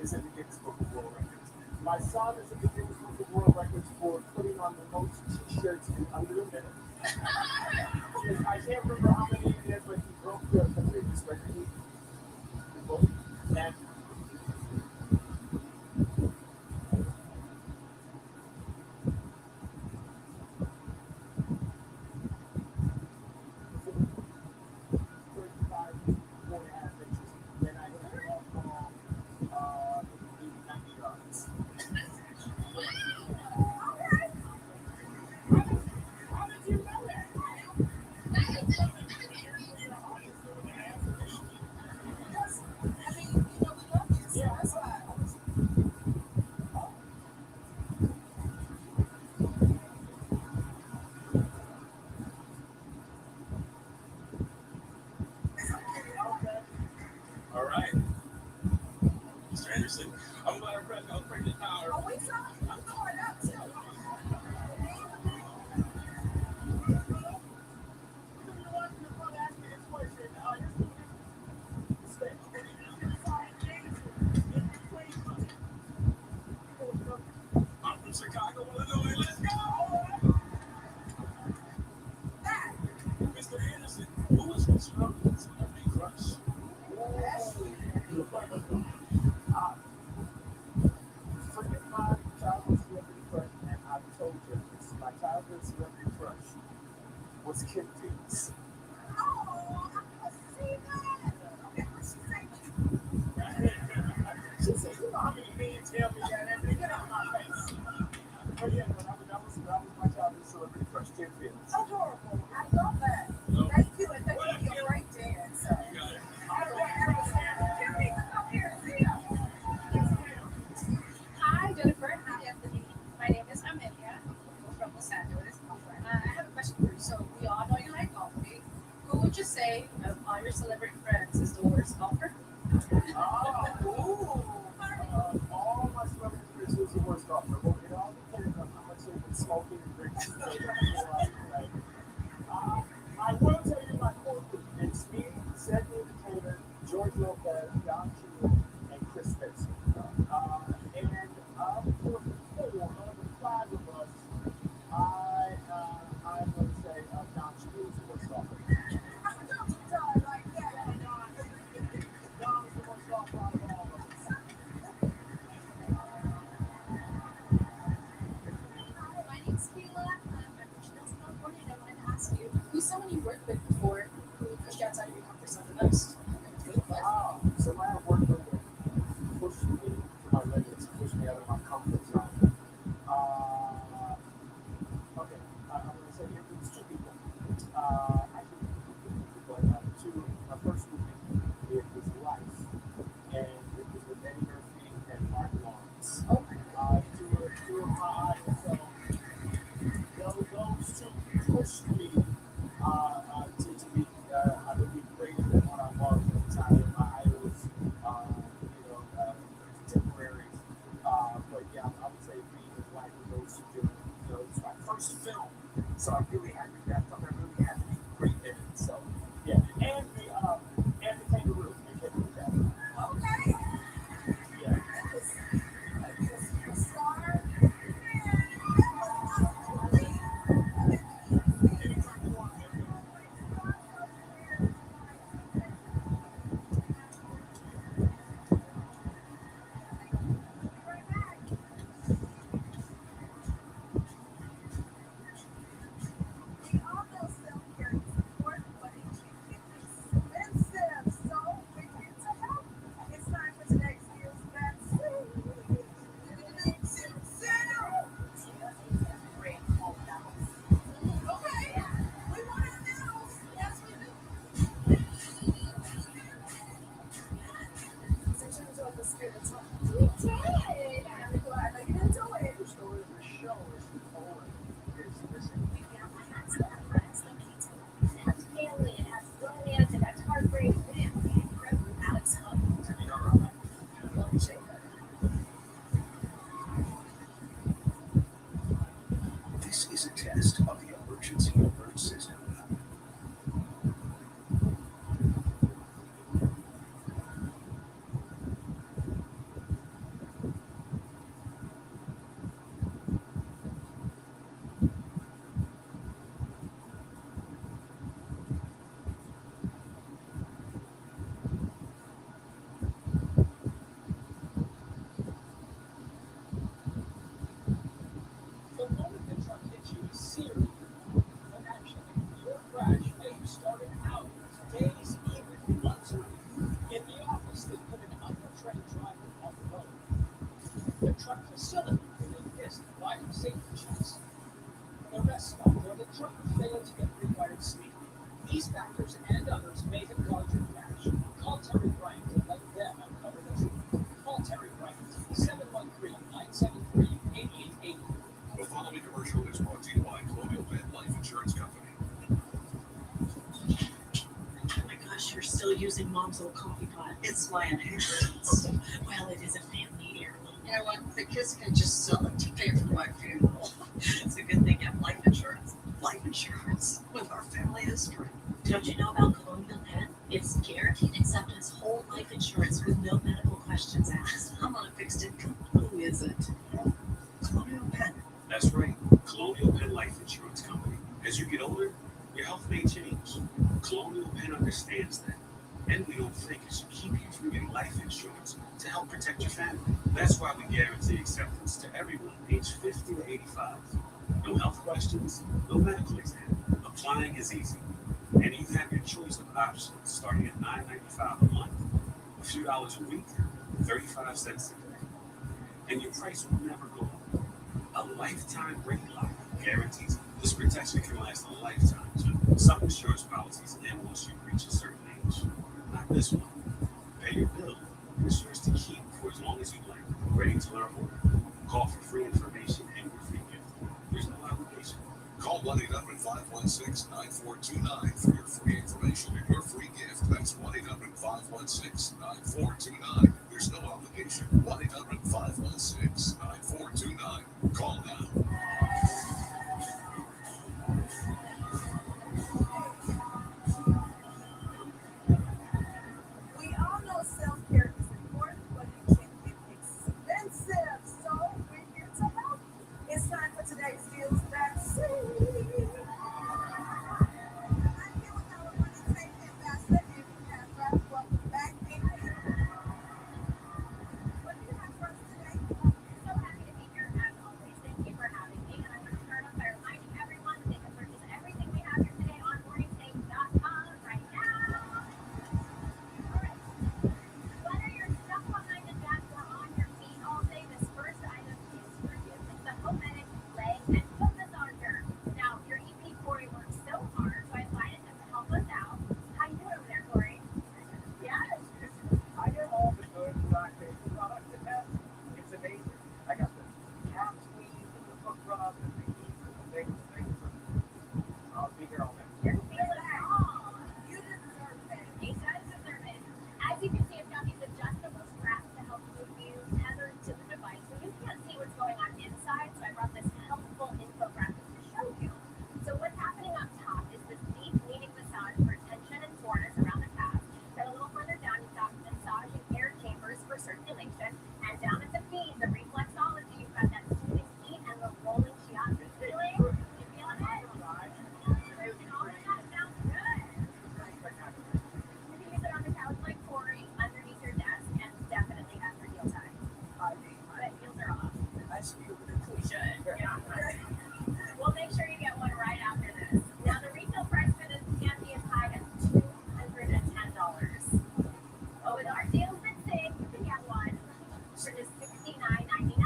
is in the Guinness Book of World Records. My son is in the Guinness Book of World Records for putting on the most t-shirts in under a minute. I can't remember how many he did, but he broke the previous record. He broke. And All right. Mr. Anderson, I'm glad I'll bring the power. Oh, we saw you going up too. I'm from Chicago, Illinois. Let's go! Mr. Anderson, who is Mr. Robinson's celebrity crush? forget my childhood celebrity crush, and I've told you this. My childhood celebrity crush was Kim Fields. She said, "You know how many men tell me that? And get out my face." But yeah, that was my childhood celebrity crush, Kim Fields. Adorable. I love that. Thank you, and thank you for your great dance. Hi, Jennifer. Hi, Anthony. My name is Amelia. I'm from Los Angeles. I have a question for you. So, we all know you like golfing. Who would you say of all your celebrity friends is the worst golfer? All my celebrity friends was the worst golfer. Well, it all depends on how much they've been smoking and drinking. I will tell you my core group. It's me, Cedric Taylor, George Lopez, Don Cheadle, and Chris Spencer. And of the 4, of the 5 of us, I'm going to say Don Cheadle is the worst golfer. Don't you die like that. used to doing. It was my first film, so I'm really happy. I thought I really had a great day. So yeah, and the kangaroo. The kangaroo. Okay. Yeah. We all know self-care is important, but it can get expensive. So we're here to help. It's time for today's deals that's okay. We want to announce. Yes, we do. Sections of the spirit talk. We did. I'm glad that you enjoyed it. The story of the show is told. It's missing. That's family, it has romance, it has heartbreak, man, incredible Alex Hunt. Love to say that. This is a test of the emergency alert system. The moment the truck hits you is serious. But actually, your crash may have started out days, even months ago. In the office, they put an untrained driver on the road. The truck facility they missed vital safety checks. The rest stopped where the truck failed to get required speed. These factors and others may have caused your crash. Call Terry Bryant to let them uncover the truth. Call Terry Bryant, 713-973-8880. The following commercial is brought to you by Colonial Penn Life Insurance Company. Oh my gosh, you're still using Mom's old coffee pot. It's my inheritance. Well, it is a family heirloom. You know what? The kids can just sell it to pay for my funeral. It's a good thing you have life insurance. Life insurance with our family history. Don't you know about Colonial Penn? It's guaranteed acceptance whole life insurance with no medical questions asked. I'm on a fixed income. Who isn't? Colonial Penn. That's right, Colonial Penn Life Insurance Company. As you get older, your health may change. Colonial Penn understands that. And we don't think it should keep you from getting life insurance to help protect your family. That's why we guarantee acceptance to everyone aged 50 to 85. No health questions, no medical exam. Applying is easy. And you have your choice of options starting at $9.95 a month, a few dollars a week, 35 cents a day. And your price will never go up. A lifetime rate lock guarantees this protection can last a lifetime. Some insurance policies end once you reach a certain age. Not this one. Pay your bill. It's yours to keep for as long as you like. Ready to learn more? Call for free information and your free gift. There's no obligation. Call 1-800-516-9429 for your free information and your free gift. That's 1-800-516-9429. There's no obligation. 1-800-516-9429. Call now. We all know self-care is important, but it can get expensive. So we're here to help. It's time for today's deals that's gosh, we should. Yeah. We'll make sure you get one right after this. Now, the retail price for this can be as high as $210. But with our deals that say you can get one for just $69.99.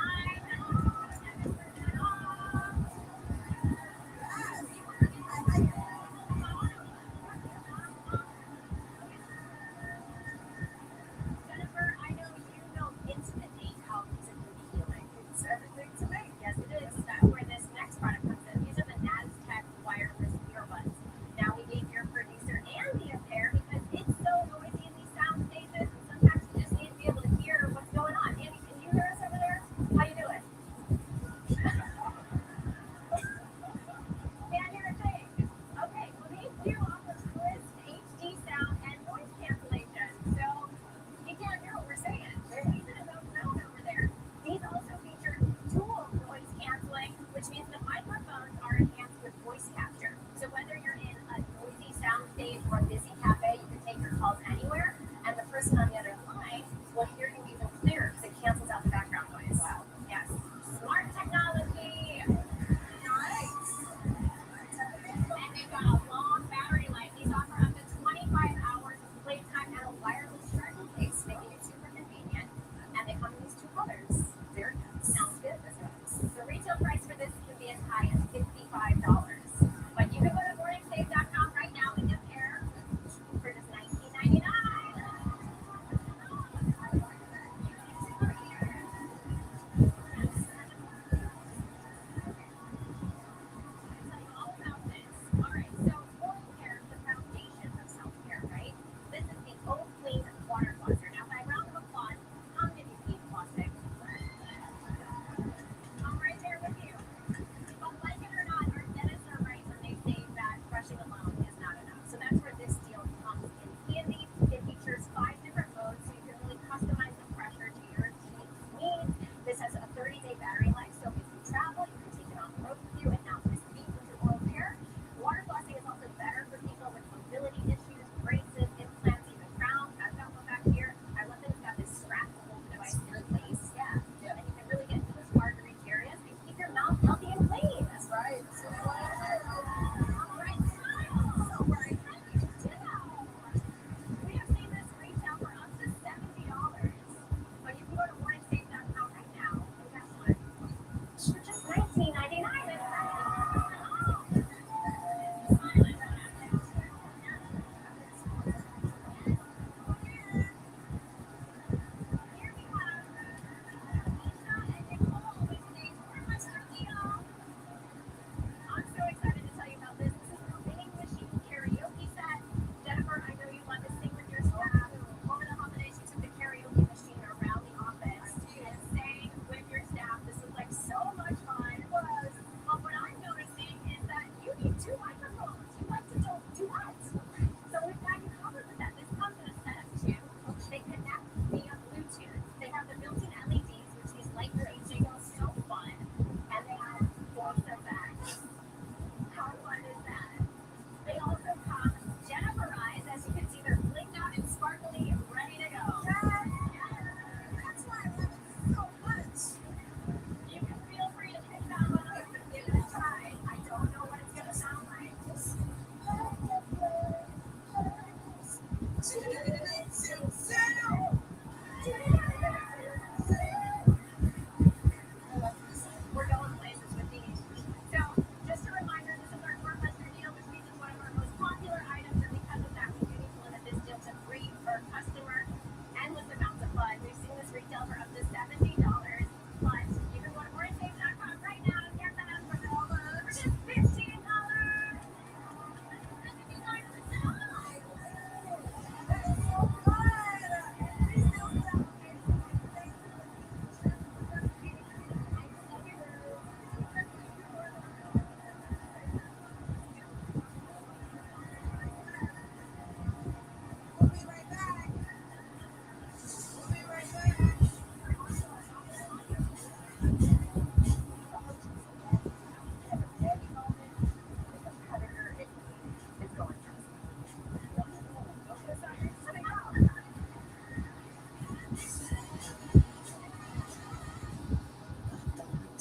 Jennifer, I know you know intimately how music can be healing. It's everything to me. Yes, it is. That's where this next product comes in. These are the Naztec wireless earbuds. Now, we gave your producer Andy a pair because it's so noisy in these sound stations. Sometimes you just need to be able to hear what's going on. Andy, can you hear us over there? How you doing?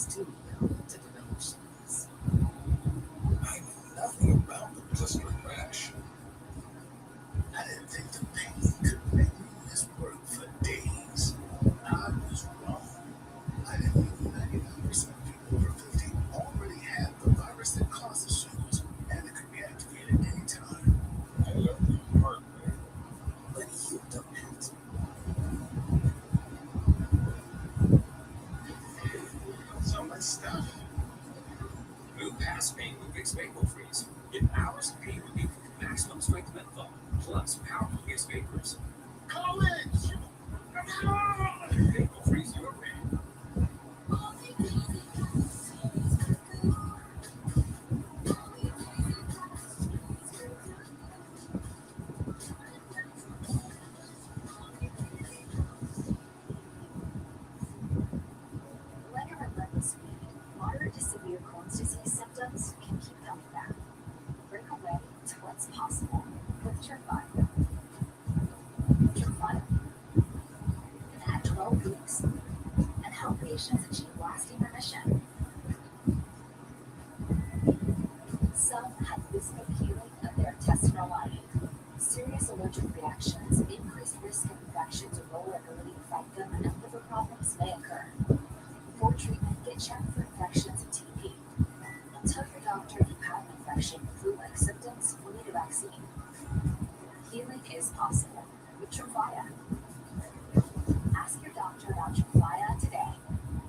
It's too young to develop shingles. I knew nothing about the blistering rash. I didn't think the pain could make me miss work for days. I was wrong. I didn't know 99% of people over 50 already had the virus that causes shingles, and it could reactivate at any time. I learned the hard way. But you don't have to. So much stuff. Move past pain with Vicks Vapor Freeze. Get hours of pain relief with maximum strength menthol, plus powerful Vicks Vapors. College! Vapor Freeze your pain. When you're at level speed, moderate to severe Crohn's disease symptoms can keep coming back. Break away to what's possible with Tripwire. Tripwire can add 12 weeks and help patients achieve lasting remission. Some have physical healing of their intestinal lining. Serious allergic reactions, increased risk of infections, or lower ability to fight them, and liver problems may occur. Before treatment, get checked for infections and TB. And tell your doctor if you have an infection, flu-like symptoms, or need a vaccine. Healing is possible with Tripwire. Ask your doctor about Tripwire today.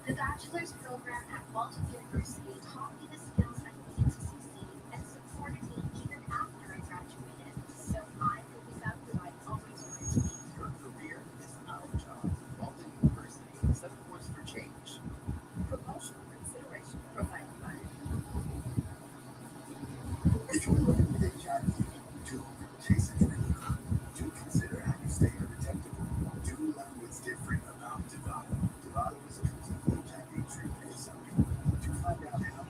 The bachelor's program at Walton University taught me the skills I needed to succeed and supported me even after I graduated. So I figured out who I always wanted to be. Your career is our job. Walton University is a force for change. Promotional consideration provided by. If you're looking for a job, do chase a dream. Do consider how you stay undetectable. Do learn what's different about Devalo. Devalo is a complete HIV treatment. Do find out how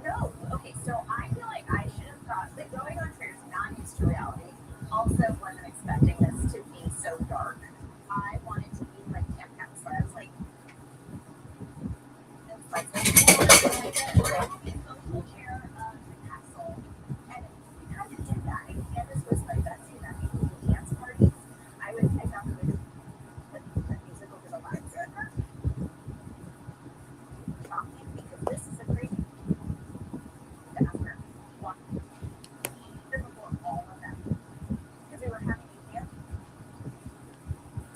No. Okay, so I feel like I should have thought that going on Twitter is not used to reality. Also, wasn't expecting this to be so dark. I wanted to be like Camp Counselor. I was like, it's like an oval chair of the castle, and we kind of did that. And this was like that scene that people do dance parties. I would pick up the music over the loudspeaker, talking because this is a great disaster. Walking before all of them because they were having a dance.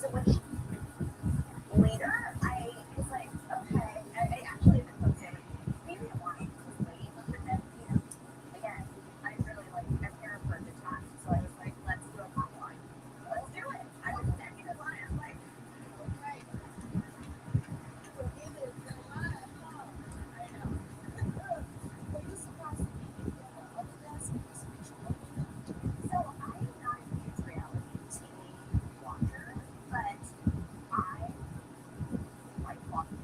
So when later, I was like, okay, I actually even posted, maybe I wanted to wait, but then, again, I really like, I'm here for a good time, so I was like, let's do a pop line. Let's do it. I was negative on it, like, okay. I know. Were you surprised to be in the other desk? So I'm not a huge reality TV watcher, but I like walking.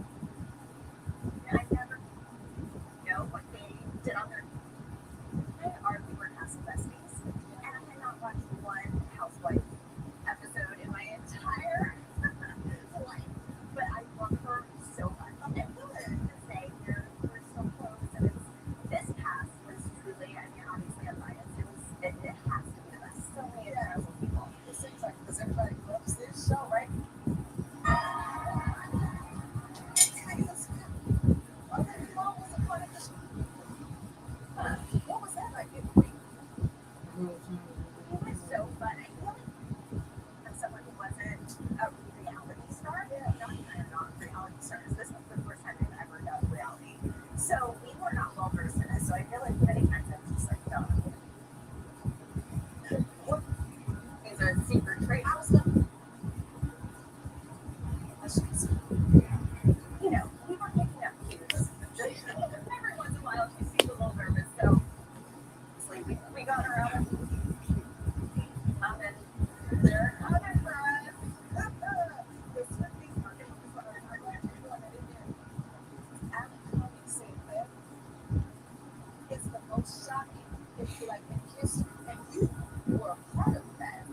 And I never know what they did on their our we were castle besties. And I had not watched one housewife episode in my entire life. But I love her so much. And to say we're so close and it's this cast was truly, I mean obviously I'm biased. It has to be the best. So many incredible people. It seems like because everybody loves this show, right? What was that like? It was so fun. I feel like for someone who wasn't a reality star, not even non-reality stars, this was the first time I've ever done reality. So we were not well versed in this. So I feel like many times I'm just like, what is a secret trait? We were picking up cues. Every once in a while, she seemed a little nervous. So we got her out of and they're coming for us. The Swifties were getting for us. I went to one that did. Alan saying that it's the most shocking if you like in history and you were a part of that.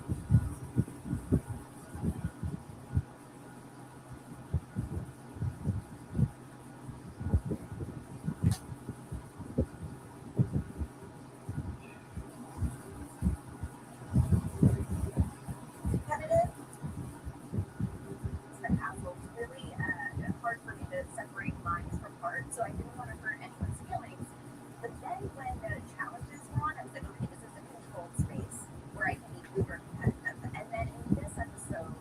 Competitive. The castle was really hard for me to separate minds from hearts, so I didn't want to hurt anyone's feelings. But then when the challenges were on, I was like, okay, this is a controlled space where I can be uber competitive. And then in this episode,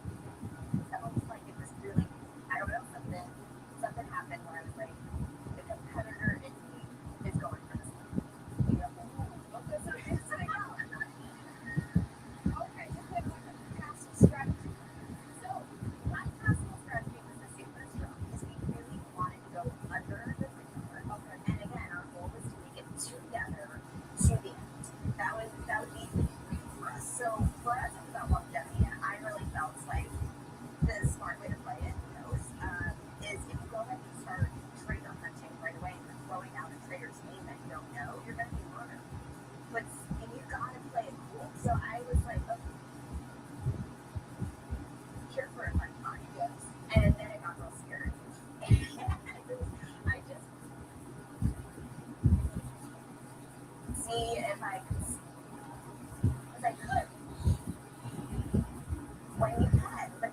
it's almost like it was really, I don't know, something happened where I was like, the competitor in me is going for this one. Okay, so it's like, okay, you pick like a castle strategy. So my castle strategy was the super strong because we really wanted to go under the radar. Okay. And again, our goal was to make it together to the end. That would be for us. So for us, it's about longevity, and I really felt like the smart way to play it, is if you go ahead and start traitor hunting right away and you're throwing out a traitor's name that you don't know, you're going to be murdered. And you got to play it cool. So I was like, okay, here for a fun time. Yes. And then it got real scary. I just see if I could, as I could, when you can, but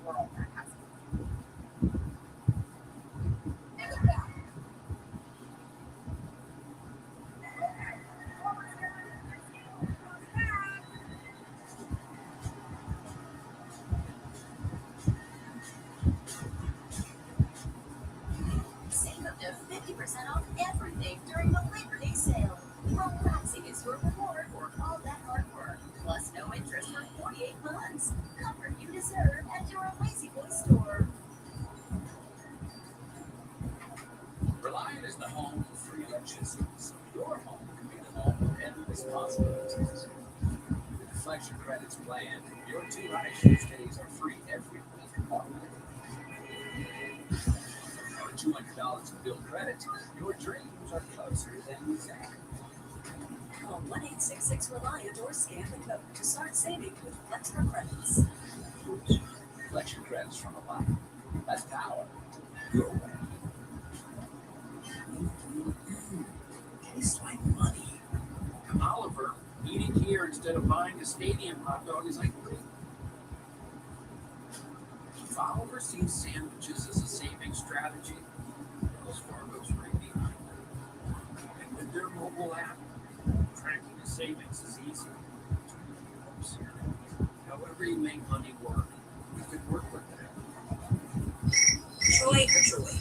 world that has Save up to 50% off everything during the Labor Day sale. Relaxing is your reward for all that hard work. Plus no interest for 48 months. Comfort you deserve at your Lazy Boy store. Reliant is the home of free electricity, so your home can be the home of endless possibilities. With the Flexion Credits plan, your 2 iShield stays are free every week automatically. $200 in bill credit, your dreams are closer than you think. Call 1-866-RELIANT or scan the code to start saving with Flex your credits. Flex your credits from Reliant. That's power. Your way. Tastes like money. Oliver, eating here instead of buying a stadium hot dog is like free. If Oliver sees sandwiches as a saving strategy, Wells Fargo's right behind them. And with their mobile app, tracking the savings is easy. However you make money work, you can work with that. Troy for Troy.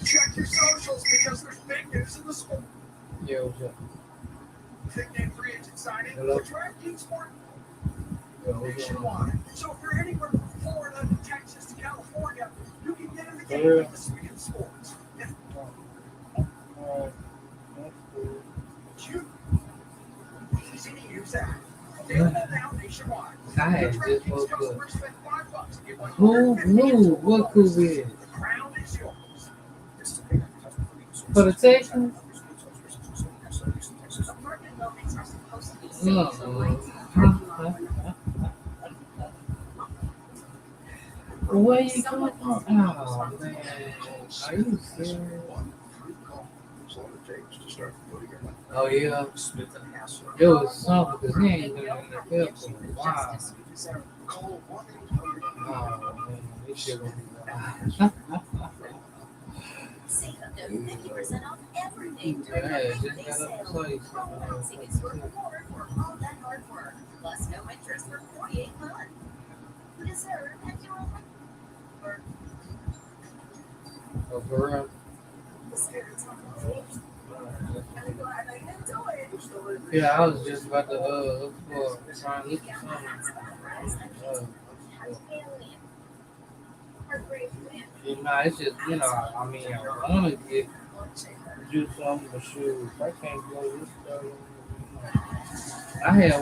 Check your socials because there's big news in the sport. Yeah, what's up? Big name free agent signing Hello? for DraftKings Sport Yeah, what's going on? nationwide. So if you're anywhere from Florida to Texas to California, you can get in the For game real? with the speed of sports. And Alright, that's cool. you easy to use app. Available now nationwide. I had The just DraftKings woke up. customers spend $5 to get Who knew what could be The crown is yours. for the Texans? Apartment buildings are supposed to be safe, No. so lights in the parking lot were Where you coming from? Oh man, are you serious? Oh yeah, it was something because he ain't been in the field for a while. Oh man, this shit gonna be wild. Save up to 50% off everything during Yeah, the just Labor Day got up sale. to tell you something. Housing is your reward for all that hard work, plus no interest for 48 months. You deserve and you will work. Oh, for real? The spirits on the page. I'm glad I enjoy it. Yeah, I was just about to look for trying to look for something. It's just I mean I want to do something, but shoot, I can't go this stuff. I had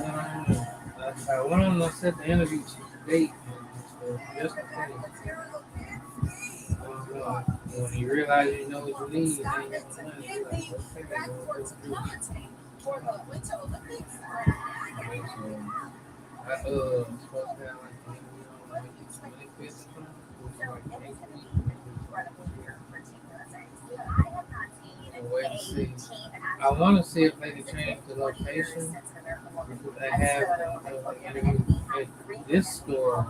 one on I set the interview date and stuff just in case. I don't know. When you realize you know what you need, then you have the money. It's like, okay, well, let's do it. For the Winter Olympics. I supposed to have like maybe 25th or something. Wait and see. I want to see if they can change the location. Because they have interview at this store.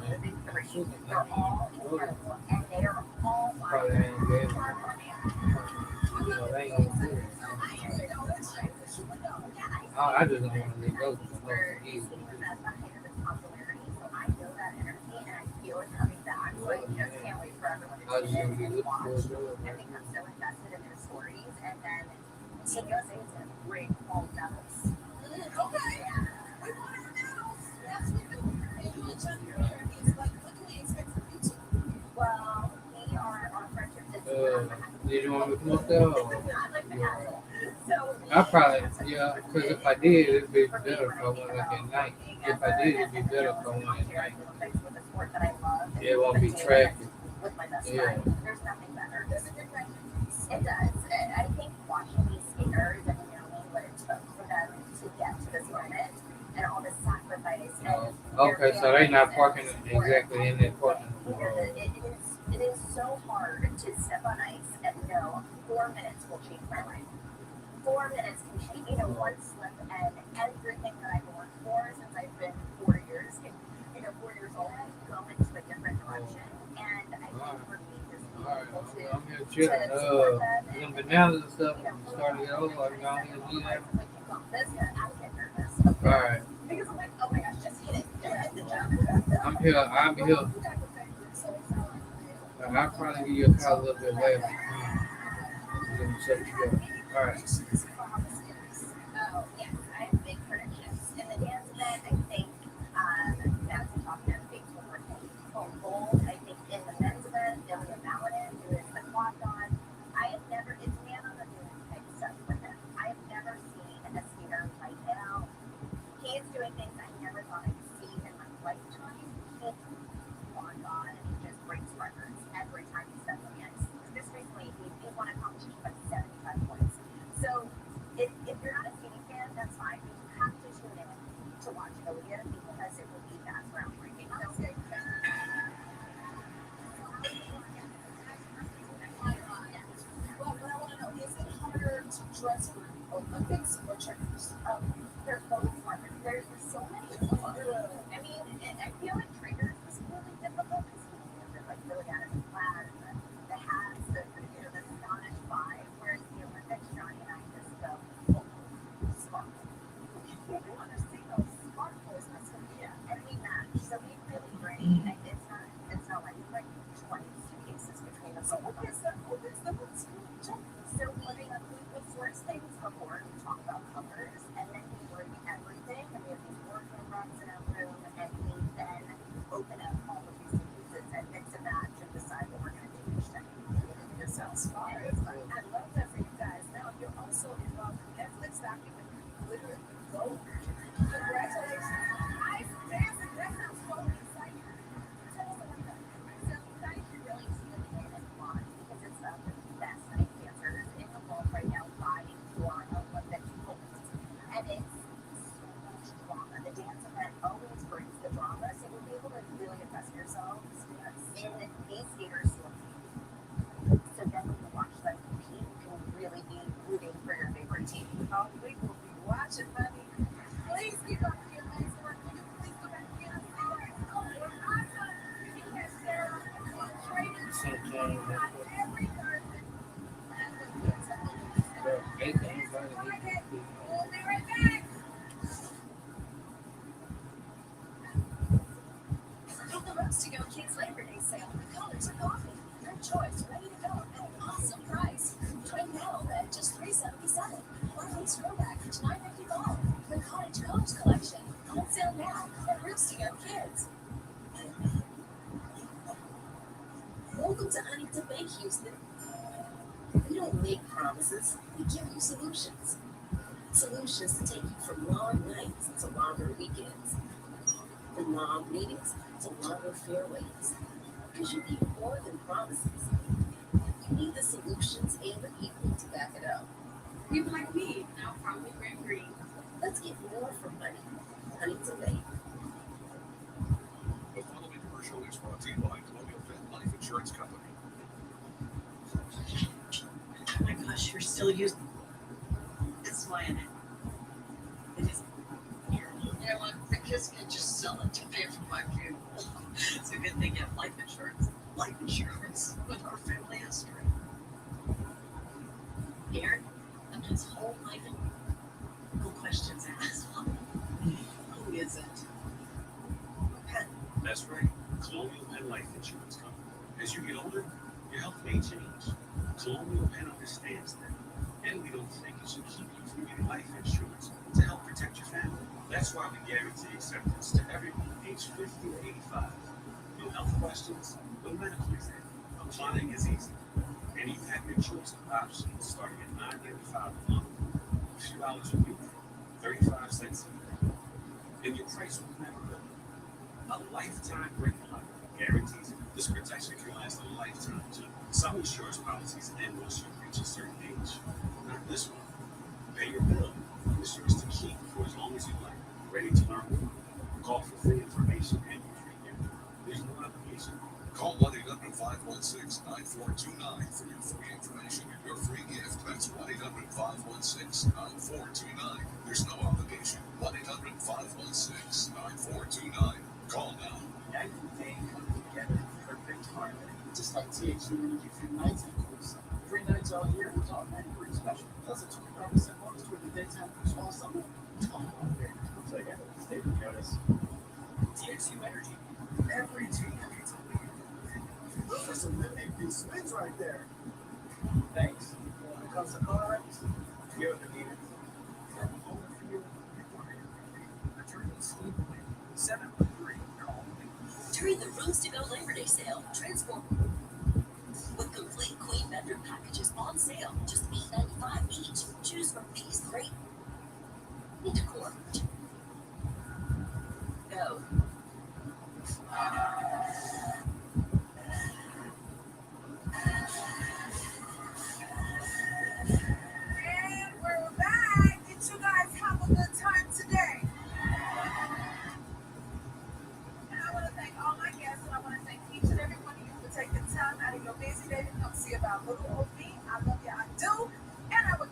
Probably ain't good. They ain't gonna do it. I just don't want to leave those because I know it's easy. I just gonna be looking for a job. Did you want me to come up there? Or? I probably, because if I did, it'd be better if I went like at night. If I did, it'd be better if I went at night. It won't be traffic. Yeah. It does. I think watching these skaters and knowing what it took for them to get to this moment and all this sacrifice. And Okay, so they not parking exactly in that parking. It is so hard to step on ice and know 4 minutes will change my life. 4 minutes can change, one slip and everything that I've worked for since I've been 4 years. And, 4 years old, I've gone into a different direction. And I think for me, just being able to, I'm here chilling. Them bananas and stuff starting to get old. I'm going to need that. Alright. Because I'm like, oh my gosh, just hit it. I'll be here. I'll probably give you a call a little bit later. Let me check you out. Alright. Oh, yes, I have big predictions. In the dance event, I think that's talking about big gold. I think in the men's event, there'll be a Paladin who is the quad on. It's man on the moon type stuff with him. I have never seen a skater like him. He is doing things I never thought I'd see in my lifetime. He's on God and he just breaks records every time he steps on the ice. Just recently, dress for Olympics or checkers? They're both fun. There's so many fun. I mean, I feel like trainers is really difficult because they're like really out of the plaid and the hats, the stylish vibe, whereas the Olympics, Johnny and I just go full sparkle. We want to see those sparkles, and we match. So we really bring, and it's not like 20 suitcases between us. So we source things before, we talk about colors, and then we bring everything, and we have these wardrobe racks in our room, and we then open up all of these pieces and mix and match and decide what we're going to do each day. It sounds fun. I love that for you guys. Now, you're also involved in Netflix documentary, Literally Gold. Congratulations. I stand and that sounds so exciting. Tell us about that. So, you guys should really see the beginning and watch because it's the best dancers in the world right now vying for Olympic gold. And it's so much drama. The dance event always brings the drama, so you'll be able to really invest yourselves in these skaters. So then when you watch them compete, you can really be rooting for your favorite team. Oh, we will be watching, honey. Please keep up your amazing work. Will you please go back again and say that? Oh, we're awesome. You can catch Sarah on training every Thursday. We'll be right back. Hit the roast to go Kids Labor Day sale with colors or coffee. Your choice, ready to go at an awesome price. Try now at just $3.77. Or face throwback for $9.55. The Cottage Combs collection on sale now at Roots to Go Kids. Welcome to Huntington Bank, Houston. We don't make promises, we give you solutions. Solutions to take you from long nights to longer weekends. From long meetings to longer fairways. Because you need more than promises. You need the solutions and the people to back it up. People like me, now probably Grand Green. Let's get more for money. Huntington Bank. The following commercial is brought to you by Colonial Penn Life Insurance Company. Oh my gosh, you're still using this line. It is. You know what? The kids can just sell it to pay for my funeral. It's a good thing you have life insurance. Life insurance with our family history. Aaron, I'm his whole life. No questions asked. Who is it? Penn. That's right. Colonial Penn Life Insurance Company. As you get older, your health may change. Colonial Penn understands that. And we don't think it should keep you from getting life insurance to help protect your family. That's why we guarantee acceptance to everyone aged 50 to 85. No health questions, no medical exam. Applying is easy. And you have your choice of options starting at $9.95 a month, a few dollars a week, 35 cents a year. And your price will never go. A lifetime rate plan guarantees this protection can last a lifetime too. Some insurance policies end once you reach a certain age. Not this one. Pay your bill. It's yours to keep for as long as you like. Ready to learn more? Call for free information and your free gift. There's no obligation. Call 1-800-516-9429 for your free information and your free gift. That's 1-800-516-9429. There's no obligation. 1-800-516-9429. Call now. Every day coming together in perfect harmony. Just like THC when you give your nights equals. 3 nights all year was automatically special. Plus a 25% bonus toward the daytime cruise all summer. Oh, man. So I got to stay with notice. THC Energy. Every team needs a lead. Those are some really big spins right there. Thanks. When it comes to car wrecks, you're the leader. From home for you, return to sleep with 713. During the Rooms to Go Labor Day sale, transport with complete queen bedroom packages on sale, just $8.95 each. Choose from these great decor. Go. And we're back. Did you guys have a good time today? And I want to thank all my guests, and I want to thank each and every one of you for taking time out of your busy day to come see about little old me. I love you, I do, and I will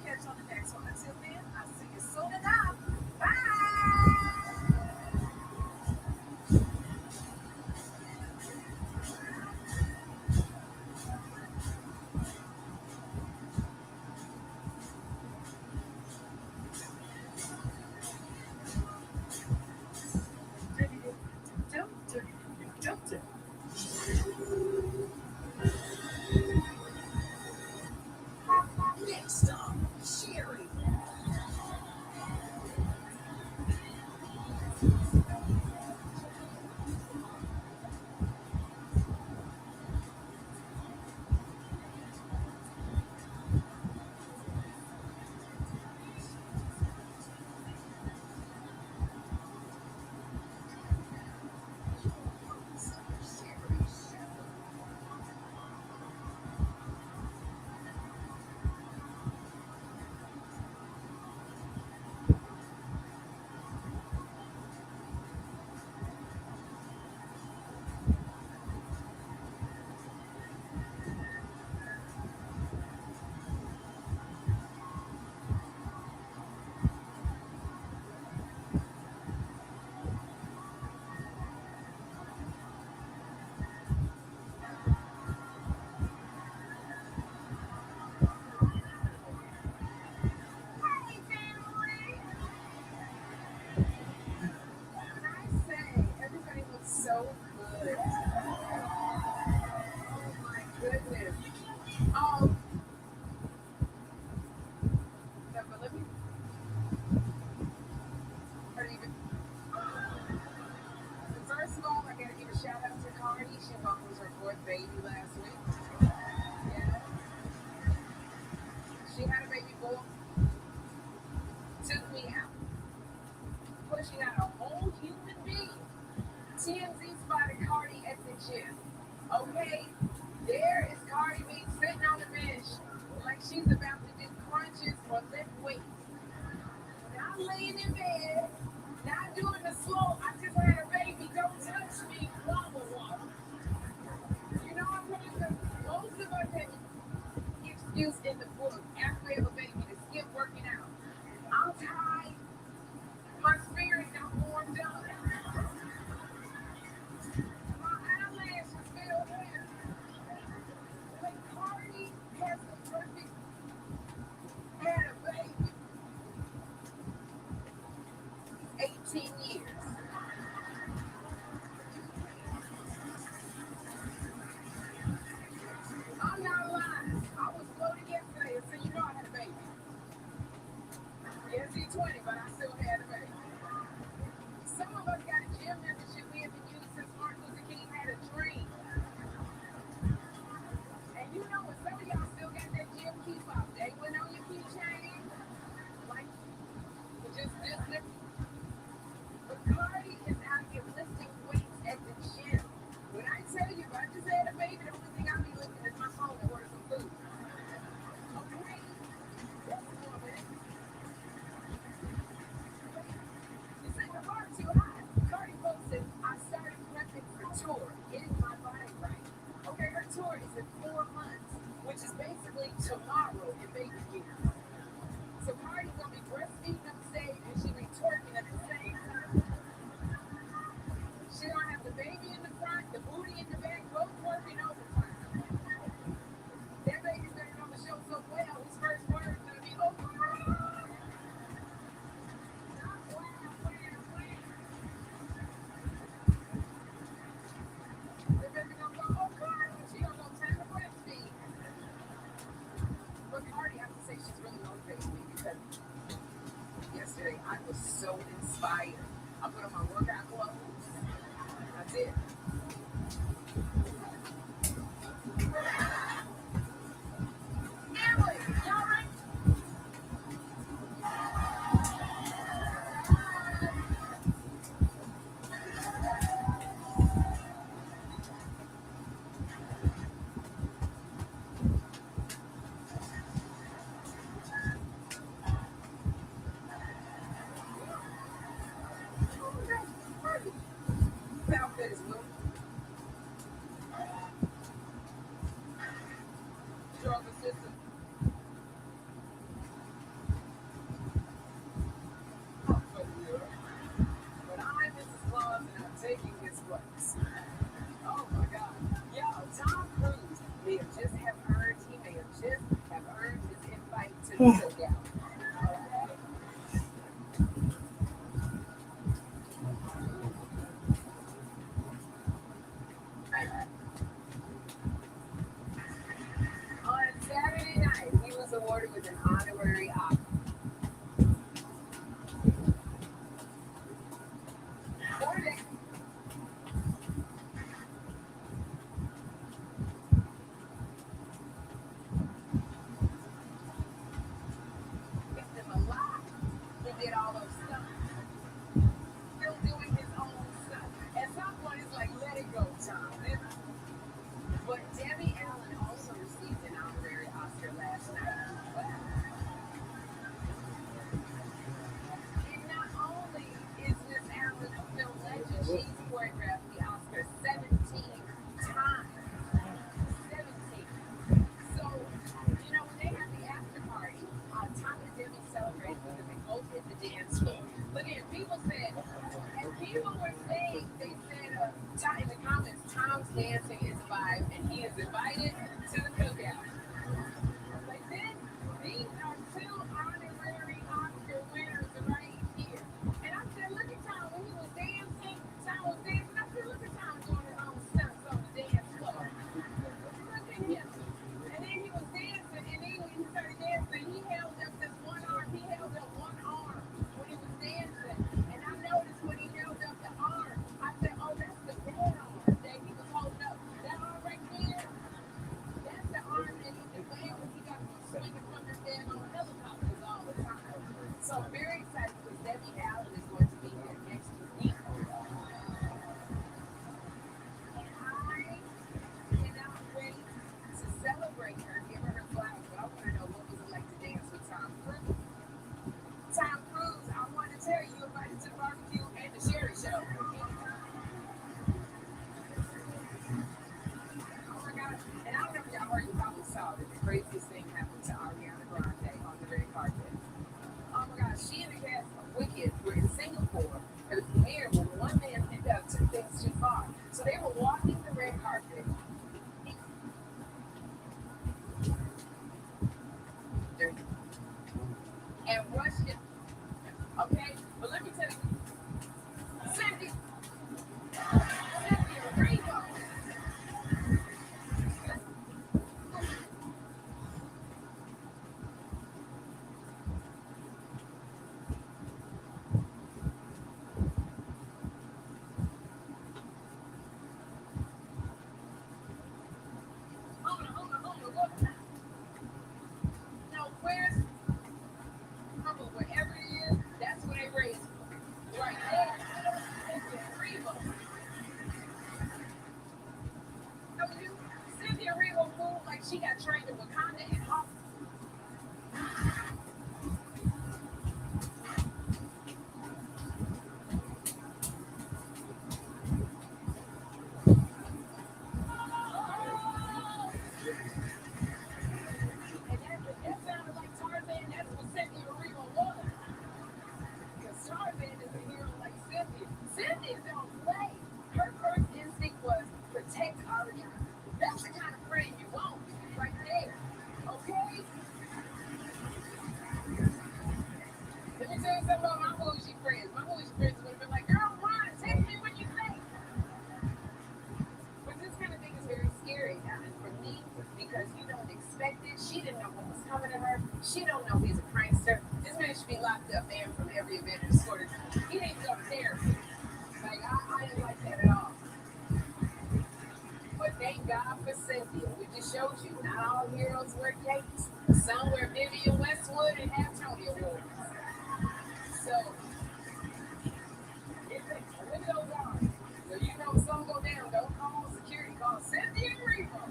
baby boy took me out, pushing out a whole human being. TMZ spotted Cardi at the gym. Okay, there is Cardi B sitting on the bench like she's about to do crunches or lift weights. Not laying in bed, not doing the slow, I just had a baby, don't touch me, blah, blah, blah. You know what I'm saying? Most of us have excuse in the book after we have a baby to skip working out. I'm tired, my spirit got warmed up. My eyelashes feel weird. But Cardi has the perfect had a baby. 18 years. I'm not lying. I was floating yesterday, so you know I had a baby. Yes, he's 20, but I still had a baby. Some of us got a gym membership we haven't used since Martin Luther King had a dream. And you know what? Some of y'all still got that gym key fob. They went on your keychain. Like, just but Cardi is out here lifting weights at the gym. When I tell you, if I just had a baby, the only thing I'll be looking is my phone and order some food. Okay? That's a woman. You say the bar too high. Cardi posted, I started prepping for tour, getting my body right. Okay, her tour is in 4 months, which is basically tomorrow in baby gear. So Cardi's gonna be breastfeeding on stage and she'll be twerking at the same time. She gonna have the baby in the front, the booty in the back, both working overtime. That baby's gonna know the show so well, his first word is gonna be, oh, the baby gonna go, oh, Cardi. She gonna go time to breastfeed. But Cardi, I have to say, she's really motivated me because yesterday I was so inspired. I put on my workout clothes. That's it. Emily, y'all right? Outfit is blue. Drug assistant. Oh, so weird. But I'm Mrs. Claus and I'm taking his place. Oh my God. Yo, Tom Cruise may have just have earned, he may have just have earned his invite to the cookout. On Saturday night, he was awarded with an honorary Oscar. Morning. Picked him a lot. He did all those stunts. Still doing his own stuff. At some point, it's like, let it go, Tom. But Debbie Allen also received an honorary Oscar last night. And not only is Miss Allen a film legend, she's choreographed the Oscar 17 times. 17. So, you know, when they have the after party, Tom and Debbie celebrated because they both hit the dance floor. But then people said, and people were saying, they said, in the comments, Tom's dancing is a vibe, and he is invited to the cookout. But then, these are two honorary Oscar winners right here. And I said, look at Tom, when he was dancing, Tom was dancing. I said, look at Tom doing his own stunts on the dance floor. Look at him. And then he was dancing, and then when he started dancing, he held up this one arm. He held up one arm when he was dancing. And I noticed when he held up the arm, I said, oh, that's the bad arm that he was holding up. That arm right there, So I'm very excited because Debbie Allen is going to be here next week. And I cannot wait to celebrate her, give her flowers. But I want to know what was it like to dance with Tom Cruise. Tom Cruise, I want to tell you invited to the barbecue and the Sherry Show. Oh my gosh. And I don't know if y'all heard, you probably saw that the craziest thing happened to Ariana Grande on the red carpet. Oh my gosh, she and the cast of Wicked were in Singapore for the premiere, but one man ended up took things too far. So they were walking the red carpet. And rushed it. Okay? But let me tell you, Cynthia Erivo. No, where's wherever it is, that's where they raised me. Right there. Erivo. No, Cynthia Erivo moved like she got trained in Wakanda and Hawk. And that sounded like Tarzan. That's what Cynthia Erivo was. Because Tarzan is a hero like Cynthia. Cynthia don't play. Her first instinct was protect Ariana. That's the kind of friend you want right there. Okay? Let me tell you something about my bougie friends. My bougie friends would have been like, girl, run, take me when you think. But this kind of thing is very scary, and for me, because you don't expect it. She didn't know what was coming to her. She don't know he's a prankster. This man should be locked up, banned from every event and sort of. He didn't go to therapy. Like, I didn't like that at all. But thank God for Cynthia. We just showed you not all heroes wear capes. Some wear Vivian Westwood and have Tony Awards. So, the windows on. So you know if something go down, don't call security, call Cynthia Erivo.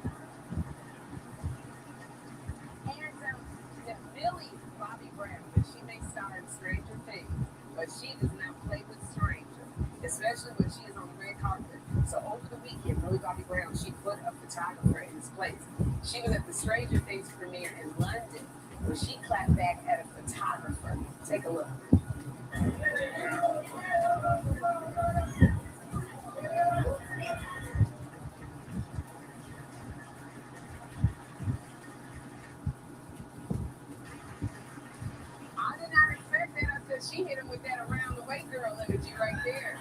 And that Millie Bobby Brown, she may star in Stranger Things, but she does not play with strangers, especially when she is on the red carpet. So over the weekend, Millie Bobby Brown, she put a photographer in his place. She was at the Stranger Things premiere in London, where she clapped back at a photographer. Take a look. I did not expect that. I said she hit him with that around the way girl energy right there.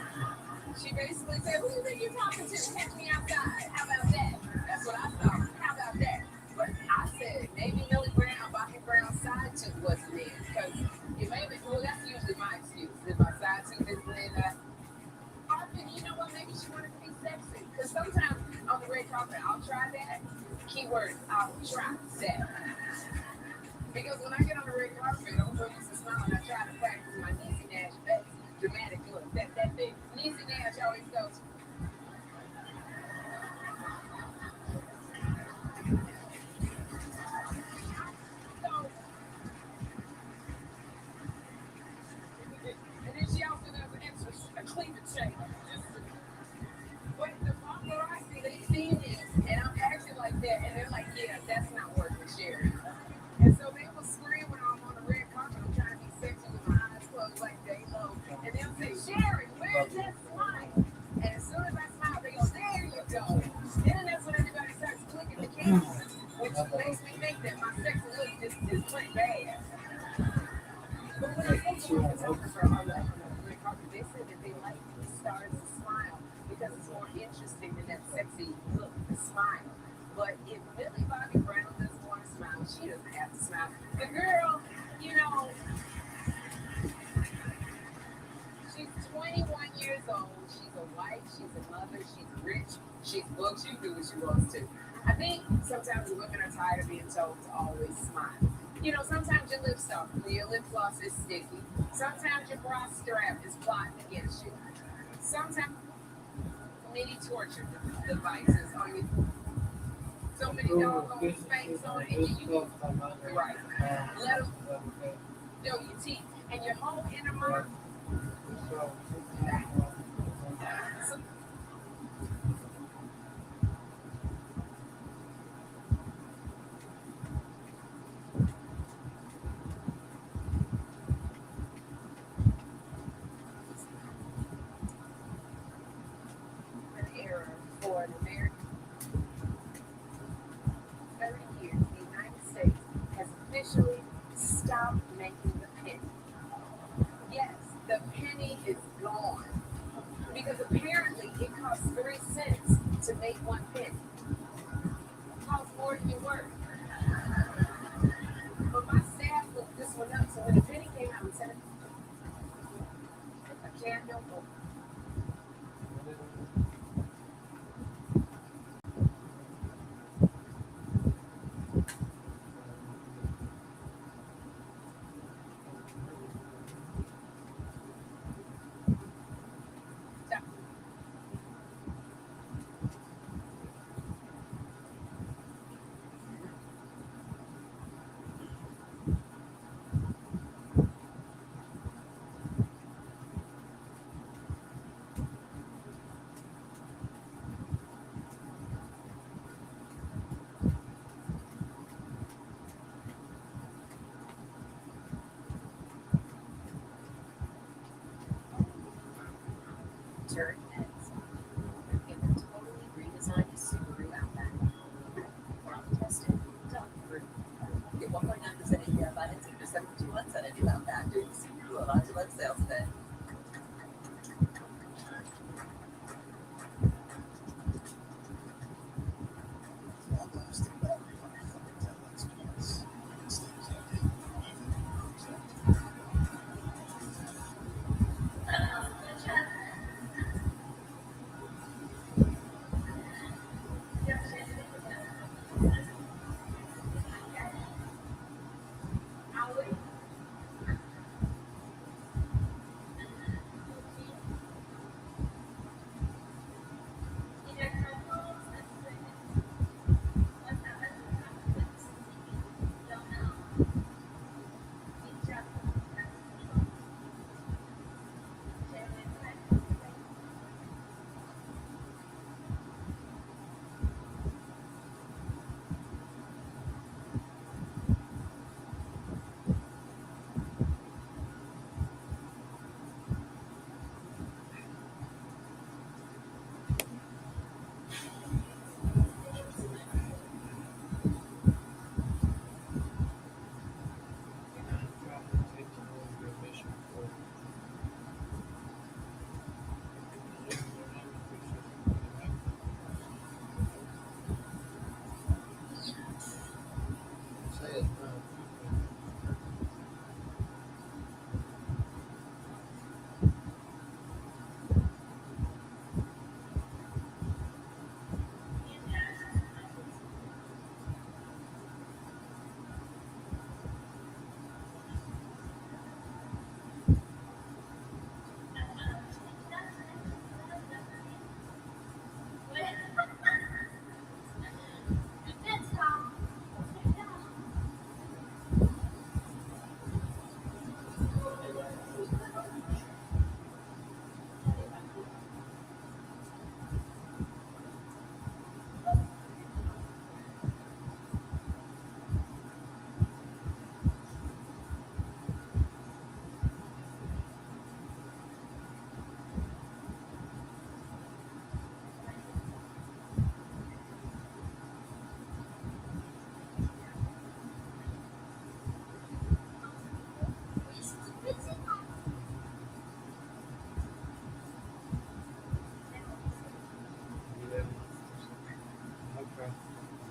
She basically said, who you think you're talking to? Catch me outside. How about that? That's what I thought. How about that? But I said, maybe Millie Brown, Bobby Brown's side tooth wasn't there. Because it may be, well, that's usually my excuse. If my side tooth isn't there, or you know what, maybe she wanted to be sexy. Because sometimes on the red carpet, I'll try that. Keyword, I'll try that. Because when I get on the red carpet, I'm so used to smiling, I try to practice my Niecy Nash face. Dramatic look. That thing. Niecy Nash always goes. So, and then she also does an extra a cleavage shake. But the paparazzi, they see me, and I'm acting like that, and they're like, yeah, that's not working, Sherry. And so they will scream when I'm on the red carpet. I'm trying to be sexy with my eyes closed like J-Lo. And they'll say, Sherry, where's that smile? And as soon as I smile, they go, there you go. Then that's when everybody starts clicking the camera, which makes me think that my sexy look is pretty bad. But when I spoke to a photographer on the red carpet, they said that they like the stars to smile because it's more interesting than that sexy look, the smile. But if Millie Bobby Brown doesn't want to smile, she doesn't have to smile. The girl, you know, she's 21 years old. She's a wife. She's a mother. She's rich. She's booked. She can do what she wants to. I think sometimes women are tired of being told to always smile. Sometimes your lip soft, your lip gloss is sticky. Sometimes your bra strap is plotting against you. Sometimes many torture devices on you. So many doggone spanks on it, and you right. Let them know your teeth and your whole inner mind. So, an error for an American 30 years, the United States has officially stopped making the penny. Yes, the penny is gone. Because apparently it costs 3 cents to make 1 penny. It costs more than your worth. But my staff looked this one up, so when the penny came out, we said, a candle. Turn heads. In the totally redesigned Subaru Outback. Rock tested, done for. Get 1.9% APR financing for 72 months at a new Outback during the Subaru Alliance Select Sales event.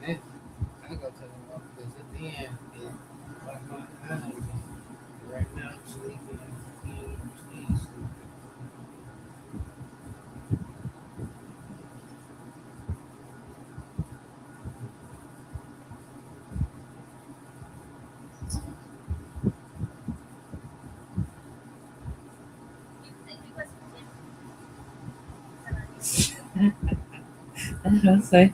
Then I go to the mall because at the end, it's like my eyes. Right now, I'm sleeping. He's sleeping. I say,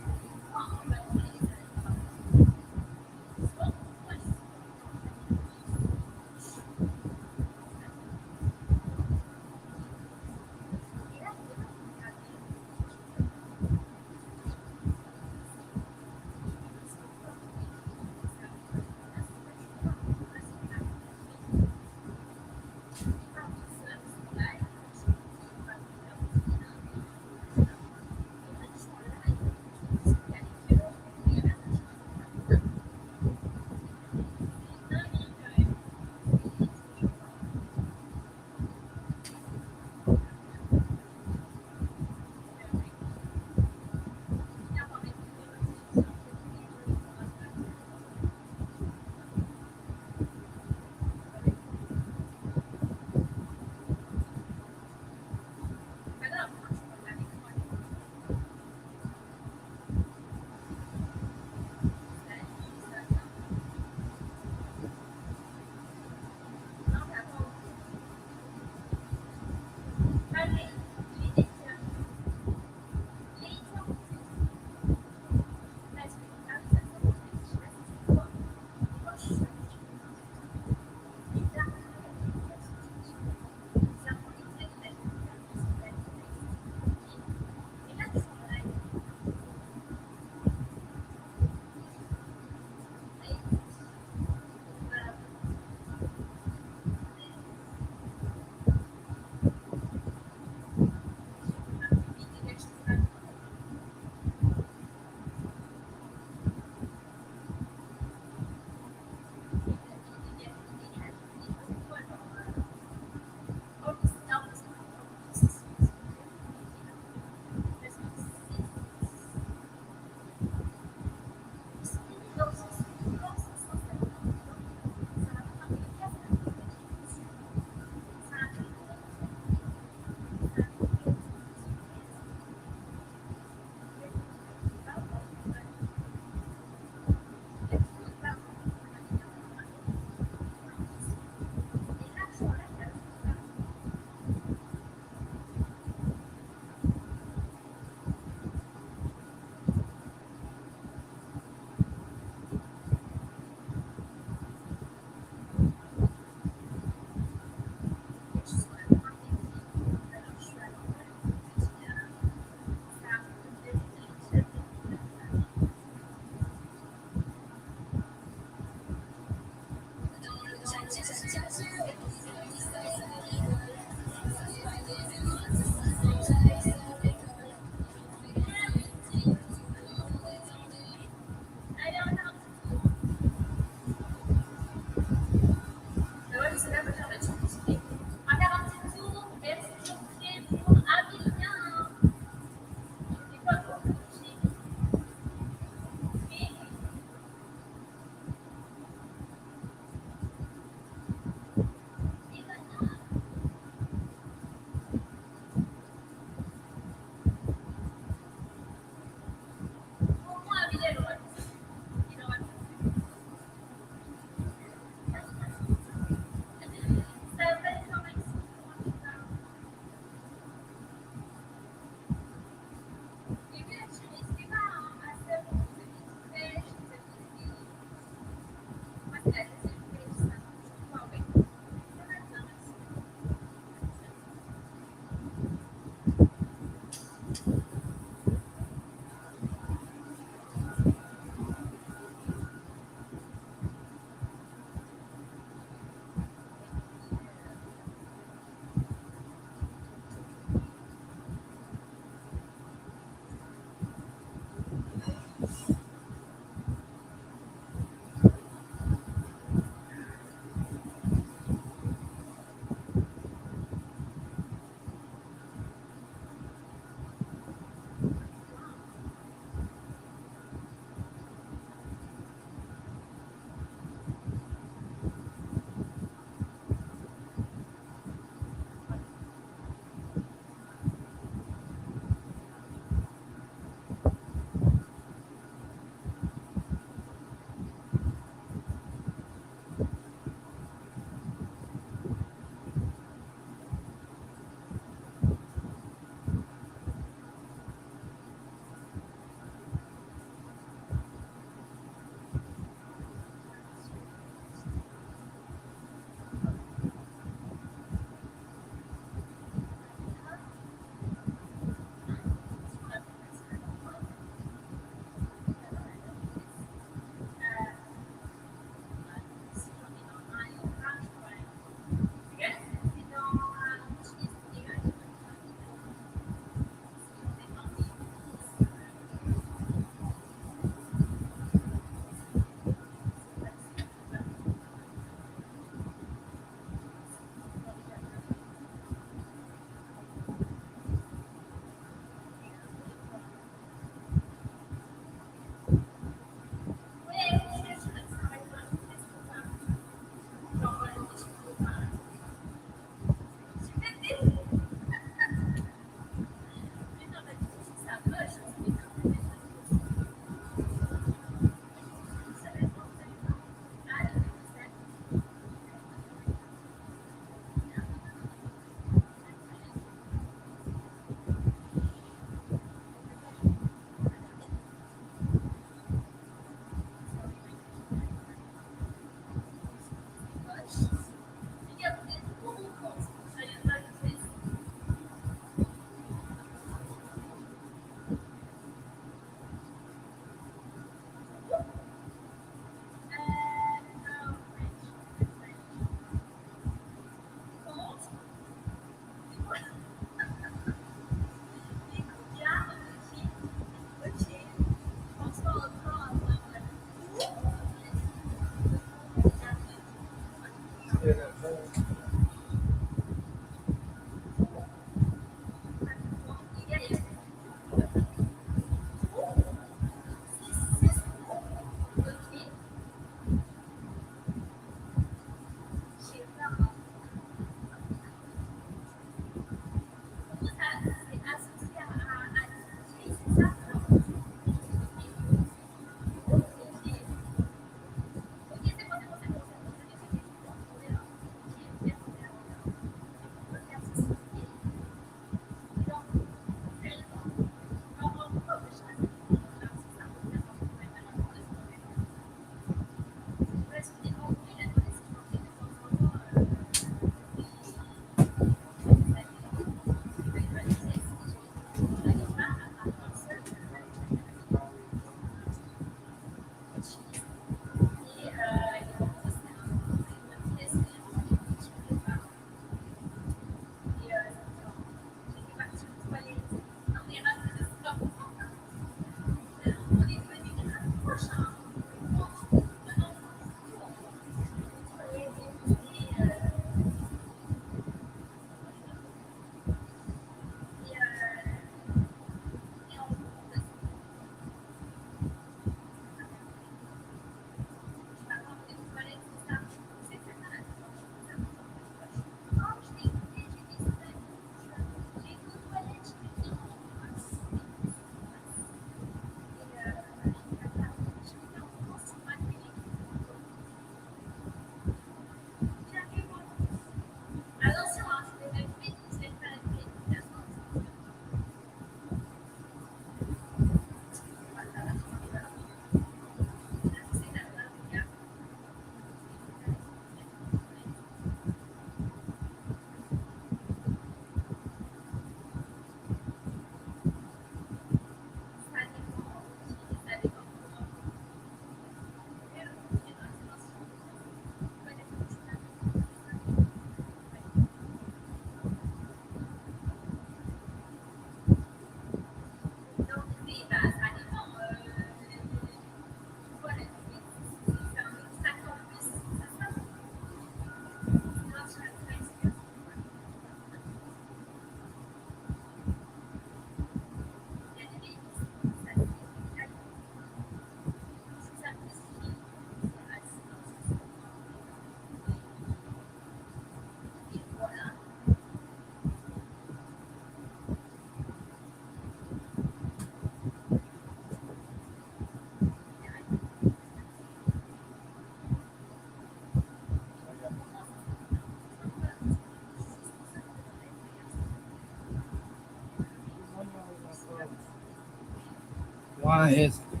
Why is it?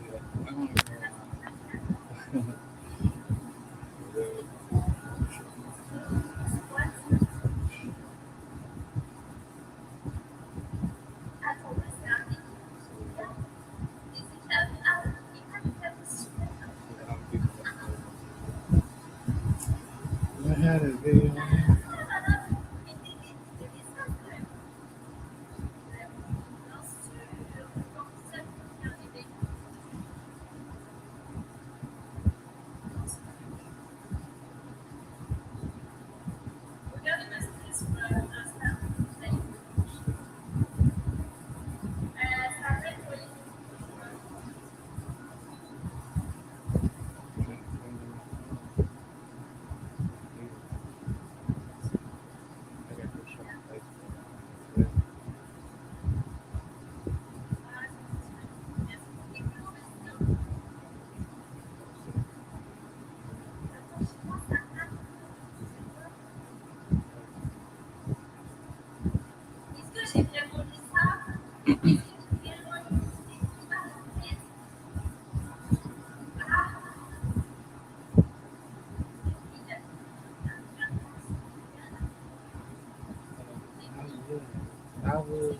I had a video. I will.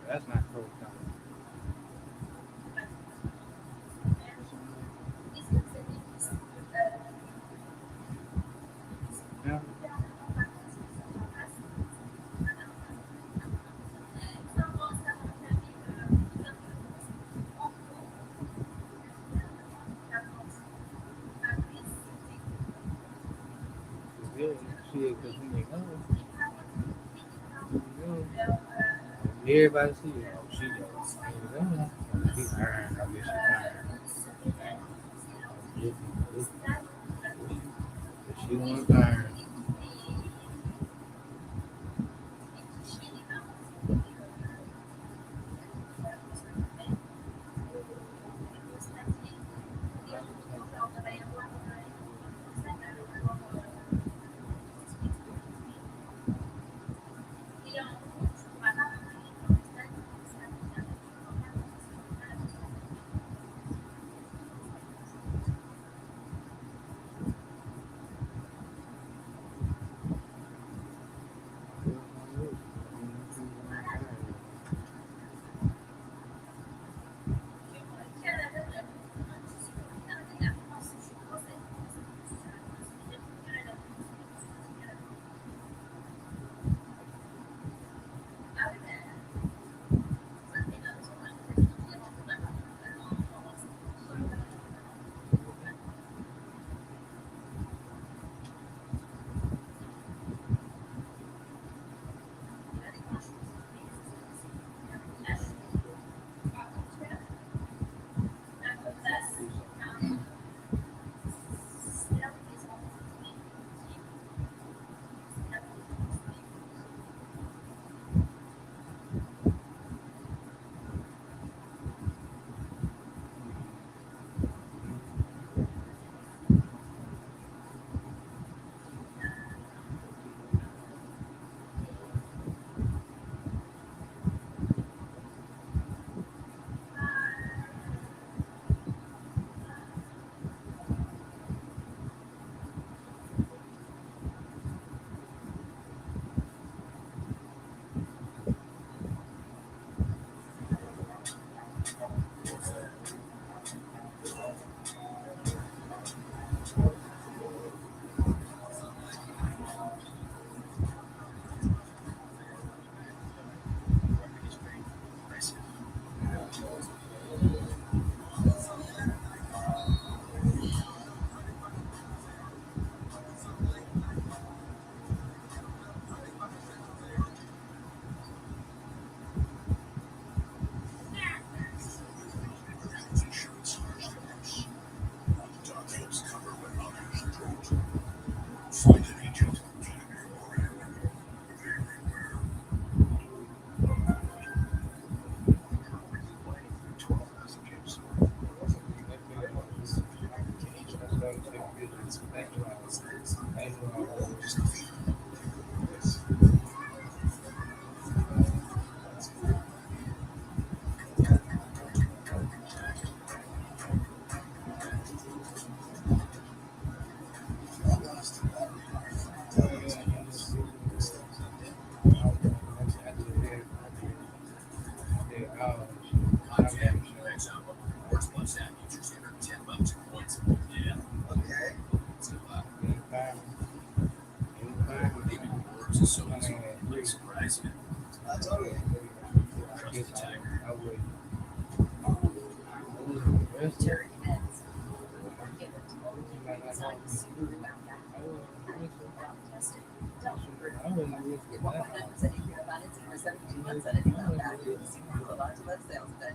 That's not cool. Yeah. Good. Shit, because when you go, everybody see you. Oh, she goes. She fine. I guess she fine. If she want to fine. just so easy to like surprise you. Totally. Trust the tiger. I would. During ends, or given to only enzymes throughout that testing. I wouldn't risk If that. 100% you hear about it for 17 months, anything about that, you see a lot of that sales then.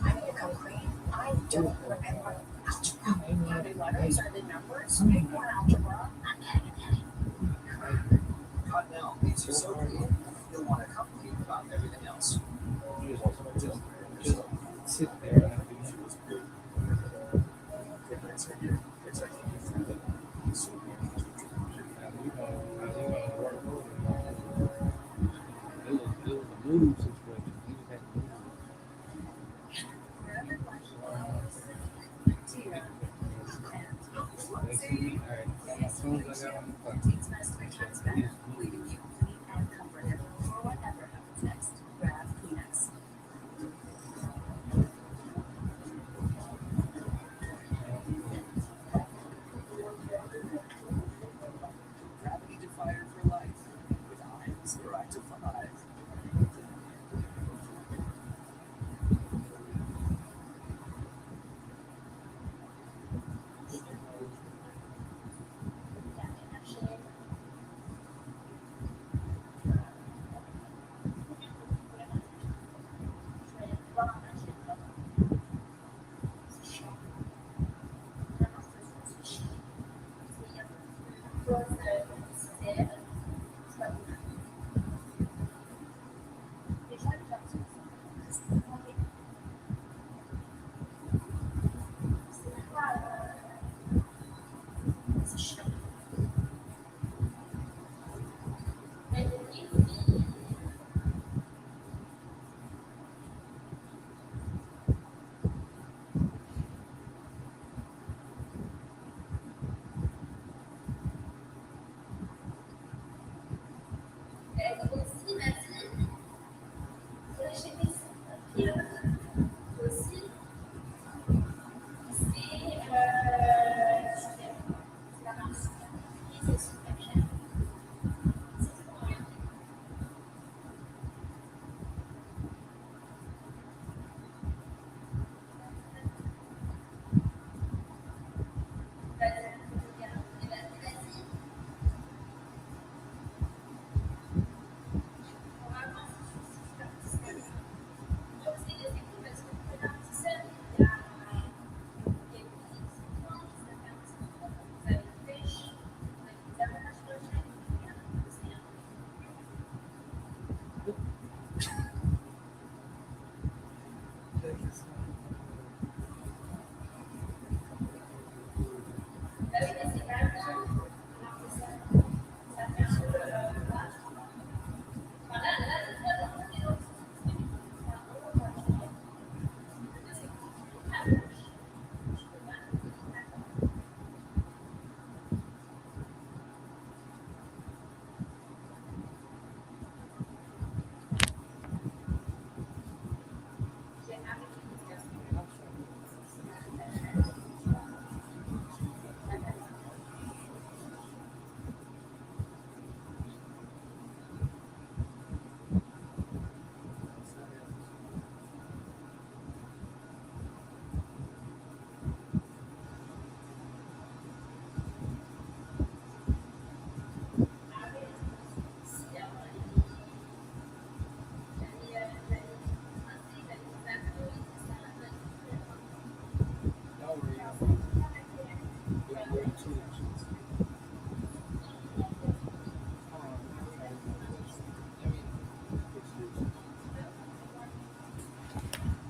I need to come clean. I don't remember algebra. Are the letters or the numbers? Make more algebra. Cottonelle makes you so clean, you'll want to come clean about everything else. Just sit there. It was a move situation. You just had to move. As soon as I got on the phone, Takes best 3 times better, leaving you clean and comforted for whatever happens next. Grab Kleenex. Gravity Defier for life with ions Proactive 5.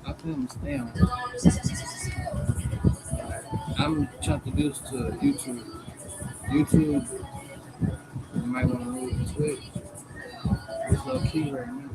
I couldn't stand. I'm introduced to YouTube. YouTube, you might want to move to Twitch. It's low key right now.